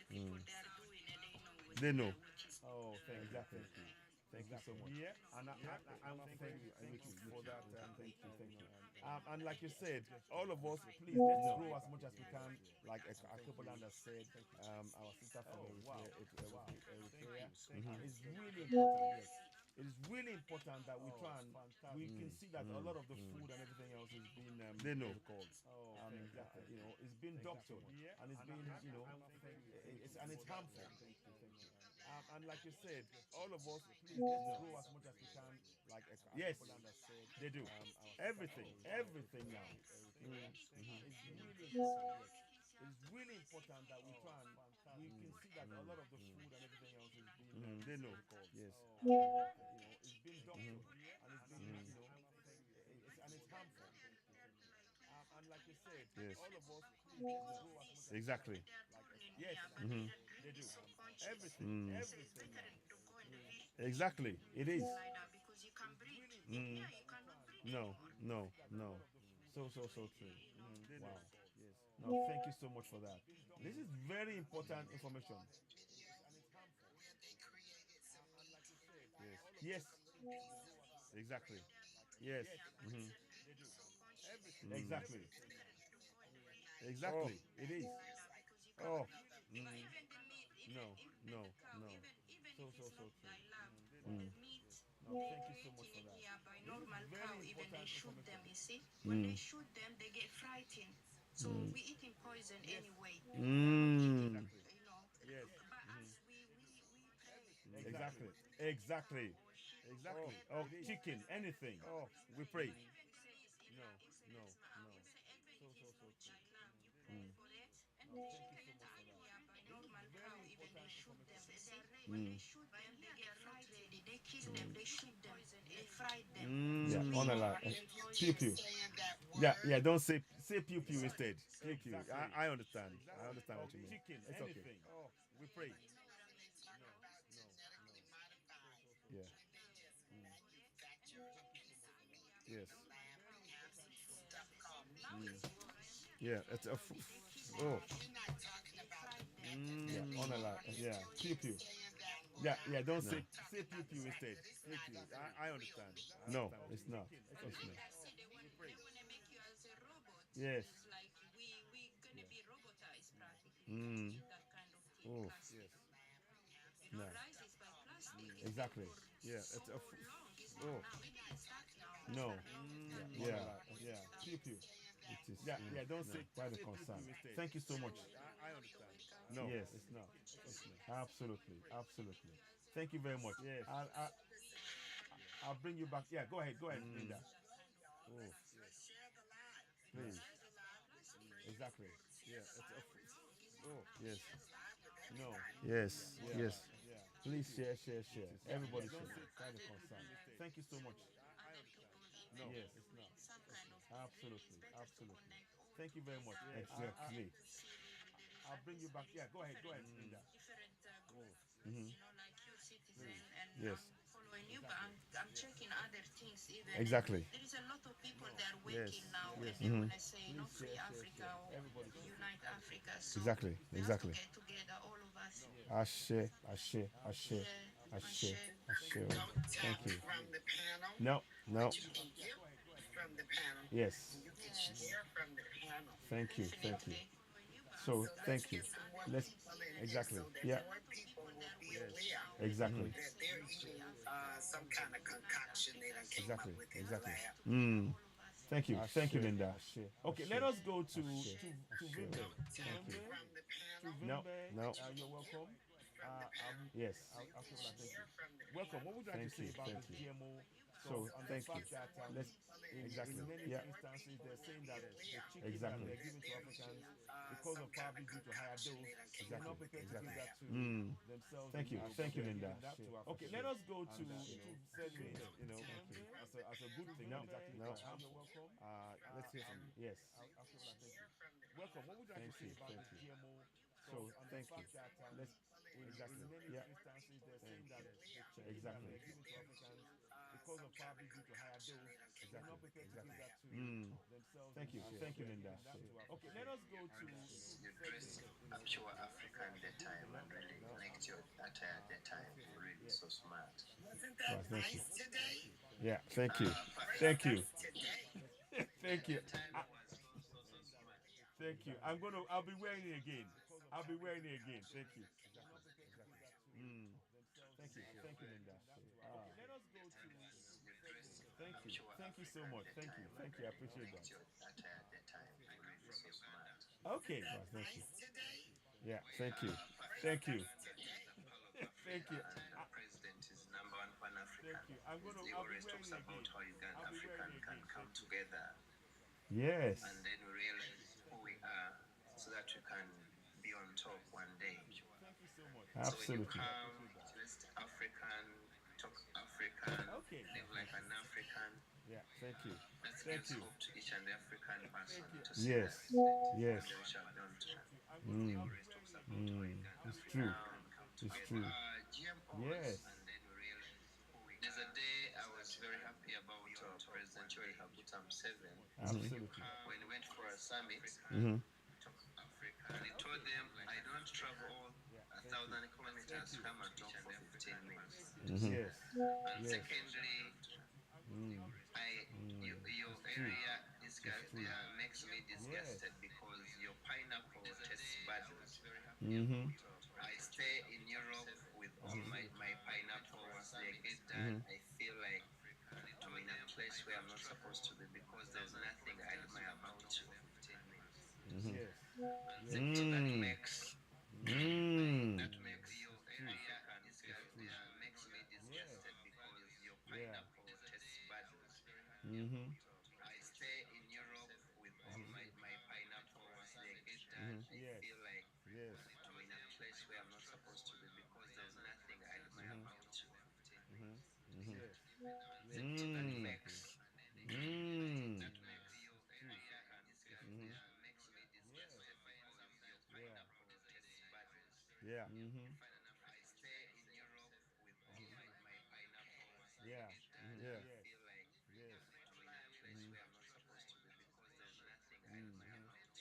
people they are doing it, they know what, They know. what is good. Oh, thank you. Thank you so much. Yeah, and I thank you for that. Thank you. And like you said, all of us, please let's grow as much as we can. Like Akoboland has said, our sister from Eritrea. It's really important. Yes. It is really important that we try and we can see that a lot of the food and everything else is being they know called. It's been doctored and it's been it's harmful. And like you said, all of us, please let's grow as much as we can. Like yes, they do everything now. It's really important that we try and we can see that a lot of the food and everything else is being they know. Yes, it's been doctored and it's been it's harmful. And like you said, yes, all of us, please let's grow as much as Exactly. yes, they do everything. Exactly. It is. Like that because you can breathe. Yeah, you cannot breathe. No. So true. Wow. Yes. No, thank you so much for that. This is very important information. Yes. Exactly. Yes. Exactly. Exactly. It is. Oh. No. So true. Meat. No, thank you so much for that. Yeah, by normal very cow, even important they shoot information. them, you see? When they shoot them, they get frightened. So we eating poison anyway. Mm. You know, Yes. but us, we pray. Exactly. Exactly. Exactly. Oh, chicken, anything. Oh, we pray. No. So true. Normal cow, even they shoot them, you see? When they shoot them, they get frightened. They kill them, they shoot them, they fry them. Yeah, We on a are lot. really Pew pew. Saying that Yeah. Don't say pew pew instead. Pew pew. I understand. I understand what you mean. Chicken, it's okay. We pray. You know what I'm talking about? Genetically modified. Yeah. And they just manufacture a piece of meat in Yes. the lab. They have some stuff called meat. Yeah. It's a. Oh. We're not talking about the Yeah. method. On a lot. Yeah. Pew pew. Saying that Yeah. Yeah. Don't we're say talking pew about the pew fact instead. that it's Pew not pew. even I real understand. meat. No, it's not. And It's like not. I said, they wanna make you as a robot. Yes. It's like we gonna be robotized practically. Mm. Eat that kind of thing, Oh. plastic. You know, No. rice is by plastic. It's Exactly. been for Yeah. so It's a. long. It's Oh. not now. It's not stuck now. No. It's not long. Yeah. Yeah. Pew pew. It It is. Yeah. Yeah. Don't say Quite a say pew concern. pew instead. Thank you so much. I understand. No. Yes. It's not. It's not. Absolutely. Absolutely. Thank you very much. Yes. I'll bring you back. Yeah. Go ahead. Go ahead, Linda. Oh. Let's share the live. Please. Share the live with me. Exactly. Yeah. It's a. Oh. Yes. Live with No. everybody. Yes. Yeah. Yes. Yeah. Please share, share, share. Everybody Don't should. say Quite a concern. Thank you so much. Other people in No. Yes. It's not. some kind of Absolutely. it's better to Absolutely. connect all Thank you very much. together. Exactly. See, there is I'll bring you back. Yeah. Go ahead. Go ahead, Linda. different group, Mm-hmm. you know, like you citizen, and Yes. I'm following you, but I'm checking other things even. Exactly. There is a lot of people that are Yes. waking now, Yes. and they want to say, you know, free share, Africa or Everybody should. unite Africa. So Exactly. we Exactly. have to get together, all of us. Ashe, Ashe, Ashe, Yeah, and Ashe, share. Ashe. Don't Thank tap you. from the panel. No. No. You can give from the panel. Yes. You can share from the panel. Thank you. Thank you. Definitely. So So let's thank you. get some more Let's people in here exactly. so that Yeah. more people will be aware Exactly. that they're eating some kind of concoction they done came Exactly. up with in Exactly. the lab. Mm. Thank you. Thank you, Ashe, Linda. Ashe, Okay, Ashe. let us go to Ashe. Vimbe. Tap Vimbe. from the panel. No. No. You're welcome. From the panel. Yes. I'll feel like thank you. Share from the Welcome. What would you like Thank to say you, about thank this you. GMO? So, and thank the fact you. that Let's exactly. in many Yeah. instances they're saying that the chicken Exactly. that they're giving to Africans because of probably due to higher dose, they're not prepared to give that to themselves. Thank you. Europe, Thank you, they're Linda. giving that to Okay, Africa. let us go to And, Sedgwick, as a good thing. No, Exactly. no. You're welcome. Let's hear from you. Yes. I'll feel like thank you. Welcome. What would you like to Thank say you, about thank this you. GMO? So, and thank the you. fact that Let's exactly. in many Yeah. instances they're saying that the chicken Exactly. that they're giving to Africans because of probably due to higher dose, they're not prepared to give that to themselves. Thank you. Thank you, Linda. Okay, let us go to You dress up pure African at the time and really connect your attire at the time. You're really so smart. Wasn't that thank you. nice today? Yeah. Thank you. Thank you. Today. Thank you. Time was so smart. Thank you. I'll be wearing it again. I'll be wearing it again. Thank you. Thank you. Thank you, Linda. Okay, let us go to You dress thank up you. pure Thank you so African much. at the Thank you. time Thank and you. I really appreciate connect that. your attire at the time. You're really so smart. Okay. Thank you. Nice today. Yeah. Thank you. Thank you. Thank you. And the president is number one Pan-African. Thank you. I'll be He always wearing talks it about again. how Uganda I'll be African wearing it can again. come together Yes. and then we realize who we are so that we can be on top one day. Thank you so much. So when you Absolutely. come, West African, talk African, Okay. live like an African. Yeah. Thank you. Let's Thank give you. hope to each and every African person to see Yes. that Yes. they shall done to Mm. always talks about how Uganda It's true. come It's together. true. GMOs, Yes. and then we realize who we there's a day I was very happy about President Yoweri Kaguta Museveni Absolutely. when he went for a summit Mm-hmm. and he told them I don't travel 1,000 kilometers to come and talk for 15 minutes. Mm-hmm. Yes. And Yes. secondly, your area makes me disgusted because your pineapple tastes bad. Mm-hmm. I stay in Europe with all my pineapple. Once they get done, I feel like I'm in a place where I'm not supposed to be because there's nothing I admire about you. Yes. So that makes Mm. your area makes me disgusted because your pineapple tastes bad. Mm-hmm. I stay in Europe with all my pineapple. Once they get done, I Yes. feel like Yes. I'm in a place where I'm not supposed to be because there's nothing I admire about you. So that Mm. makes Mm. that makes your area makes me disgusted because your pineapple tastes bad. Yeah. I stay in Europe with all my pineapple once I Yeah. get done. Yeah. I feel like Yes. I'm in a place where I'm not supposed to be because there's nothing I admire about it.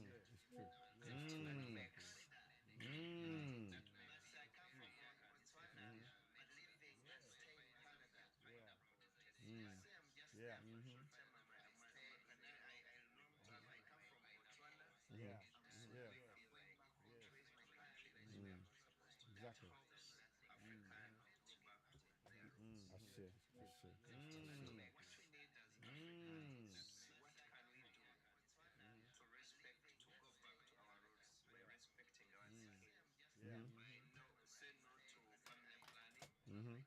It's true. It's true. That makes Mm. I come from Botswana, but living and staying in Canada. Say I'm just Yeah. there for a short time. I long term. I come from Botswana. Yeah. I'm so Yeah. I feel like home to is my country. Place where I'm not supposed to be Exactly. because Africa. I'll go back there. That's true. That's true. Like what we need as Africans, what can we do to respect, to go back to our roots by respecting ourselves? Yeah. By no, say no to family planning.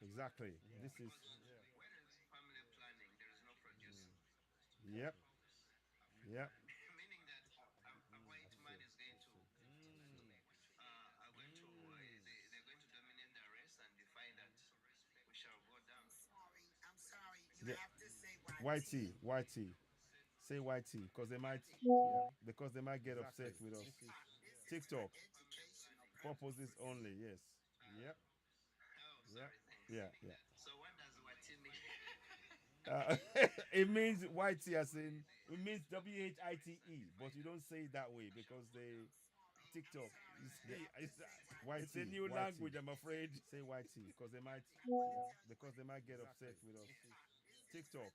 Exactly. This is. Because when it's family planning, there is no producing. Yep. Yep. Meaning that a white man is going to are going to they're going to dominate the race and define that we shall go down. I'm sorry. You Yeah. have to say YT. YT. Say YT because they might get upset with us. TikTok purposes only. Yes. Yep. Oh, Yep. sorry, thanks. Yeah. Yeah. So what does what you mean? It means YT as in it means WHITE, but you don't say it that way because they TikTok it's a new language. I'm afraid. Say YT because they might get upset with us. TikTok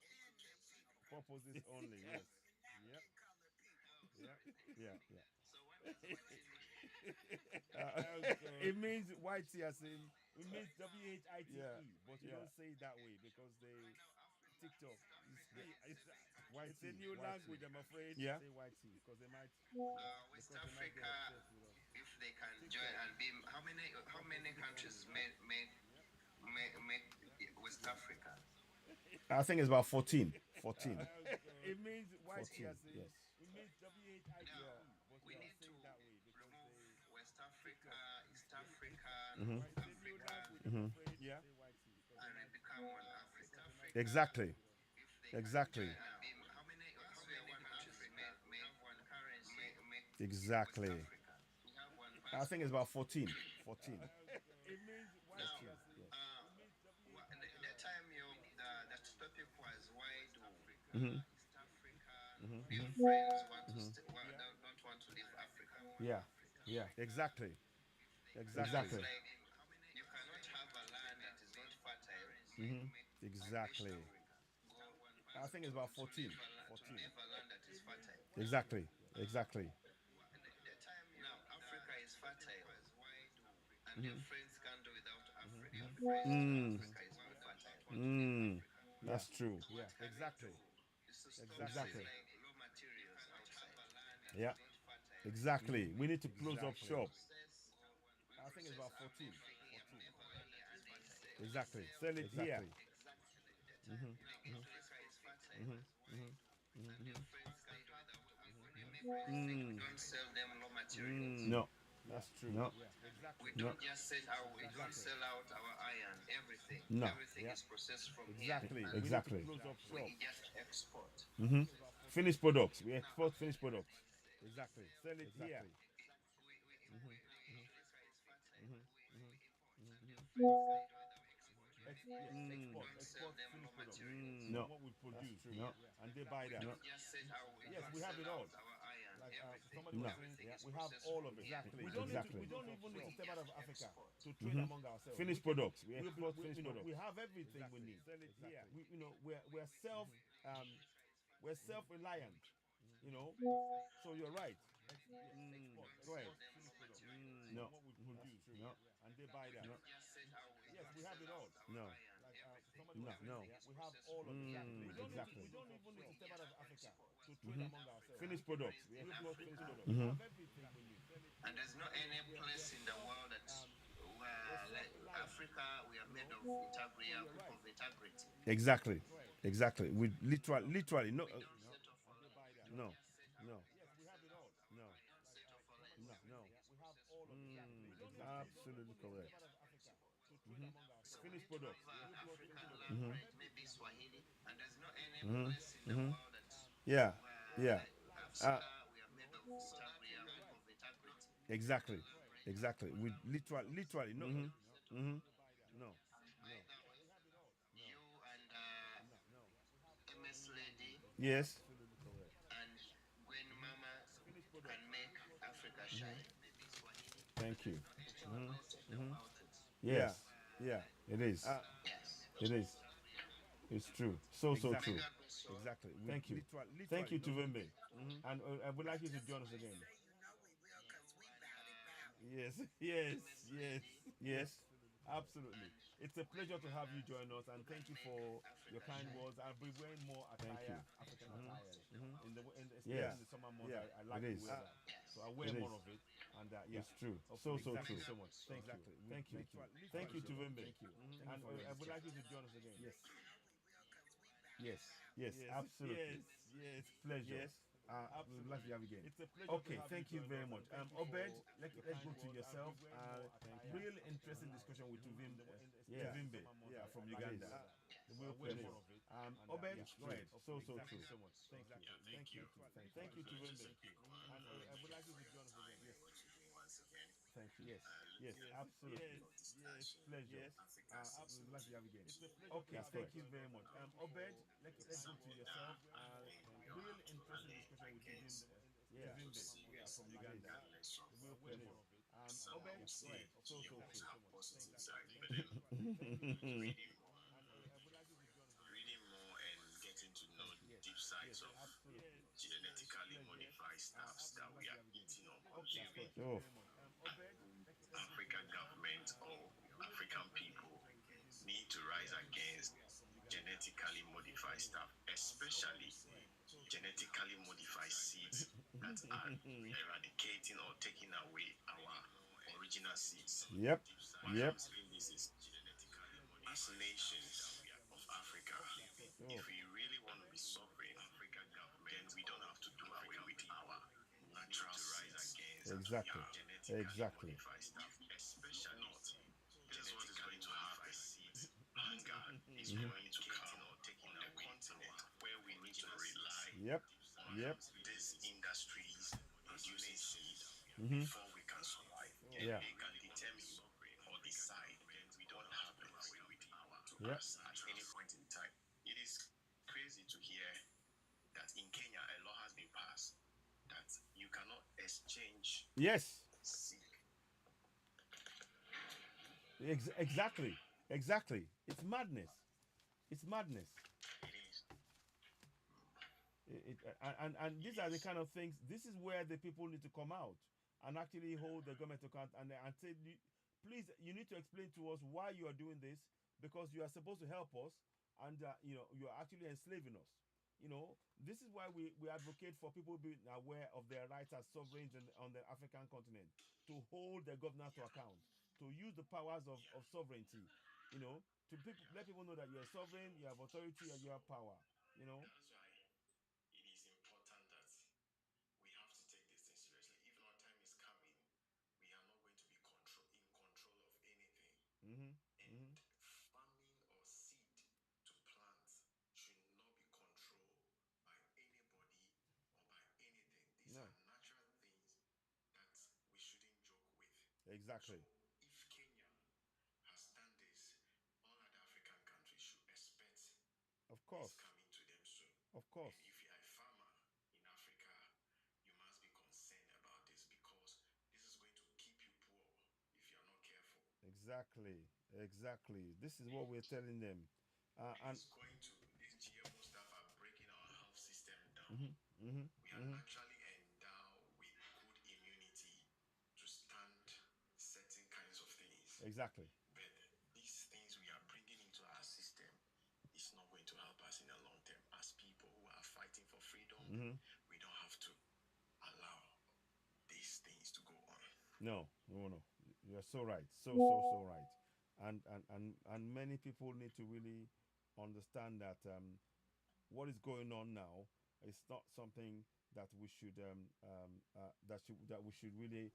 purposes only. Yes. Yep. Yep. Yeah. Yeah. So what does what you mean? It means YT as in it means WHITE, but you don't say it that way because they TikTok it's a new language. I'm afraid. Yeah. Say YT because they might West Africa, if they can join and be how many countries make West Africa? I think it's about 14. 14. It means YT 14, as in yes. it means WHITE, but We you need don't say to it that way because remove they West Africa, East Africa, Mhm. Africa, Yeah. and it become one Africa. Exactly. If they Exactly. can join and be, how many countries make one currency? Make Exactly. West Africa. We have one I think it's about 14. 14. It means now, the time the topic was why do Mhm. East Africa your friends want to don't want to leave Africa? Yeah. Yeah. Exactly. Exactly. Exactly. Like you cannot have a land that is not fertile. Exactly. I think it's about 14. To 14. leave a land that is fertile. Exactly. Exactly. The time now Africa is fertile, and your friends can't do without Africa. Your friends Africa is not fertile. That's true. Yeah. Exactly. It's to stop Exactly. like raw materials outside. Yeah. Exactly. We need to close up shop. I think it's about 14. 14. Exactly. Sell it here. Mhm. Mhm. Don't sell them raw materials. No. That's true. No. We don't just sell we don't sell out our iron, everything. No. Everything Yeah. is processed from Exactly. here. Exactly. We just export. Finished products. We export finished products. Exactly. Sell it here. Don't sell them raw materials. No. What we produce. No. And they buy that. Don't just sell Yes, we have it all. our iron, Like everything. somebody was saying, Everything is we have processed all from of it. here. We don't Exactly. we don't even need to step out of Africa to trade Mhm. among ourselves. Finished products. We export we, finished you know, products. we have everything we need. Sell it here. We're self we're self reliant. You know, so you're right. Go ahead. No. What we produce. No. And they buy that. No. Yes, we have it all. No. Like somebody No. was saying, No. we have all of it. Exactly. We don't even need to step out of Africa to trade among ourselves. Finished products. We We export export finished finished products. products. We have everything we need. And there's no any place in the world that where like Africa we are made of integrity, people of integrity. Exactly. Exactly. We literally no. Don't settle for less. No. No. Yes, we have it all. No. Settle for less. No. No. We have all of it. Absolutely correct. Step out of Africa to trade among ourselves. So Finished we products. have African language, maybe Swahili, and there's no any place in the world that Yeah. where Yeah. like Africa we are made of integrity, people of integrity. Exactly. Exactly. We literally, no. Mm-hmm. Mm-hmm. No. Right now, you and MS Lady Yes. Absolutely correct. and Gwen Mama can make Africa shine. Maybe Swahili, Thank you. it's all about talking about it. Yeah. Yes. Yeah. It is. Yes. It is. It's true. So Exactly. true. May God bless you all. Exactly. We Thank you. literally, Thank you, no. Tuvembe. Mm-hmm. And I would like you to Just join us wanna again. say, you know we will, cause we You and bout it, bout it. Yes. Yes. MS Yes. Lady Yes. Absolutely correct. Absolutely. and It's a Gwen pleasure to have you Mama join us, and can thank you make for your Africa kind shine. words. I'll be wearing more Thank you. attire, African Mm-hmm. attires, especially Yeah. in the summer months. Yeah. I like It to is. wear that, Yes. so I wear It more is. of it. And yeah, It's true. hopefully, So thank true. you so much. Thank you. Exactly. We Thank you. literally Thank you, appreciate it. Tuvembe. Thank you. And Thank you for your I would like you dedication. to join us again. Yes. You know we will, cause we bout Yes. it, bout it. Yes, Yes. absolutely. Yes. Yes. Pleasure. Yes. We'd like to have you again. It's a pleasure. Okay, thank you very much. Obed, let's go to yourself. Really interesting discussion with Tuvimbe, Yeah. Tuvimbe Yeah. from It Uganda. is. The real pleasure. Obed, go ahead. So true. Thank you. Thank you. Thank you. Thank you, Tuvimbe. And I would like you to join us again. Yes. What you're doing once again. Thank you. Yes. Yes, absolutely. Yes. Pleasure. Yes. We'd like to have you again. It's a pleasure. Okay, That's thank correct. you very much. Obed, let's go to yourself. Really interesting discussion with Tuvimbe. Yeah. Tuvimbe from Uganda. The real pleasure. Obed, go ahead. So true. Positive side, but then reading more and getting to know the deep sides of genetically modified stuffs that we are eating or consuming. Oh, African government or African people need to rise against genetically modified stuff, especially genetically modified seeds that are eradicating or taking away our original seeds. yep. Why Yep. I'm saying this is as nations of Africa, if we really want to be sovereign, African government, then we don't have to do away with our natural seeds. Exactly. Exactly. Modified stuff, especially not. This is what is going to happen. Hunger is going to come or taking a continent where we need to rely Yep. on Yep. these industries producing seeds before we can survive. And Yeah. they can determine or decide then we don't have to away with our to Yep. us at any point in time. It is crazy to hear that in Kenya a law has been passed that you cannot exchange Yes. seed. Exactly. Exactly. It's madness. It's madness. It is. And these are the kind of things. This is where the people need to come out and actually hold the government to account and say, please, you need to explain to us why you are doing this, because you are supposed to help us, and you are actually enslaving us. This is why we advocate for people being aware of their rights as sovereigns on the African continent, to hold the governor to account, to use the powers of sovereignty, to let people know that you are sovereign, you have authority, and you have power. That's why it is important that we have to take this thing seriously. Even our time is coming, we are not going to be in control of anything. And farming or seed to plant should not be controlled by anybody or by anything. These No. are natural things that we shouldn't joke with. Exactly. So if Kenya has done this, all other African countries should expect Of course. it's coming to them soon. Of course. And if you are a farmer in Africa, you must be concerned about this because this is going to keep you poor if you are not careful. Exactly. Exactly. This is what we're telling them. And It's going to, these GMO stuff are breaking our health system down. We are naturally endowed with good immunity to stand certain kinds of things. exactly. But these things we are bringing into our system is not going to help us in the long term. As people who are fighting for freedom, we don't have to allow these things to go on. No. You're so right. So right. And many people need to really understand that what is going on now is not something that we should that we should really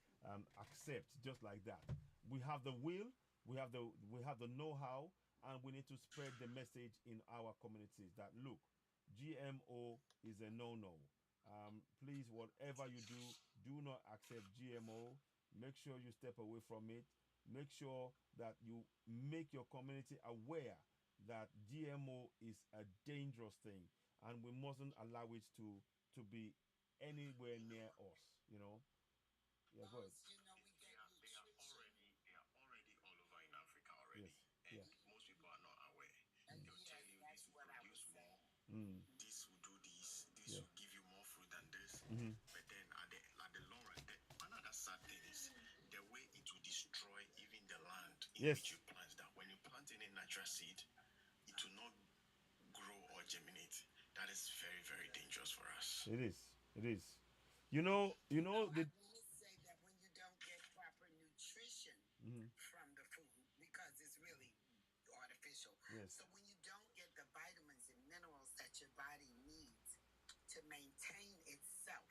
accept just like that. We have the will, we have the know-how, and we need to spread the message in our communities that look, GMO is a no-no. Please, whatever you do not accept GMO. make sure you step away from it. Make sure that you make your community aware that GMO is a dangerous thing, and we mustn't allow it to be anywhere near us. You know. Yeah, go ahead. You know, we get nutrition. They are already all over in Africa already. Yes. And most people are not aware. And They'll tell you that's this will what I was produce more. saying. This will do this. This Yeah. will give you more fruit than this. But then at the long run, another sad thing is the way it will destroy even the land in Yes. which you plant that. When you plant any natural seed, it will not grow or germinate. That is very, very dangerous for us. It is. It is. You know. I want to say that when you don't get proper nutrition from the food, because it's really artificial. Yes. So when you don't get the vitamins and minerals that your body needs to maintain itself,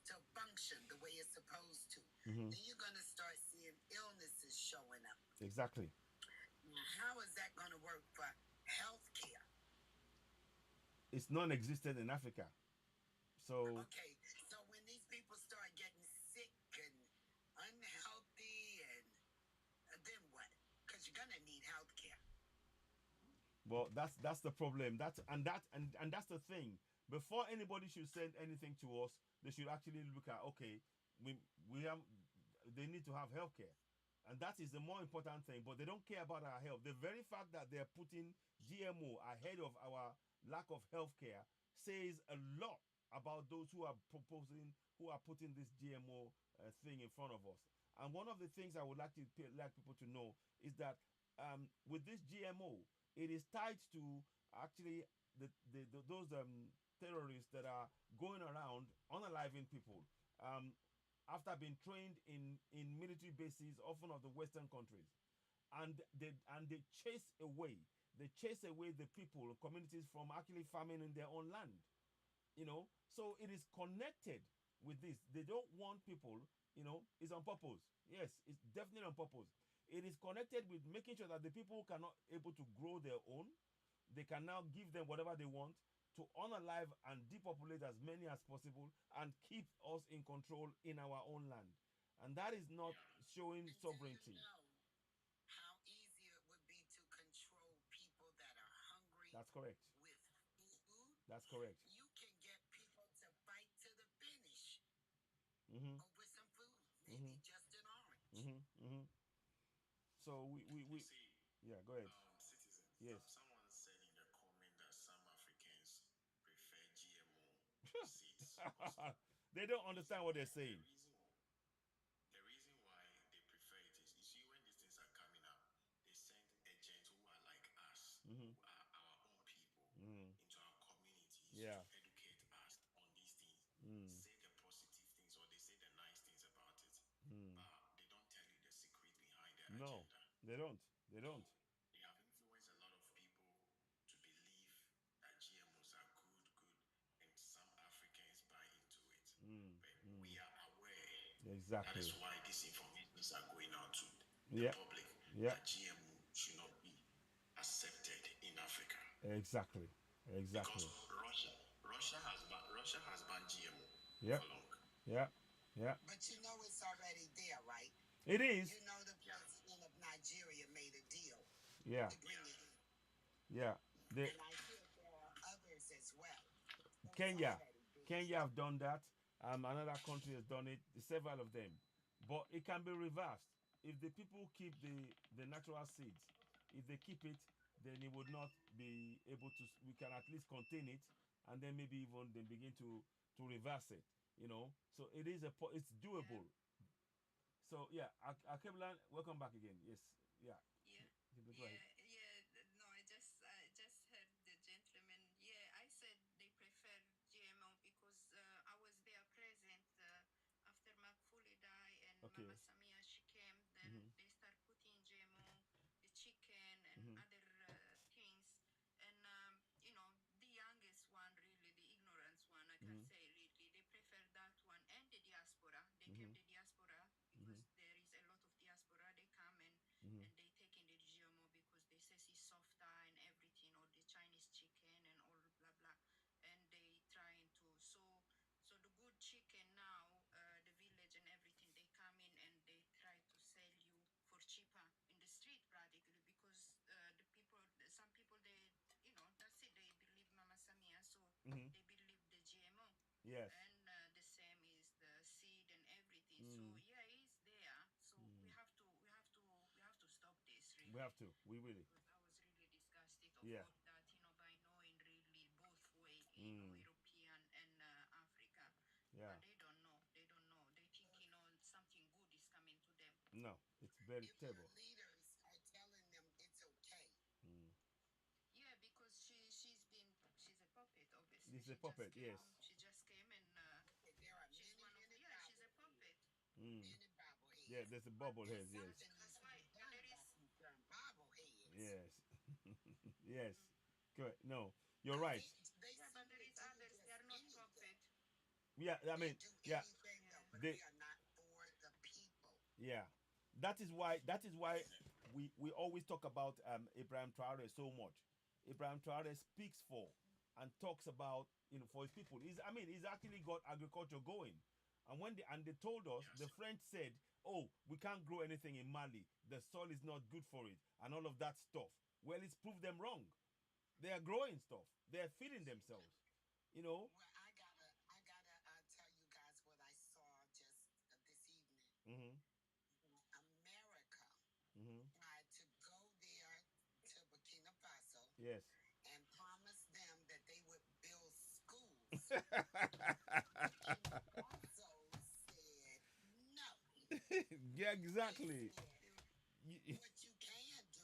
to function the way it's supposed to, then you're going to start seeing illnesses showing up. Exactly. Now, how is that going to work for health care? It's non-existent in Africa. So Okay, so when these people start getting sick and unhealthy, and then what? Because you're gonna need health care. well, that's the problem. That's the thing. Before anybody should send anything to us, they should actually look at, okay, we have, they need to have health care, and that is the more important thing. But they don't care about our health. The very fact that they're putting GMO ahead of our lack of health care says a lot about those who are putting this GMO thing in front of us. And one of the things I would like people to know is that with this GMO, it is tied to actually those terrorists that are going around unaliving people after being trained in military bases, often of the Western countries, and they chase away the people, communities, from actually farming in their own land. You know, so it is connected with this. They don't want people, you know, it's on purpose. Yes, it's definitely on purpose. It is connected with making sure that the people cannot able to grow their own. They can now give them whatever they want to unalive and depopulate as many as possible and keep us in control in our own land. And that is not showing sovereignty. Do you know how easy it would be to control people that are hungry? That's correct. With food. That's correct. You can get people to fight to the finish over some food, maybe just an orange. So we See, yeah, go ahead. citizens. Yes. Someone said in the comment that some Africans prefer GMO seeds. They don't understand what they're saying. The reason why they prefer it is, you see, when these things are coming out, they send agents who are like us, who are our own people, into our communities Yeah. to educate us on these things, say the positive things or they say the nice things about it, but they don't tell you the secret behind their No, agenda. they don't. They don't. They have influenced a lot of people to believe that GMOs are good, and some Africans buy into it. But we are aware. Exactly. That is why these informations are going out to Yeah. the public. Yeah. That GMO should not be accepted in Africa. Exactly. Exactly. Because Russia has banned GMO Yep. for long. Yeah. Yeah. But you know it's already there, right? It is. You know the president of Nigeria made a deal Yeah. to bring it in. Yeah. They, And I hear there are others as well. who's Kenya. already doing Kenya have done that. Another country has done it. Several of them. But it can be reversed. If the people keep the natural seeds, if they keep it, then it would not be able to. We can at least contain it, and then maybe even then begin to reverse it. You know. So it is it's doable. So yeah, Akeblan, welcome back again. Yes. Yeah. Yeah. Go ahead. No, I just heard the gentleman. Yeah, I said they prefer GMO because I was there present after Magufuli died and Okay. Mama Samia she came. Then they start putting GMO, the chicken and other things. And you know, the youngest one, really, the ignorant one, I can say, really, they prefer that one and the diaspora. They kept the diaspora because there is a lot of diaspora. They come and they take in the GMO because they say it's softer and everything, or the Chinese chicken and all blah blah, and they trying to so the good chicken now, the village and everything, they come in and Yes. And the same is the seed and everything. Mm. So yeah, it's there. So we have to stop this really. We have to. We really. Because I was really disgusted of Yeah. all that, by knowing really both way, Mm. European and Africa. Yeah. But they don't know. They don't know. They think, something good is coming to them. No, it's very If your terrible. leaders are telling them it's okay, Mm. Yeah, because she's a puppet, obviously. It's a puppet, yes. She just came and there are she's many, one of many she's a puppet. Mm. many bobbleheads. Yeah, there's a bobblehead, yes. That's why there is Bobbleheads. Yes. Yes. Good. No, you're right. yeah, but there is others. They are not puppet. Yeah, I mean, yeah. But They- they are not for the people. Yeah, that is why we always talk about Ibrahim Traore so much. Ibrahim Traore speaks for and talks about for his people. He's actually got agriculture going, and they told us the French said, oh, we can't grow anything in Mali. The soil is not good for it, and all of that stuff. Well, it's proved them wrong. They are growing stuff. They are feeding themselves. Well, I gotta tell you guys what I saw just this evening. Mm-hmm. America Mm-hmm. tried to go there to Burkina Faso Yes. and promise them that they would build schools. Burkina Faso said no. Yeah, exactly. What you can do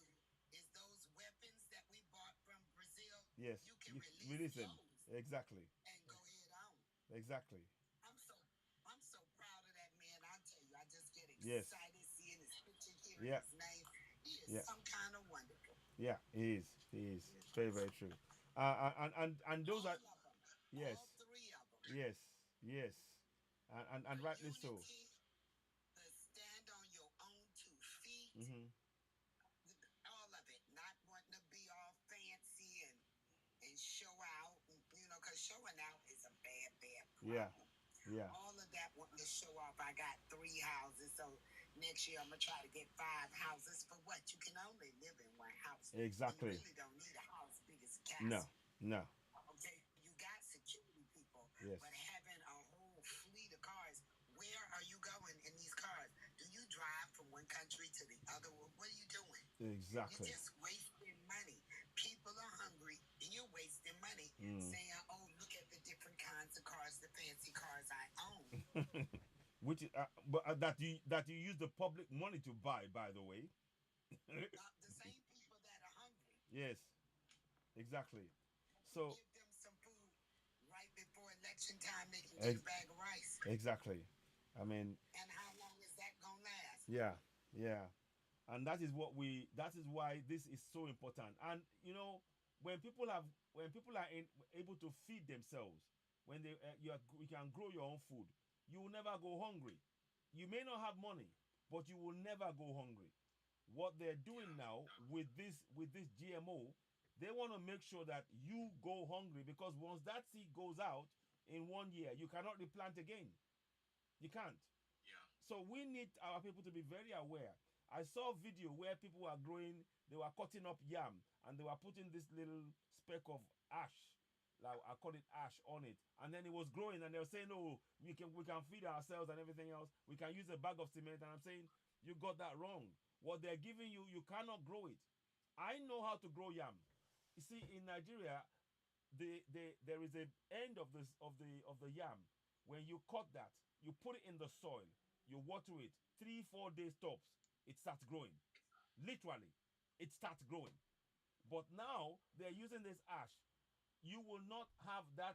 is those weapons that we bought from Brazil. Yes. You can Release them. those Exactly. and go head on. Exactly. I'm so proud of that man. I tell you, I just get Yes. excited seeing his picture, hearing Yeah. his name. He is Yeah. some kind of wonderful. Yeah, he is. He is. Very, very true. And those All are of them. yes. All three of them. Yes. Yes. And rightly so. Unity, to stand on your own 2 feet. Mm-hmm. All of it. Not wanting to be all fancy and show out. Because showing out is a bad problem. Yeah. Yeah. All of that wanting to show off. I got 3 houses, so next year I'm gonna try to get 5 houses. For what? You can only live in one house. Exactly. You really don't need a house big as a castle. No. Okay, you got security people, Yes. but having a whole fleet of cars. Where are you going in these cars? Do you drive from one country to the other? What are you doing? Exactly. You're just wasting money. People are hungry, and you're wasting money saying, "Oh, look at the different kinds of cars, the fancy cars I own." Which is, that you use the public money to buy, by the way. The same people that are hungry. Yes. Exactly. So Give them some food right before election time. They can get a bag of rice. exactly. I mean, And how long is that gonna last? yeah. And that is why this is so important. And when people are able to feed themselves, when they you can grow your own food, you will never go hungry. You may not have money, but you will never go hungry. What they're doing now with this GMO, they want to make sure that you go hungry, because once that seed goes out in 1 year, you cannot replant again. You can't. Yeah. So we need our people to be very aware. I saw a video where people were they were cutting up yam, and they were putting this little speck of ash, like I call it ash, on it, and then it was growing, and they were saying, "Oh, we can feed ourselves and everything else. We can use a bag of cement." And I'm saying, you got that wrong. What they're giving you, you cannot grow it. I know how to grow yam. You see, in Nigeria, there is a end of the yam. When you cut that, you put it in the soil, you water it, 3-4 days tops, it starts growing. Literally, it starts growing. But now they're using this ash. You will not have the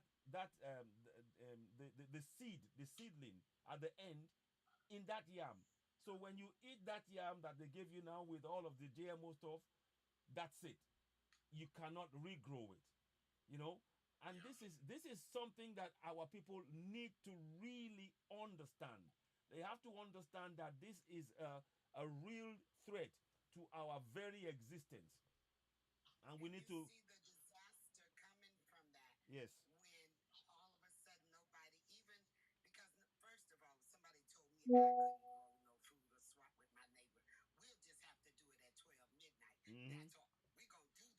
seedling at the end in that yam. So when you eat that yam that they give you now with all of the GMO stuff, that's it. You cannot regrow it. And this is something that our people need to really understand. They have to understand that this is a real threat to our very existence, and we need to. See the disaster coming from that. Yes. When all of a sudden nobody even, because first of all, somebody told me if I couldn't grow no food or swap with my neighbor, we'll just have to do it at 12 midnight. That's all. We're gonna do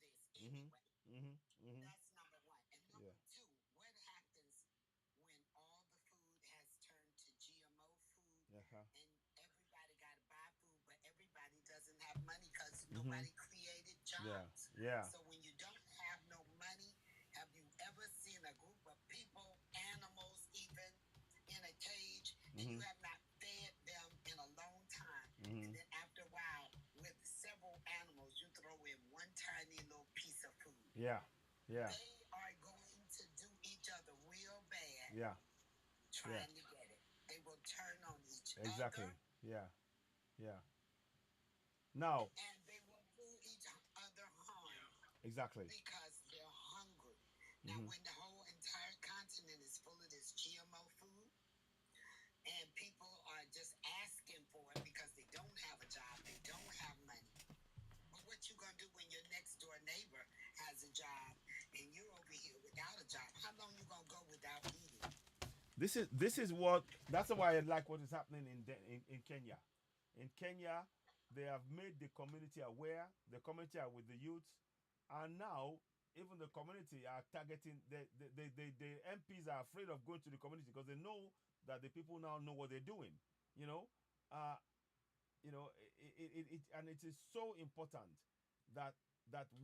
this anyway. That's number one. And number two, what happens when all and everybody got to buy food, but everybody doesn't have money because nobody created jobs. Yeah. So when you don't have no money, have you ever seen a group of people, animals even, in a cage, and you have not fed them in a long time? And then after a while, with several animals, you throw in one tiny little piece of food. Yeah. They are going to do each other real bad. Yeah. Trying to get it. They will turn on each Exactly. other. Yeah. Now. And they will do each other harm. Exactly. Because they're hungry. Now, when the whole entire continent is full of this GMO food, and people are just asking for it because they don't have a job, they don't have money. But what you gonna do when your next door neighbor has a job and you're over here without a job? How long you gonna go without eating? This is what, that's why I like what is happening in Kenya. In Kenya, they have made the community aware. The community are with the youths, and now even the community are targeting the MPs are afraid of going to the community because they know that the people now know what they're doing. And it is so important that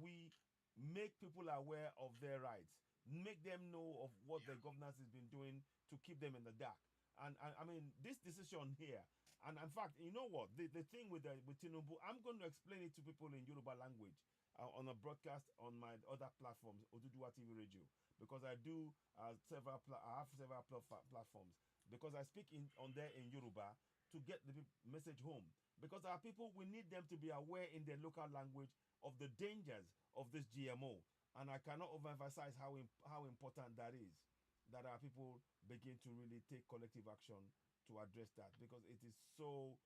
we make people aware of their rights, make them know of what the governance has been doing to keep them in the dark. And I mean, this decision here, and in fact, you know what, the thing with Tinubu, I'm going to explain it to people in Yoruba language on a broadcast on my other platforms, Oduduwa TV Radio, because I do I have several platforms, because I speak on there in Yoruba to get the message home. Because our people, we need them to be aware in their local language of the dangers of this GMO. And I cannot overemphasize how important that is, that our people begin to really take collective action to address that, because it is so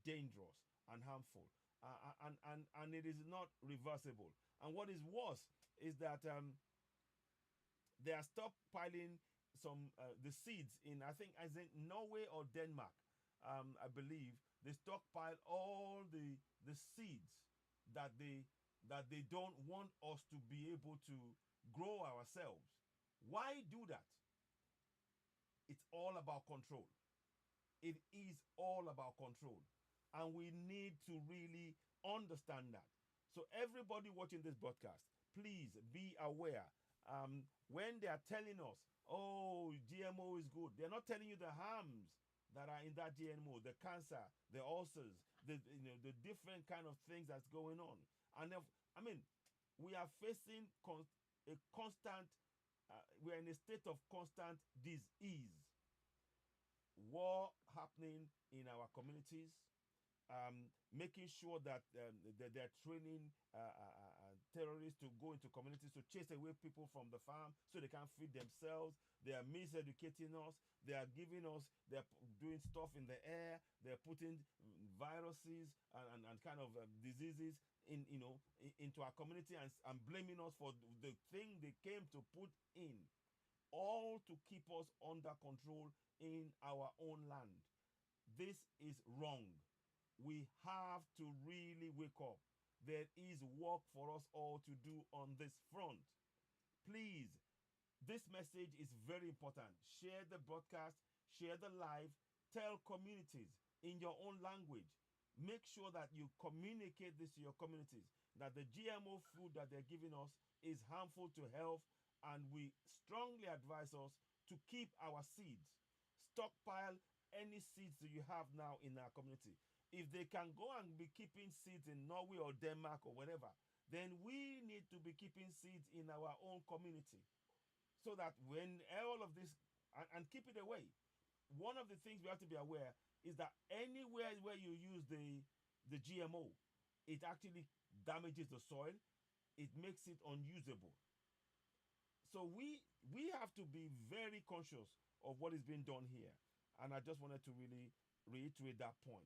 dangerous and harmful, and it is not reversible. And what is worse is that they are stockpiling some the seeds in, I think, as in Norway or Denmark. I believe they stockpile all the seeds that they don't want us to be able to grow ourselves. Why do that? It's all about control. It is all about control. And we need to really understand that. So everybody watching this broadcast, please be aware. When they are telling us, oh, GMO is good, they're not telling you the harms that are in that GMO, the cancer, the ulcers, the different kind of things that's going on. And I mean, we are facing a constant, we are in a state of constant disease. War happening in our communities, making sure that they're training terrorists to go into communities to chase away people from the farm so they can't feed themselves. They are miseducating us. They are giving us, they're doing stuff in the air. They're putting viruses and kind of diseases into our community and blaming us for the thing they came to put in, all to keep us under control in our own land. This is wrong. We have to really wake up. There is work for us all to do on this front. Please, this message is very important. Share the broadcast, share the live, tell communities in your own language. Make sure that you communicate this to your communities, that the GMO food that they're giving us is harmful to health, and we strongly advise us to keep our seeds. Stockpile any seeds that you have now in our community. If they can go and be keeping seeds in Norway or Denmark or whatever, then we need to be keeping seeds in our own community, so that when all of this, and keep it away. One of the things we have to be aware is that anywhere where you use the GMO, it actually damages the soil. It makes it unusable. So we have to be very conscious of what is being done here. And I just wanted to really reiterate that point.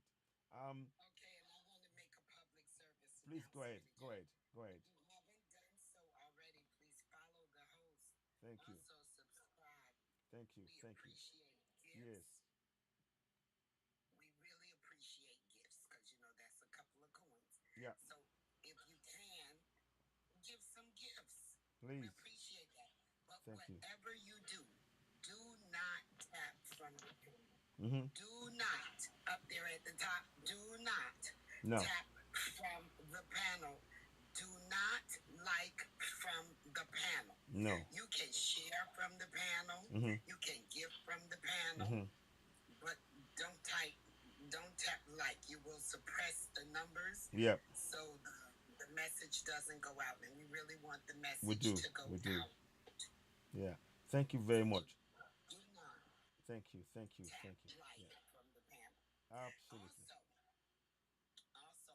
Okay, and I want to make a public service. Please go ahead. announcement Go again. ahead. Go ahead. If you haven't done so already, please follow the host. Thank you. Also subscribe. Thank you. We Thank you. appreciate Yes. gifts. We really appreciate gifts because that's a couple of coins. Yeah. So if you can, give some gifts. Please. We appreciate that. But Thank you. whatever you do not tap from the pin. Do not, up there at the top, do not No. tap from the panel. Do not like from the panel. No. You can share from the panel. You can give from the panel. But don't tap like. You will suppress the numbers. Yep. So the message doesn't go out. And we really want the message We do. to go We do. out. Yeah. Thank you very much. Do not Thank you. Thank you. tap Thank you. like Yeah. from the panel. Absolutely. Also,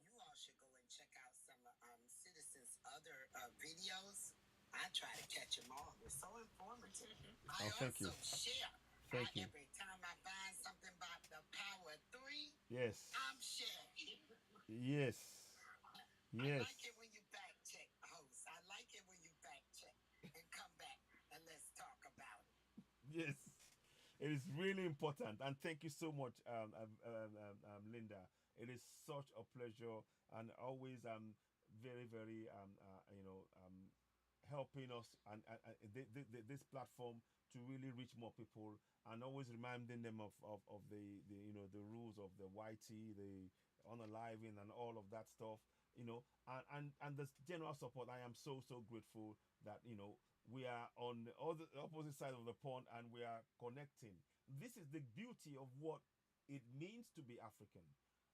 you all should go and check out some citizens' other videos. I try to catch them all. They're so informative. I thank you. also share. Thank you. Every time I find something about the Power 3, Yes. I'm sharing. Yes. Yes. I like it when you fact check, host. I like it when you fact check and come back and let's talk about it. Yes. It is really important, and thank you so much, Linda. It is such a pleasure, and always very very helping us and this platform to really reach more people, and always reminding them of the the rules of the YT, the unaliving, and all of that stuff, and the general support. I am so grateful that we are on the opposite side of the pond, and we are connecting. This is the beauty of what it means to be African.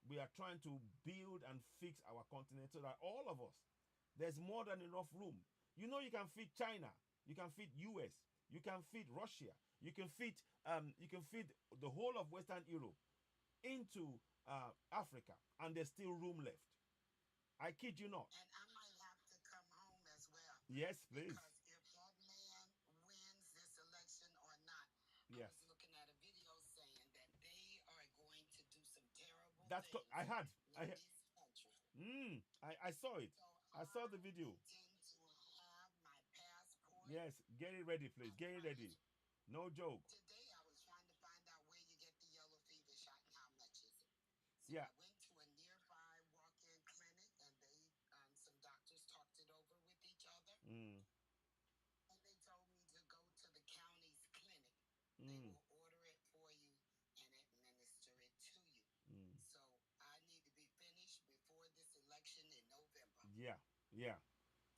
We are trying to build and fix our continent so that all of us, there's more than enough room. You can feed China, you can feed US, you can feed Russia, you can feed the whole of Western Europe into Africa, and there's still room left. I kid you not. And I might have to come home as well. Yes, please. Because if that man wins this election or not, Yes. I was looking at a video saying that they are going to do some terrible That's things I had. in this country. I saw it. So I saw the video. intend to have my passport. Yes, get it ready, please. Get it ready. No joke. Today I was trying to find out where you get the yellow fever shot and how much is it. So Yeah. I went to a nearby walk-in clinic, and they some doctors talked it over with each other. And they told me to go to the county's clinic. They will order it for you and administer it to you. So I need to be finished before this election in November. Yeah.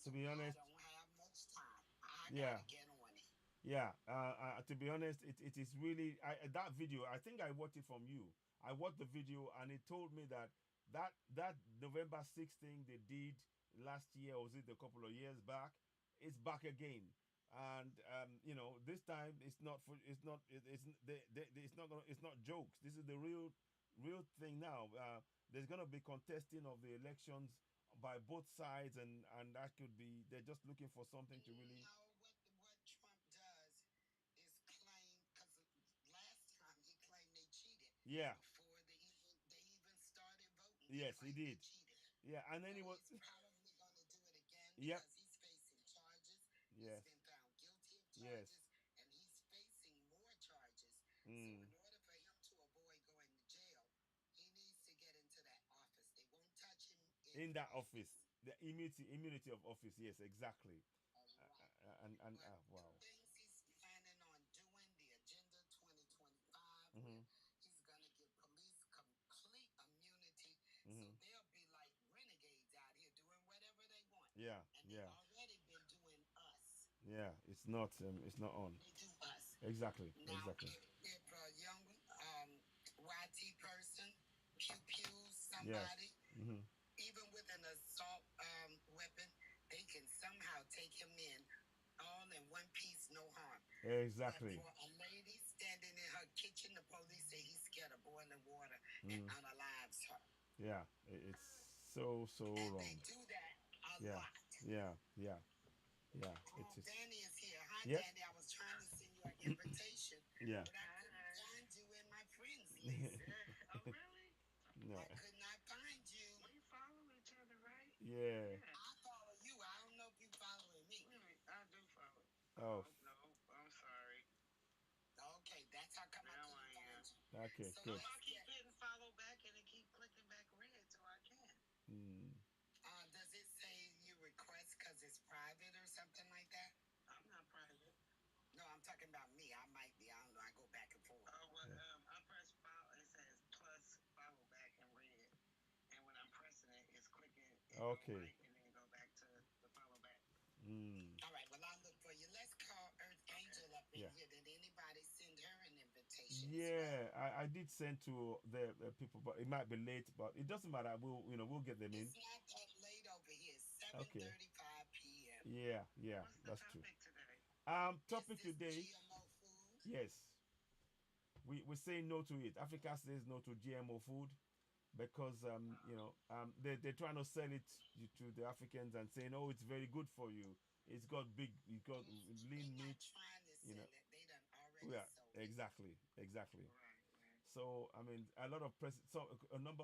To be honest, I don't have much time. I Yeah. gotta get on it. yeah. To be honest, it is really that video. I think I watched it from you. I watched the video, and it told me that November 6th thing they did last year, or was it a couple of years back? It's back again, and this time it's not jokes. This is the real thing now. There's gonna be contesting of the elections by both sides, and that could be they're just looking for something to really. What Trump does is claim, because last time he claimed they cheated. Yeah. Before they even started voting. Yes, he did. Cheated. Yeah, and then he was. He's probably going to do it again Yep. because he's facing charges. Yes. He's been found guilty of Yes. charges, and he's facing more charges. So Mm. in order for him to avoid going to jail, he needs to get into that office. They won't touch him In that office, the immunity of office. Yes, exactly. And wow. The things he's planning on doing, the Agenda 2025, Mhm. he's going to give police complete immunity. Mhm. So they'll be like renegades out here doing whatever they want. Yeah, And yeah, they've already been doing us. yeah. It's not on. They do us. Exactly, Now, exactly. if a young YT person pews somebody, Mhm. even with an assault weapon, they can somehow take him in all in one piece, no harm. Exactly. But for a lady standing in her kitchen, the police say he's scared of boiling water and unalives her. Yeah, it's so And wrong. they do that a Yeah, lot. yeah. It is. Danny is here. Hi, Yep. Danny. I was trying to send you an invitation, Yeah. but I couldn't find you in my friends list. Oh, really? No. I could not find you. We follow each other, right? Yeah. I follow you. I don't know if you following me. I do follow. Oh. No, I'm sorry. Okay, that's how come Now I I couldn't am. find you. Okay. So Good. I keep hitting follow back and it keep clicking back red, so I can. Mm. Does it say you request because it's private or something like that? I'm not private. No, I'm talking about me. I might be. I don't know. I go back and forth. Oh, well, I and go Okay. right, and then go back to the follow back. Mm. All right, well, I'll look for you. Let's call Earth Angel up in Yeah. here. Did anybody send her an invitation as well? Yeah, I did send to the people, but it might be late. But it doesn't matter. We'll get them in. It's not that late over here. It's Okay. 7:35 p.m. Yeah, What's the that's true. topic today? Topic Is this today. GMO food? Yes, we say no to it. Africa says no to GMO food because they're trying to sell it to the Africans and saying, oh, it's very good for you. It's got They're lean not meat. trying to You sell know, it. They done already yeah, sold it. exactly. Right, right. So I mean, a number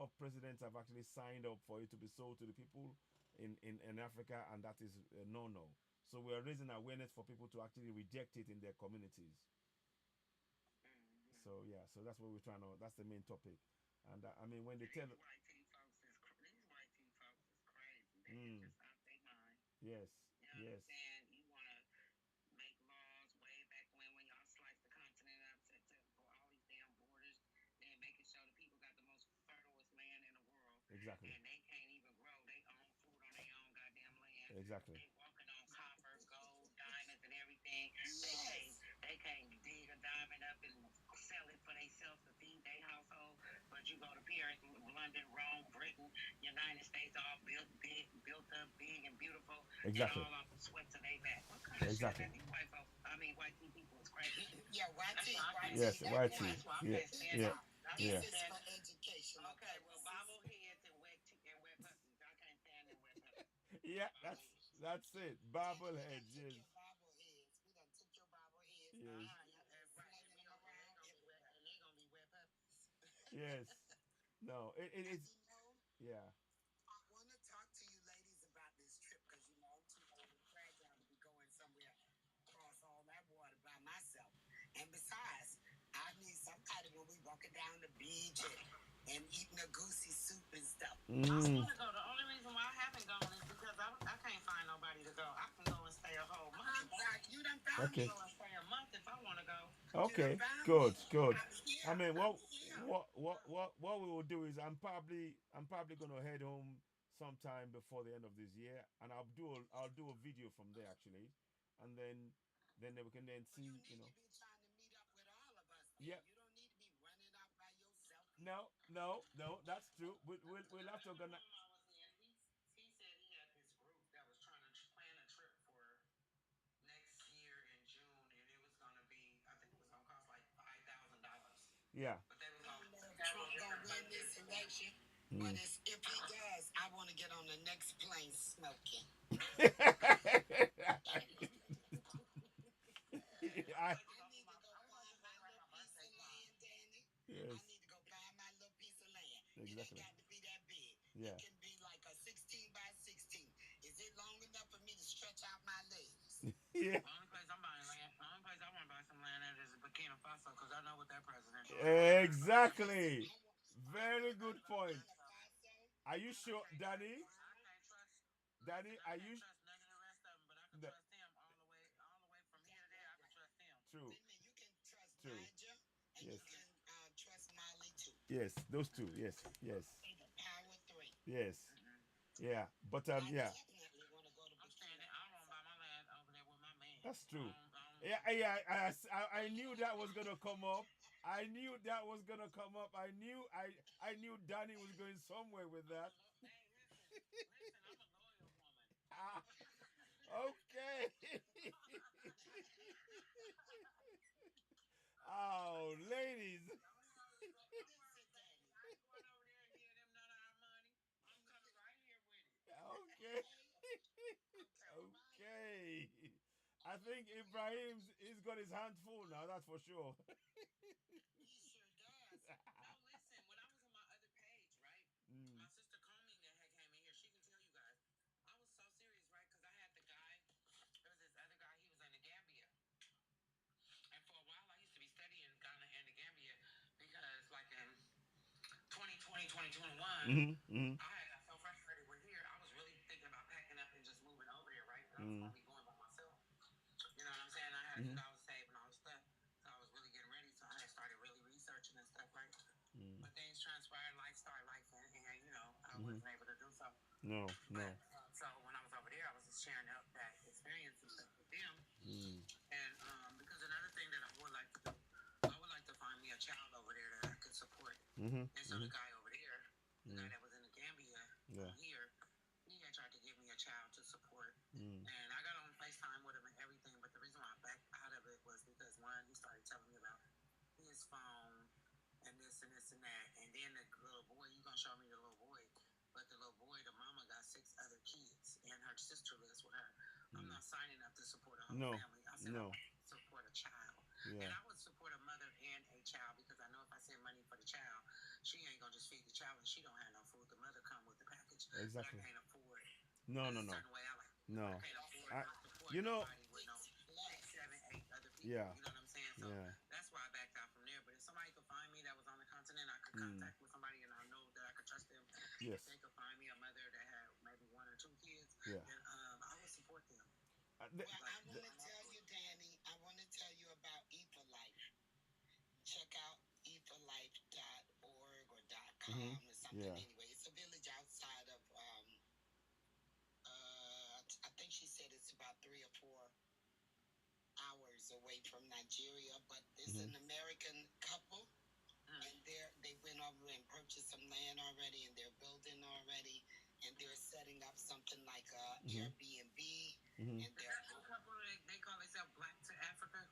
of presidents have actually signed up for it to be sold to the people in Africa, and that is a no. So we are raising awareness for people to actually reject it in their communities. So yeah, so that's what we're trying to. That's the main topic, and I mean when they tell. These white tea folks is crazy. They Mm, just out their mind. yes, You know what I'm yes, saying? You want to make laws way back when y'all sliced the continent up to for all these damn borders, then making sure the people got the most fertilest land in the world, exactly, and they can't even grow their own food on their own goddamn land. exactly, They walking on copper, gold, diamonds, and everything. They can't dig a diamond up and sell it for themselves to feed their household. But you go to Paris, London, Rome, Britain, United States, all built up, big and beautiful, exactly, and all off the sweat to their back. What kind of exactly. shit? These white folks, white people is crazy. Yeah, white tea, Yes, white tea. That's why I Yeah, can't stand yeah, it. yeah. This is for educational. Okay, well, bobbleheads and wet puppies. I can't stand them wet puppies. Yeah, that's it. Bobbleheads, Took yes, your bobbleheads. We done took your bobbleheads. yes, Flinging them around, and they gonna be wet puppies. yes. No, it's You know, yeah. I want to talk to you ladies about this trip because you know I'm too old and fragile to be going somewhere across all that water by myself. And besides, I need somebody when we walking down the beach and eating a goosey soup and stuff. I want to go. The only reason why I haven't gone is because I can't find nobody to go. I can go and stay a whole month. You done found Okay. me. Go and stay a month if I want to go. Okay, good. I mean, what we will do is I'm probably gonna head home sometime before the end of this year, and I'll do a video from there actually, and then we can then see, You need to be trying to meet up with all of us. Yeah. You don't need to be running out by yourself. No, that's true. We'll have to organize. He said he had this group that was trying to plan a trip for next year in June, and it was going to be, I think it was going to cost like $5,000. Yeah. But they was going to Trump going to win this election. But if he does, I want to get on the next plane smoking. I, I need to go find my little piece of land, Danny. Yes. I need to go find my little piece of land. Exactly. It ain't got to be that big. Yeah. It can be like a 16 by 16. Is it long enough for me to stretch out my legs? Yeah. The only place I'm buying land, the only place I want to buy some land at is Burkina Faso because I know what that president is. Exactly. Very good point. Are you sure, Danny? Danny, are you? Trust none of the rest of them, but I can trust him all the way from here to there. I can trust him. True. You can trust True. Niger, and Yes. you can trust Mali too. Yes, those two. Yes. Power three. Yes. Yeah. But I yeah. definitely want to go to Burkina. I want to buy my land over there with my man. That's true. Yeah. I knew that was gonna come up. I knew that was gonna come up. I knew Danny was going somewhere with that. Listen, I'm a loyal woman. Okay. Oh, ladies. Okay. Okay. I think Ibrahim's he's got his hands full now, that's for sure. He sure does. No, listen, when I was on my other page, right? My sister Comey that had came in here, she can tell you guys. I was so serious, right? Because I had the guy, there was this other guy, he was in the Gambia. And for a while, I used to be studying Ghana and the Gambia because, like, in 2020, 2021, I had got so frustrated with here, I was really thinking about packing up and just moving over here, right? But I was going to be going by myself. You know what I'm saying? I had I was saving all this stuff. So I was really getting ready. So I had started really researching and stuff, right? But things transpired, life started life, and you know, I wasn't able to do so. No, no. But, so when I was over there, I was just sharing that experience and stuff with them. And because another thing that I would like to do, I would like to find me a child over there that I could support. And so the guy over there, the guy that was in the Gambia here, he had tried to give me a child to support. And I got on FaceTime with him and everything, but the reason why I backed out of it was because one, he started telling me about his phone and this and this and that. And then the little boy, you gonna show me the little boy. But the little boy, the mama got 6 other kids, and her sister lives with her. I'm not signing up to support a whole family. I said I want to support a child. And I would support a mother and a child because I know if I send money for the child, she ain't going to just feed the child and she don't have no food. The mother come with the package. Exactly. But I can't afford. No. Certain way I like. No. I can't afford to support you know, nobody with no 6, 7, 8 other people. Yeah. You know what I'm saying? So that's why I backed out from there. But if somebody could find me that was on the continent, I could contact with somebody and I know that I could trust them. Yes. If they could find me a mother that had maybe 1 or 2 kids, Yeah. then I would support them. Well, I want to tell you, Danny, I want to tell you about Ether Life. Check out etherlife.org or .com or something. Anyway, it's a village outside of, I think she said it's about 3 or 4 hours away from Nigeria, but it's an American couple, and they went over and purchased some land already, and they're building already, and they're setting up something like a Airbnb. And they're a couple. They call themselves Black to Africa.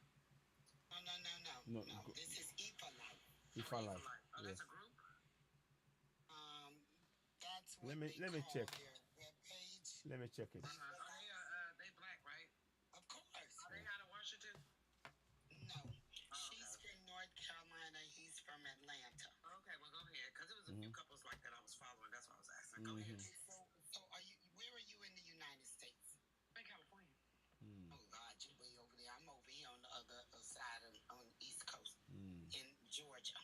No. This is IFA Life. IFA Life. Oh, that's a group. That's what let me check. Their webpage. Let me check it. They black, right? Of course. Are they out of Washington? No. She's from North Carolina. He's from Atlanta. Okay, well go ahead, because there was a few couples like that I was following. That's why I was asking. Go ahead. So where are you in the United States? I'm in California. Oh God, you're way over there. I'm over here on the other side on the East Coast in Georgia.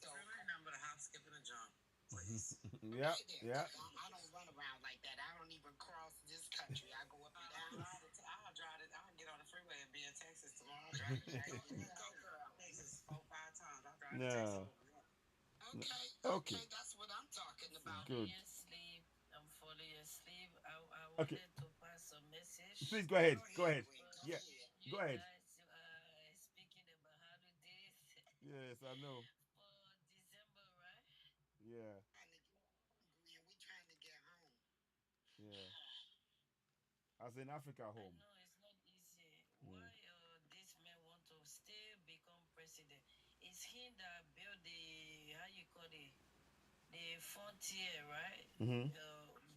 So remember the hop, skip, and a jump. Please. Yeah. I don't run around like that. I don't even cross this country. I go up and down. I'll drive it. I'll get on the freeway and be in Texas tomorrow. I'll drive Texas 4 or 5 times. I'll drive to Texas. Okay, that's what I'm talking about. Good. I'm falling asleep. I wanted to pass a message. Please go ahead. Go ahead. Yeah. Go ahead. Speaking about holidays. Yes, I know. For December, right? Yeah. We're trying to get home. Yeah. As in Africa home. No, it's not easy. Why this man want to still become president? It's him that built the, how you call it, the frontier, right?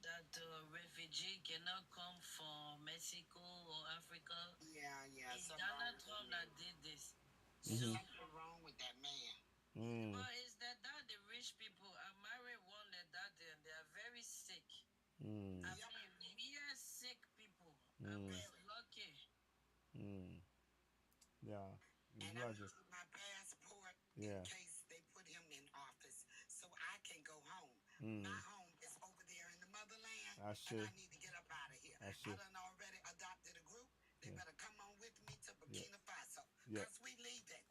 That refugee cannot come from Mexico or Africa. Yeah. It's Donald Trump that did this. Something wrong with that man. But is that the rich people are married one like that, and they are very sick. I mean, we are sick people. I'm lucky. Yeah. And I need my passport in case they put him in office so I can go home. My home is over there in the motherland, and I need to get up out of here. I done already adopted a group. They better come on with me to Burkina Faso because we leaving.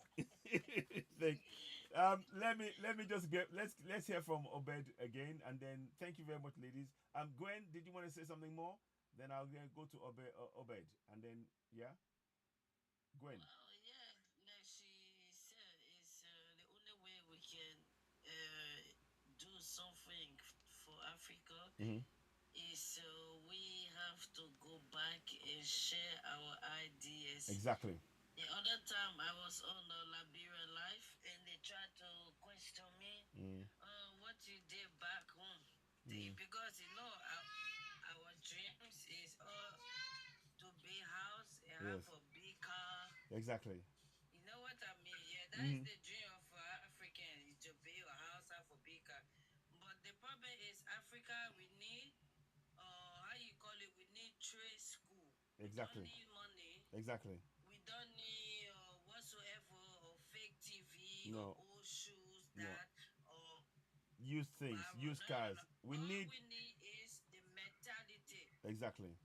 Let me just let's hear from Obed again, and then thank you very much, ladies. Gwen, did you want to say something more? Then I'll go to Obed, and then Gwen. Well, yeah, like she said, it's the only way we can do something for Africa is we have to go back and share our ideas. Exactly. The other time I was on Liberian Life and they tried to question me what you did back home. Because our dreams is to be house and have a big car. Exactly. You know what I mean? Yeah, that is the dream of African, is to build a house, have a big car. But the problem is Africa, we need how you call it? We need trade school. Exactly. We don't need money. Exactly. We don't need whatsoever or fake TV No. or old shoes No. or used things, used cars. All we need is the mentality. Exactly.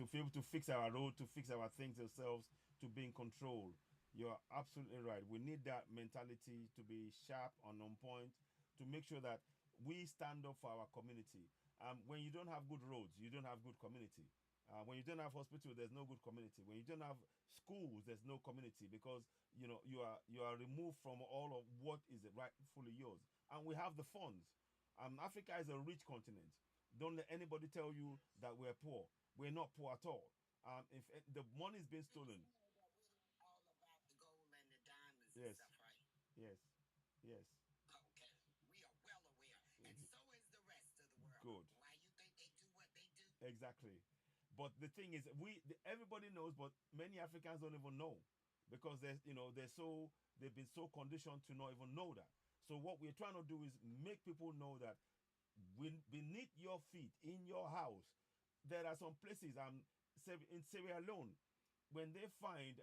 To be able to fix our road, to fix our things ourselves, to be in control. You're absolutely right. We need that mentality to be sharp and on point, to make sure that we stand up for our community. When you don't have good roads, you don't have good community. When you don't have hospital, there's no good community. When you don't have schools, there's no community, because you are removed from all of what is rightfully yours. And we have the funds. Africa is a rich continent. Don't let anybody tell you that we're poor. We're not poor at all. If the money is being stolen. All about the gold and the diamonds Yes. and stuff, right? Yes. Yes. Okay. We are well aware. And so is the rest of the world. Good. Why you think they do what they do? Exactly. But the thing is, everybody knows, but many Africans don't even know, because they've been so conditioned to not even know that. So what we're trying to do is make people know that beneath your feet in your house, there are some places. In Sierra Leone, when they find,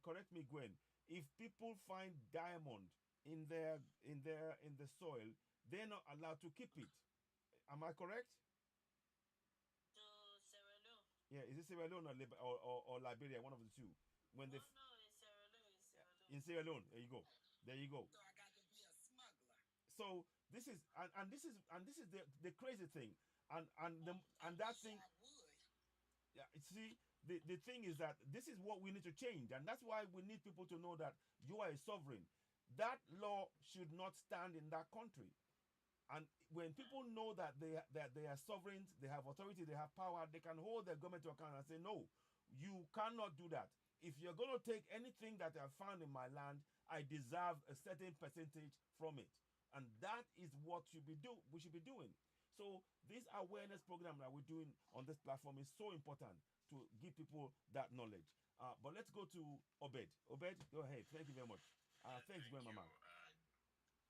correct me, Gwen, if people find diamond in the soil, they're not allowed to keep it. Am I correct? To Sierra Leone. Yeah, is it Sierra Leone or Liberia? One of the two. When No, it's Sierra Leone. It's Sierra Leone. in Sierra Leone, there you go. There you go. So I got to be a smuggler. So this is the crazy thing, and that thing. I would. Yeah, see, the thing is that this is what we need to change, and that's why we need people to know that you are a sovereign. That law should not stand in that country. And when people know that they are sovereigns, they have authority, they have power, they can hold their government to account and say, no, you cannot do that. If you're going to take anything that I found in my land, I deserve a certain percentage from it. And that is what we should be doing. So this awareness program that we're doing on this platform is so important to give people that knowledge. But let's go to Obed. Obed, go ahead. Thank you very much. Thanks, Gwen Mama.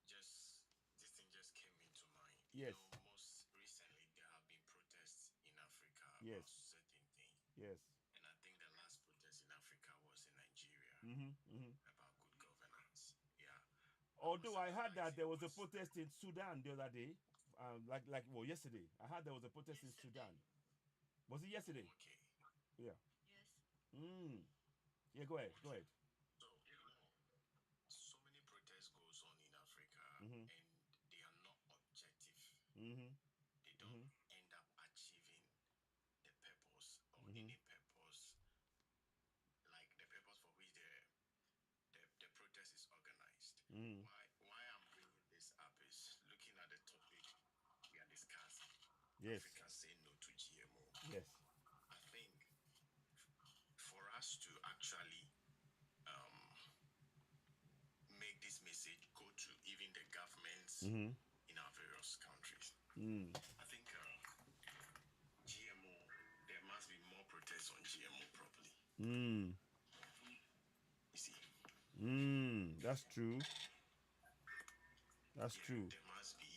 This thing just came into mind. Yes. Most recently there have been protests in Africa Yes. about certain things. Yes. And I think the last protest in Africa was in Nigeria about good governance. Yeah. Although I heard that there was a protest in Sudan the other day, yesterday. I heard there was a protest in Sudan. Was it yesterday? Okay. Yeah. Yes. Yeah, go ahead. Go ahead. So, so many protests goes on in Africa Mhm. and they are not objective. Mm-hmm. They don't end up achieving the purpose or any purpose, like the purpose for which the protest is organized. Mm. Why I'm bringing this up is looking at the topic we are discussing. Yes. Africa saying no to GMO. Yes. I think for us to actually make this message go to even the governments in our various countries, I think GMO, there must be more protests on GMO properly. Mm. You see? That's true. That's true. There must be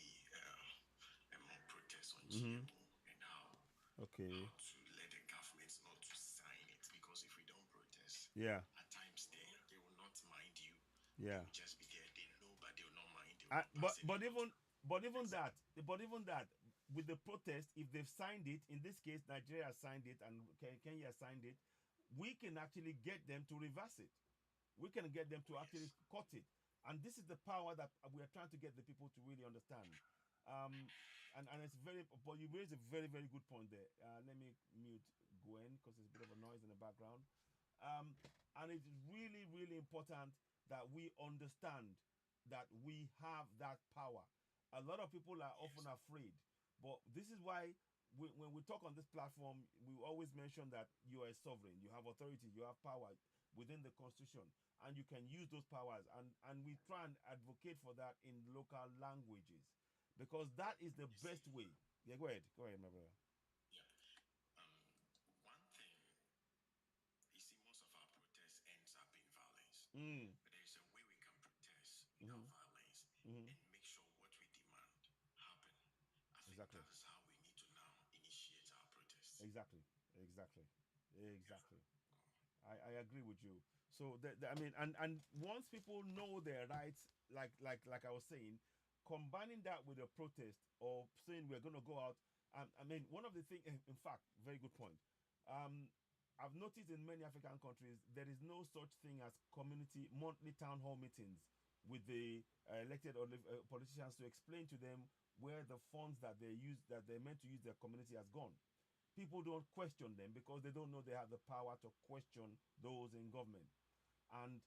more protests on GMO and how Okay. to let the governments not to sign it, because if we don't protest, Yeah. at times they will not mind you. Yeah. They will just be there. They know, but they will not mind. They will not But pass it but on. even that with the protest, if they've signed it, in this case Nigeria signed it and Kenya signed it, we can actually get them to reverse it. We can get them to actually cut it. And this is the power that we are trying to get the people to really understand. And it's very, but you raised a very, very good point there. Let me mute Gwen because there's a bit of a noise in the background. And it's really, really important that we understand that we have that power. A lot of people are often afraid, but this is why when we talk on this platform, we always mention that you are a sovereign, you have authority, you have power within the constitution, and you can use those powers. And we try and advocate for that in local languages, because that is the best way. Yeah, go ahead, my brother. Yeah. One thing, you see, most of our protests ends up in violence. But there's a way we can protest without violence and make sure what we demand happen. I think Exactly. that is how we need to now initiate our protests. Exactly. I agree with you. So I mean, and once people know their rights, like I was saying, combining that with a protest or saying we're going to go out. I mean, one of the things, in fact, very good point. I've noticed in many African countries there is no such thing as community monthly town hall meetings with the elected or politicians to explain to them where the funds that they're meant to use their community has gone. People don't question them because they don't know they have the power to question those in government. And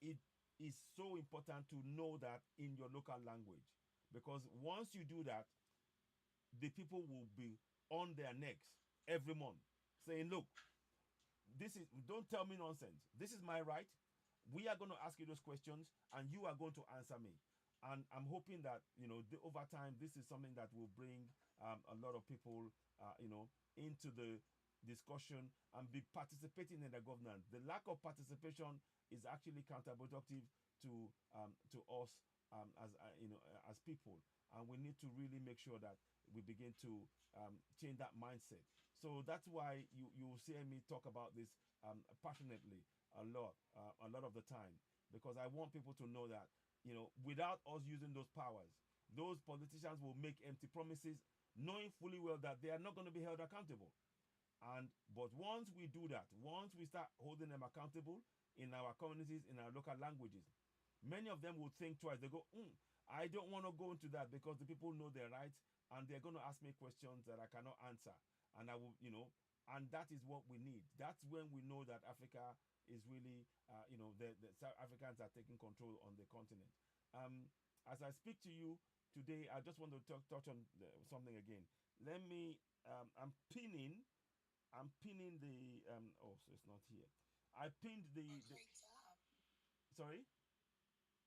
it is so important to know that in your local language, because once you do that, the people will be on their necks every month saying, look, don't tell me nonsense. This is my right. We are going to ask you those questions and you are going to answer me. And I'm hoping that, over time, this is something that will bring a lot of people, into the discussion and be participating in the governance. The lack of participation is actually counterproductive to us as people, and we need to really make sure that we begin to change that mindset. So that's why you will see me talk about this passionately a lot of the time, because I want people to know that without us using those powers, those politicians will make empty promises, knowing fully well that they are not going to be held accountable. But once we do that, once we start holding them accountable in our communities, in our local languages, many of them will think twice. They go, I don't want to go into that because the people know their rights and they're going to ask me questions that I cannot answer. And I will, and that is what we need. That's when we know that Africa is really, the South Africans are taking control on the continent. As I speak to you today, I just want to touch on something again. Let me, I'm pinning the, so it's not here. I pinned the sorry?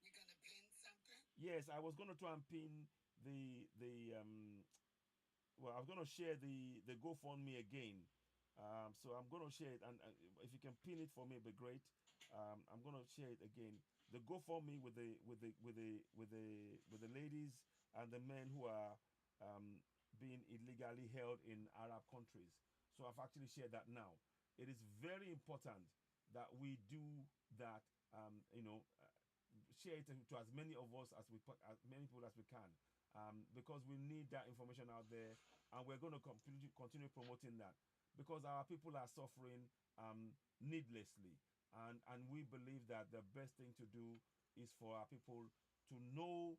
You're going to pin something? Yes, I was going to try and pin I was going to share the GoFundMe again. So I'm going to share it, and if you can pin it for me, it'd be great. I'm going to share it again. The GoFundMe with the ladies and the men who are being illegally held in Arab countries. So I've actually shared that now. It is very important that we do that. Share it to as many of us as many people as we can, because we need that information out there, and we're going to continue promoting that, because our people are suffering needlessly, and we believe that the best thing to do is for our people to know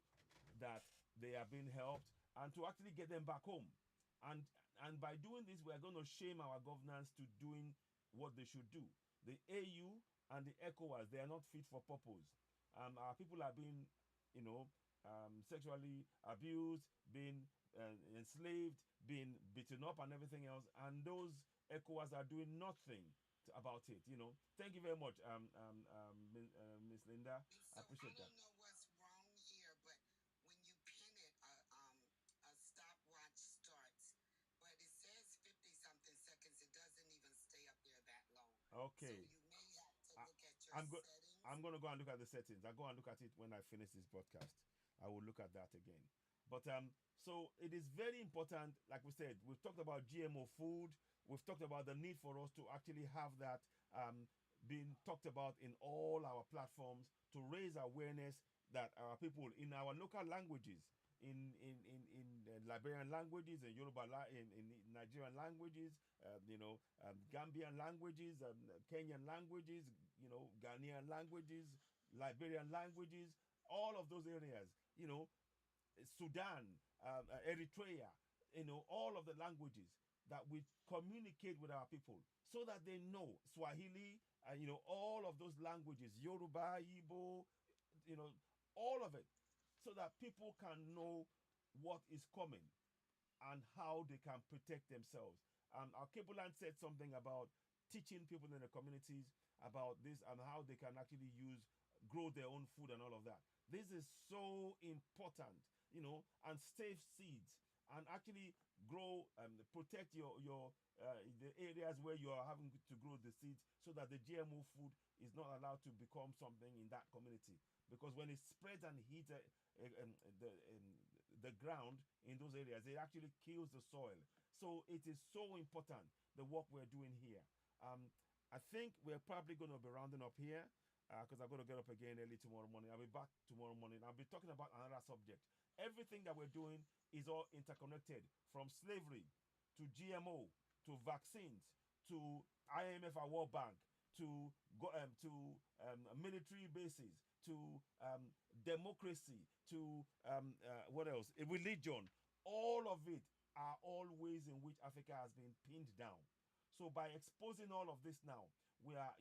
that they are being helped and to actually get them back home. And by doing this, we are going to shame our governance to doing what they should do. The AU and the ECOWAS, they are not fit for purpose. Our people are being, sexually abused, being enslaved, being beaten up and everything else. And those ECOWAS are doing nothing about it, Thank you very much, Miss Linda. So I appreciate that. I don't know what's wrong here, but when you pin it, a stopwatch starts. But it says 50-something seconds. It doesn't even stay up there that long. Okay. So you may have to look at your settings. I'm going to go and look at the settings. I'll go and look at it when I finish this podcast. I will look at that again. But so it is very important, like we said, we've talked about GMO food. We've talked about the need for us to actually have that being talked about in all our platforms to raise awareness that our people in our local languages, in Liberian languages, in Yoruba, in Nigerian languages, Gambian languages, Kenyan languages, Ghanaian languages, Liberian languages, all of those areas, Sudan, Eritrea, all of the languages, that we communicate with our people so that they know Swahili, all of those languages, Yoruba, Igbo, all of it, so that people can know what is coming and how they can protect themselves. Our Kebulan said something about teaching people in the communities about this and how they can actually grow their own food and all of that. This is so important, and save seeds and actually grow and protect the areas where you are having to grow the seeds, so that the GMO food is not allowed to become something in that community. Because when it spreads and heats the ground in those areas, it actually kills the soil. So it is so important, the work we're doing here. I think we're probably going to be rounding up here, because I'm going to get up again early tomorrow morning. I'll be back tomorrow morning. I'll be talking about another subject. Everything that we're doing is all interconnected, from slavery to GMO to vaccines to IMF and World Bank military bases, to democracy, to what else? Religion. All of it are all ways in which Africa has been pinned down. So by exposing all of this now, we are,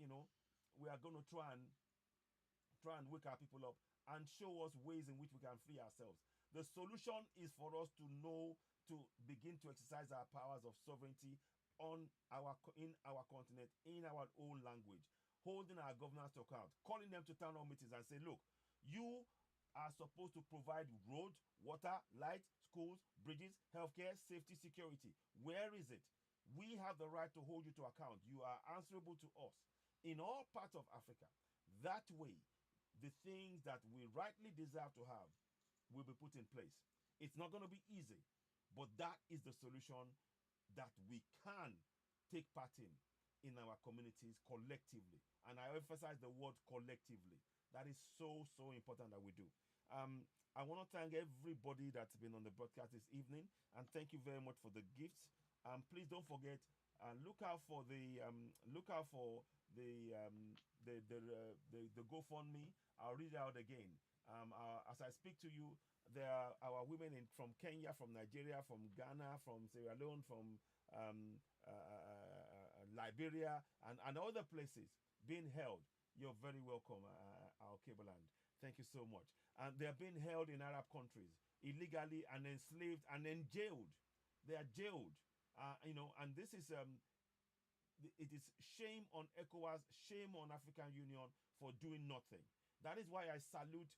we are going to try and wake our people up and show us ways in which we can free ourselves. The solution is for us to know, to begin to exercise our powers of sovereignty in our continent, in our own language, holding our governors to account, calling them to town hall meetings and say, look, you are supposed to provide road, water, light, schools, bridges, healthcare, safety, security. Where is it? We have the right to hold you to account. You are answerable to us in all parts of Africa. That way, the things that we rightly deserve to have will be put in place. It's not going to be easy, but that is the solution that we can take part in our communities collectively. And I emphasize the word collectively. That is so, so important that we do. I want to thank everybody that's been on the broadcast this evening, and thank you very much for the gifts. Please don't forget, look out for the GoFundMe. I'll read it out again. As I speak to you, there are our women from Kenya, from Nigeria, from Ghana, from Sierra Leone, from Liberia, and other places being held. You're very welcome, our Cableland. Thank you so much. And they're being held in Arab countries illegally and enslaved and then jailed. They are jailed. And this is it is shame on ECOWAS, shame on African Union for doing nothing. That is why I salute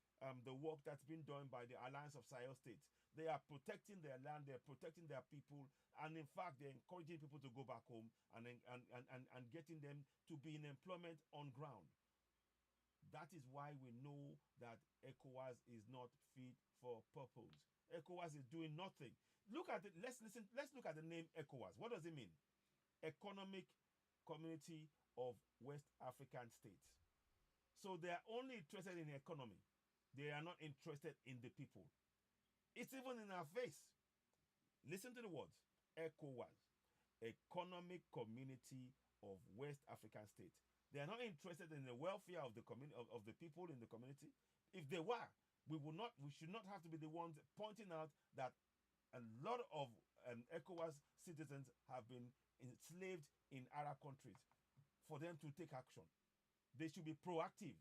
the work that's been done by the Alliance of Sahel States. They are protecting their land, they're protecting their people, and in fact, they're encouraging people to go back home and getting them to be in employment on ground. That is why we know that ECOWAS is not fit for purpose. ECOWAS is doing nothing. Look at it. Let's look at the name ECOWAS. What does it mean? Economic Community of West African States. So they are only interested in the economy. They are not interested in the people. It's even in our face. Listen to the words. ECOWAS, Economic Community of West African States. They are not interested in the welfare of the of the people in the community. If they were, we should not have to be the ones pointing out that a lot of ECOWAS citizens have been enslaved in Arab countries for them to take action. They should be proactive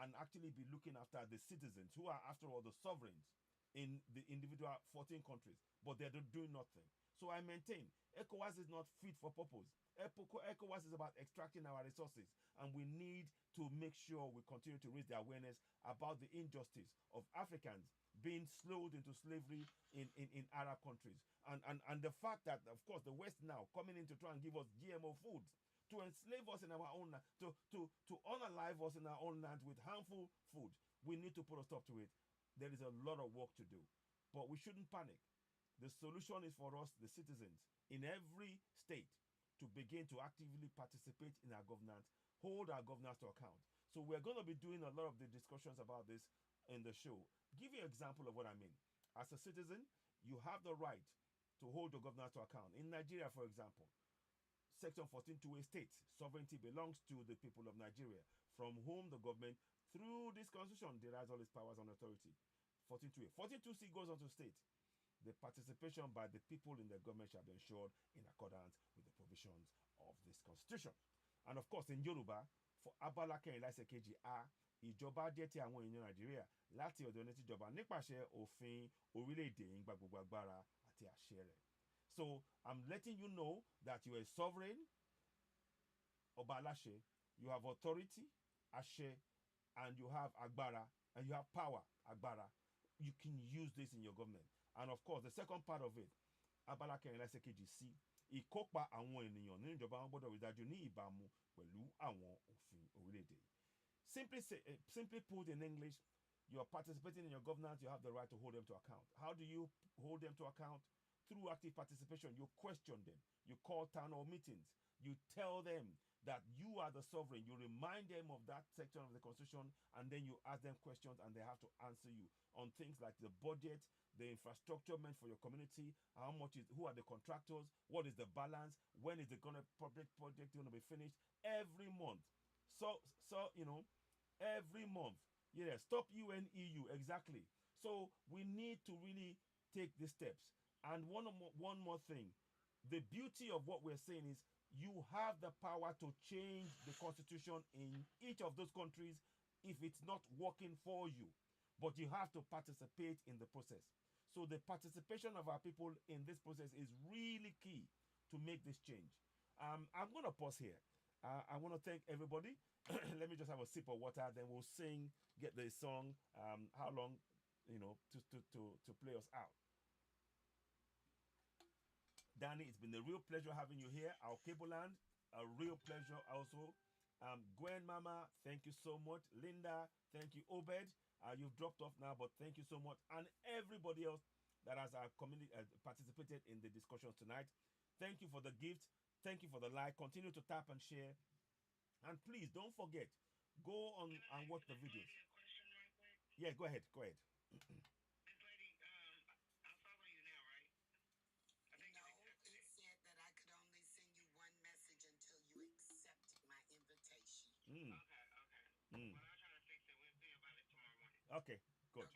and actually be looking after the citizens who are, after all, the sovereigns in the individual 14 countries, but they're doing nothing. So I maintain ECOWAS is not fit for purpose. ECOWAS is about extracting our resources, and we need to make sure we continue to raise the awareness about the injustice of Africans being slowed into slavery in Arab countries. And the fact that, of course, the West now coming in to try and give us GMO foods, to enslave us in our own land, to unalive us in our own land with harmful food. We need to put a stop to it. There is a lot of work to do, but we shouldn't panic. The solution is for us, the citizens, in every state, to begin to actively participate in our governance, hold our governors to account. So we're going to be doing a lot of the discussions about this in the show. Give you an example of what I mean. As a citizen, you have the right to hold your governors to account. In Nigeria, for example, Section 14(2)(a) states sovereignty belongs to the people of Nigeria, from whom the government, through this constitution, derives all its powers and authority. 14(2)(a). 14(2)(c) goes on to state, the participation by the people in the government shall be ensured in accordance with the provisions of this constitution. And of course, in Yoruba, for abala kẹrìnlá ẹsẹ̀ kejì a, ìjọba jẹ́ ti àwọn èèyàn Nàìjíríà láti ọ̀dọ̀ ẹni tíjọba nípasẹ̀ òfin orílẹ̀-èdè yìí gba gbogbo agbára àti àṣẹ rẹ̀. So I'm letting you know that you are a sovereign, ọba aláṣẹ, you have authority, àṣẹ, and you have agbára, and you have power, agbára. You can use this in your government. And of course, the second part of it, abala kẹrìnlá ẹsẹ̀ kejì sí, ìkópa àwọn ènìyàn nínú ìjọba wọn gbọ́dọ̀ rí dájú ní ìbámu pẹ̀lú àwọn òfin orílẹ̀-èdè. Simply put in English, you are participating in your governance, you have the right to hold them to account. How do you hold them to account? Through active participation. You question them. You call town hall meetings. You tell them that you are the sovereign. You remind them of that section of the constitution, and then you ask them questions, and they have to answer you on things like the budget, the infrastructure meant for your community, how much is, who are the contractors, what is the balance, when is the project going to be finished. Every month every month. Yeah, stop UN EU, exactly. So we need to really take these steps. And one more thing. The beauty of what we're saying is you have the power to change the constitution in each of those countries if it's not working for you. But you have to participate in the process. So the participation of our people in this process is really key to make this change. I'm going to pause here. I want to thank everybody. Let me just have a sip of water, then we'll sing, get the song, how long, to play us out. Danny, it's been a real pleasure having you here. Our Cableland, a real pleasure also. Gwen Mama, thank you so much. Linda, thank you. Obed, you've dropped off now, but thank you so much. And everybody else that has participated in the discussions tonight. Thank you for the gift. Thank you for the like. Continue to tap and share. And please, don't forget, go on and watch the videos. Yeah, go ahead. Go ahead. Okay, good.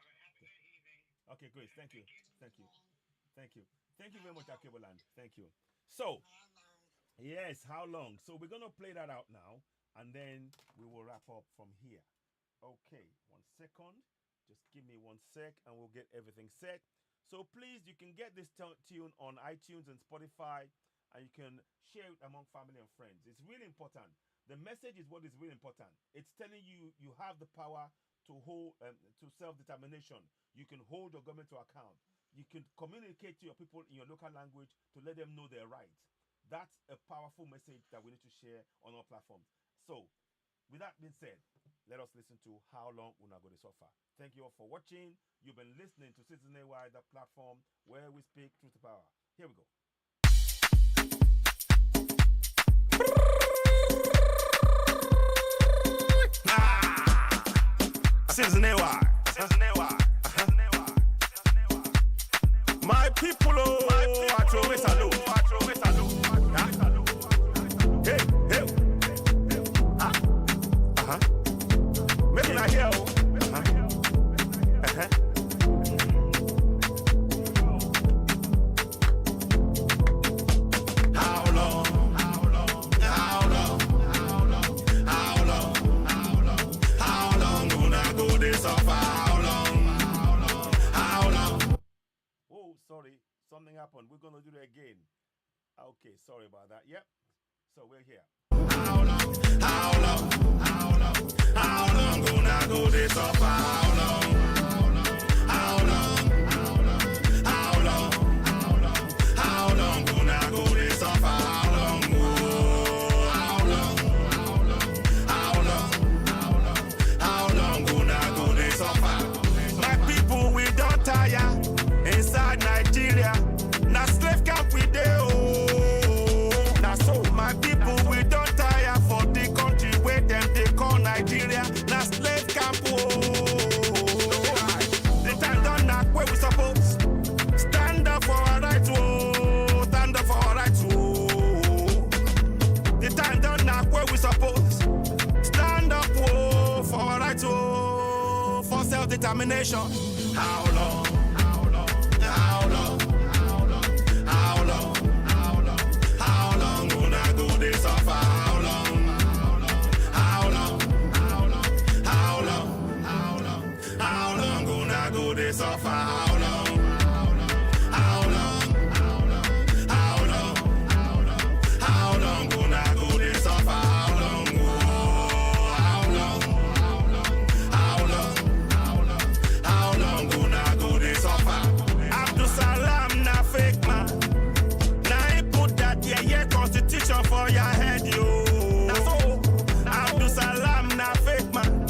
Okay, great. Thank you. Thank you. Thank you. Thank you very much, Cableland. Thank you. So, yes, how long? So we're going to play that out now, and then we will wrap up from here. Okay, 1 second. Just give me 1 sec, and we'll get everything set. So please, you can get this tune on iTunes and Spotify, and you can share it among family and friends. It's really important. The message is what is really important. It's telling you you have the power to hold to self-determination. You can hold your government to account. You can communicate to your people in your local language to let them know their rights. That's a powerful message that we need to share on our platforms. So, with that being said, let us listen to How Long Una Go Dey Suffer. Thank you all for watching. You've been listening to Citizen AY, the platform where we speak truth to power. Here we go. Citizen AY. My people, I throw it salute. Hey, hey. Make me hear. How long? Sorry, something happened. We're gonna do it again. Okay, sorry about that. Yep. So we're here. How long gonna go this off? How long? Gonna go this off? How long? Gonna go this off? My people, we don't tire. Inside Nigeria, na slave camp we dey oh. Na so my people we don't tire for the country where them they call Nigeria. Na slave camp oh. The time done knock where we suppose stand up for our rights oh. Stand up for our rights oh. The time done knock where we suppose stand up oh for our rights oh. For self-determination. How long? Suffer how long? How long gonna go this suffer? How long? How long gonna go this suffer? Abdul Salam na fake man. Now he put that yeah constitution for your head yo. Abdul Salam na fake man.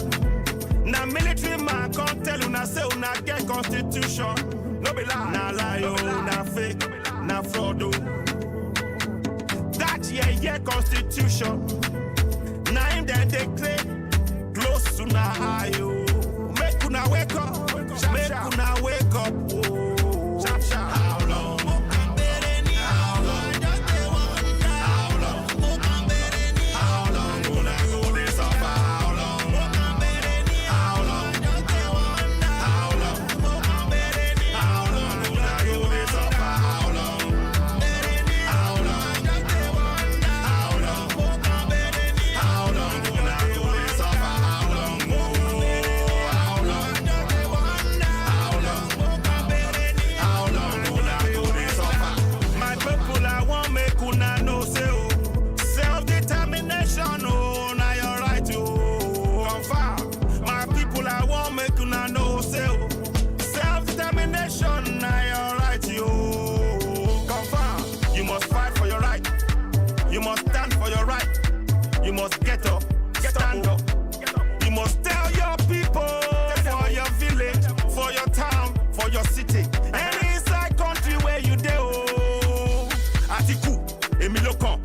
Na military man can't tell you na say una get constitution. No be lie, na lie oh, na fake, na fraud oh. That yeah constitution. Na him then they claim close to na high oh. Make una wake up, make una wake up oh. Sharp sharp. How long? How long gonna go this suffer?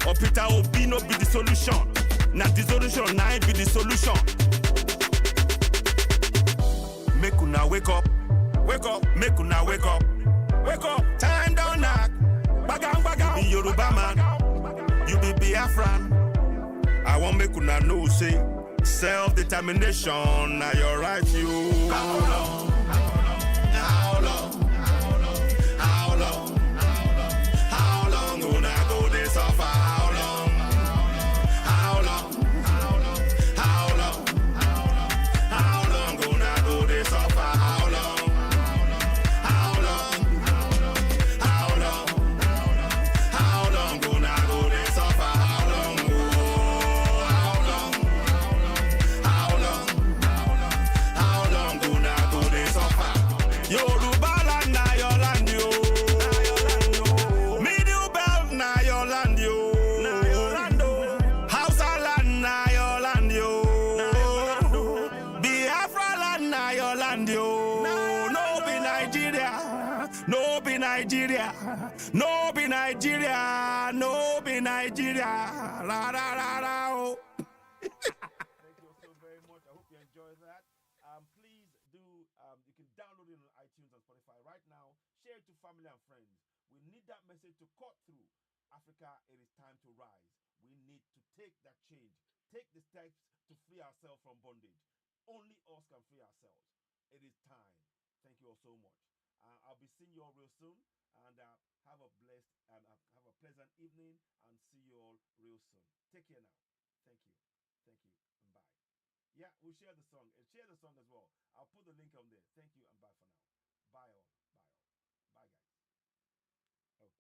Or Peter Obi no be the solution. Now the solution, now it be the solution. Make una wake up, make una wake up. Time down knock, bagang bagang. Be Yoruba man, you be Biafran. I want make una know say self-determination, now your right you. How long? How long? How long? How long gonna go this suffer? How long? How long? How long? How long gonna go this suffer? How long? How long? How long? How long gonna go this suffer? How long? Oh, how long? How long? How long gonna go this suffer? Yoruba land na your land yo. Middle belt na your land yo. Hausa land na your land yo. Biafra land na your land yo. No be Nigeria. No be Nigeria. No be Nigeria. No be Nigeria. La la la la. Oh. Thank you so very much. I hope you enjoyed that. Please do, you can download it on iTunes and Spotify right now. Share it to family and friends. We need that message to cut through. Africa, it is time to rise. We need to take that change. Take the steps to free ourselves from bondage. Only us can free ourselves. It is time. Thank you all so much. I'll be seeing you all real soon. And have a blessed and have a pleasant evening. And see you all real soon. Take care now. Thank you. Thank you. And bye. Yeah, we'll share the song. And share the song as well. I'll put the link on there. Thank you and bye for now. Bye all. Bye all. Bye guys. Okay.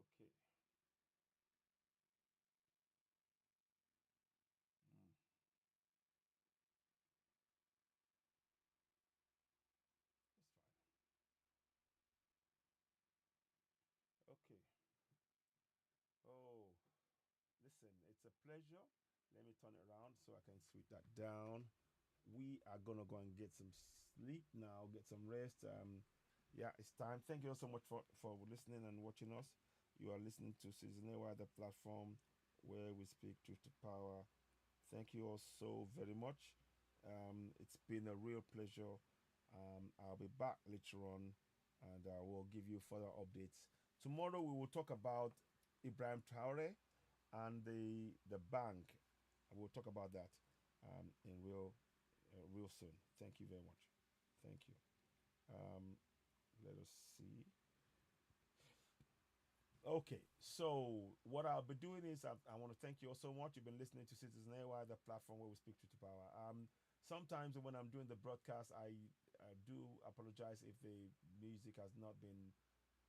Okay. Good. Okay. Mm, that's fine. Okay. Oh, listen, it's a pleasure. Let me turn it around so I can switch that down. We are gonna go and get some sleep now, get some rest. Yeah, it's time. Thank you all so much for listening and watching us. You are listening to Citizen AY, the platform where we speak truth to power. Thank you all so very much. It's been a real pleasure. I'll be back later on and we'll give you further updates. Tomorrow we will talk about Ibrahim Traore and the bank. We'll talk about that in real soon. Thank you very much. Thank you. Let us see. Okay, so what I'll be doing is I want to thank you all so much. You've been listening to Citizen AY, the platform where we speak truth to power. Sometimes when I'm doing the broadcast, I do apologize if the music has not been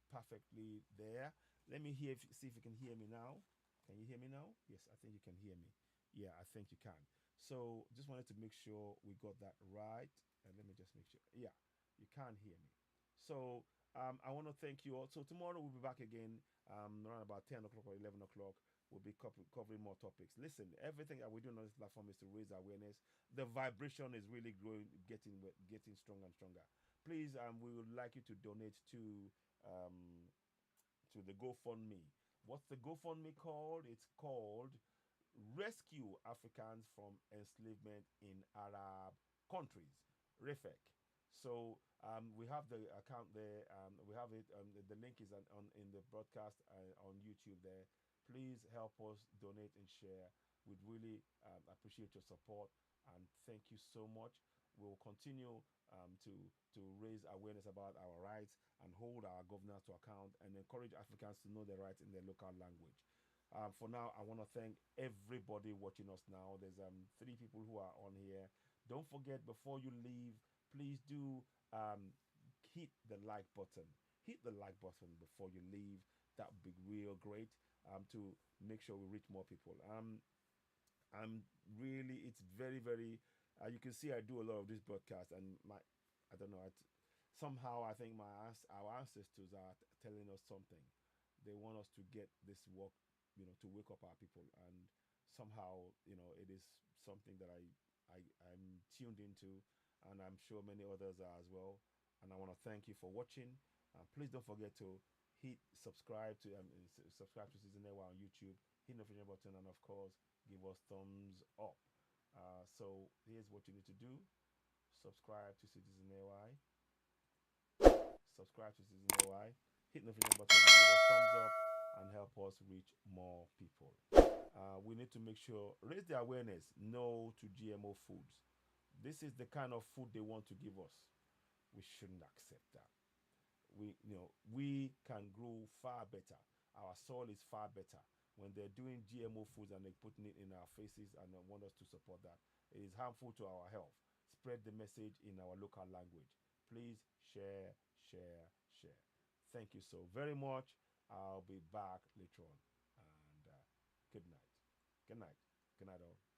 perfectly there. Let me see if you can hear me now. Can you hear me now? Yes, I think you can hear me. Yeah, I think you can. So just wanted to make sure we got that right. And let me just make sure. Yeah, you can hear me. So I want to thank you all. So tomorrow we'll be back again around about 10 o'clock or 11 o'clock. We'll be covering more topics. Listen, everything that we're doing on this platform is to raise awareness. The vibration is really growing, getting stronger and stronger. Please, we would like you to donate to the GoFundMe. What's the GoFundMe called? It's called Rescue Africans from Enslavement in Arab Countries, REFEC. So we have the account there. We have it. The link is in the broadcast on YouTube there. Please help us donate and share. We'd really appreciate your support and thank you so much. We will continue to raise awareness about our rights and hold our governors to account and encourage Africans to know their rights in their local language. For now, I want to thank everybody watching us now. There's 3 people who are on here. Don't forget, before you leave, please do hit the like button. Hit the like button before you leave. That would be real great to make sure we reach more people. I'm really, it's very, very, you can see I do a lot of this broadcast and I don't know, somehow I think our ancestors are telling us something. They want us to get this work, to wake up our people. And somehow, it is something that I I'm tuned into, and I'm sure many others are as well. And I want to thank you for watching. Please don't forget to hit subscribe to Season Ewa on YouTube, hit the notification button, and of course, give us thumbs up. So here's what you need to do: subscribe to Citizen AY, subscribe to Citizen AY, hit the notification button, give us thumbs up, and help us reach more people. We need to make sure, raise the awareness, no to GMO foods. This is the kind of food they want to give us. We shouldn't accept that. We can grow far better. Our soil is far better. When they're doing GMO foods and they're putting it in our faces and they want us to support that, it is harmful to our health. Spread the message in our local language. Please share, share, share. Thank you so very much. I'll be back later on. And good night. Good night. Good night, all.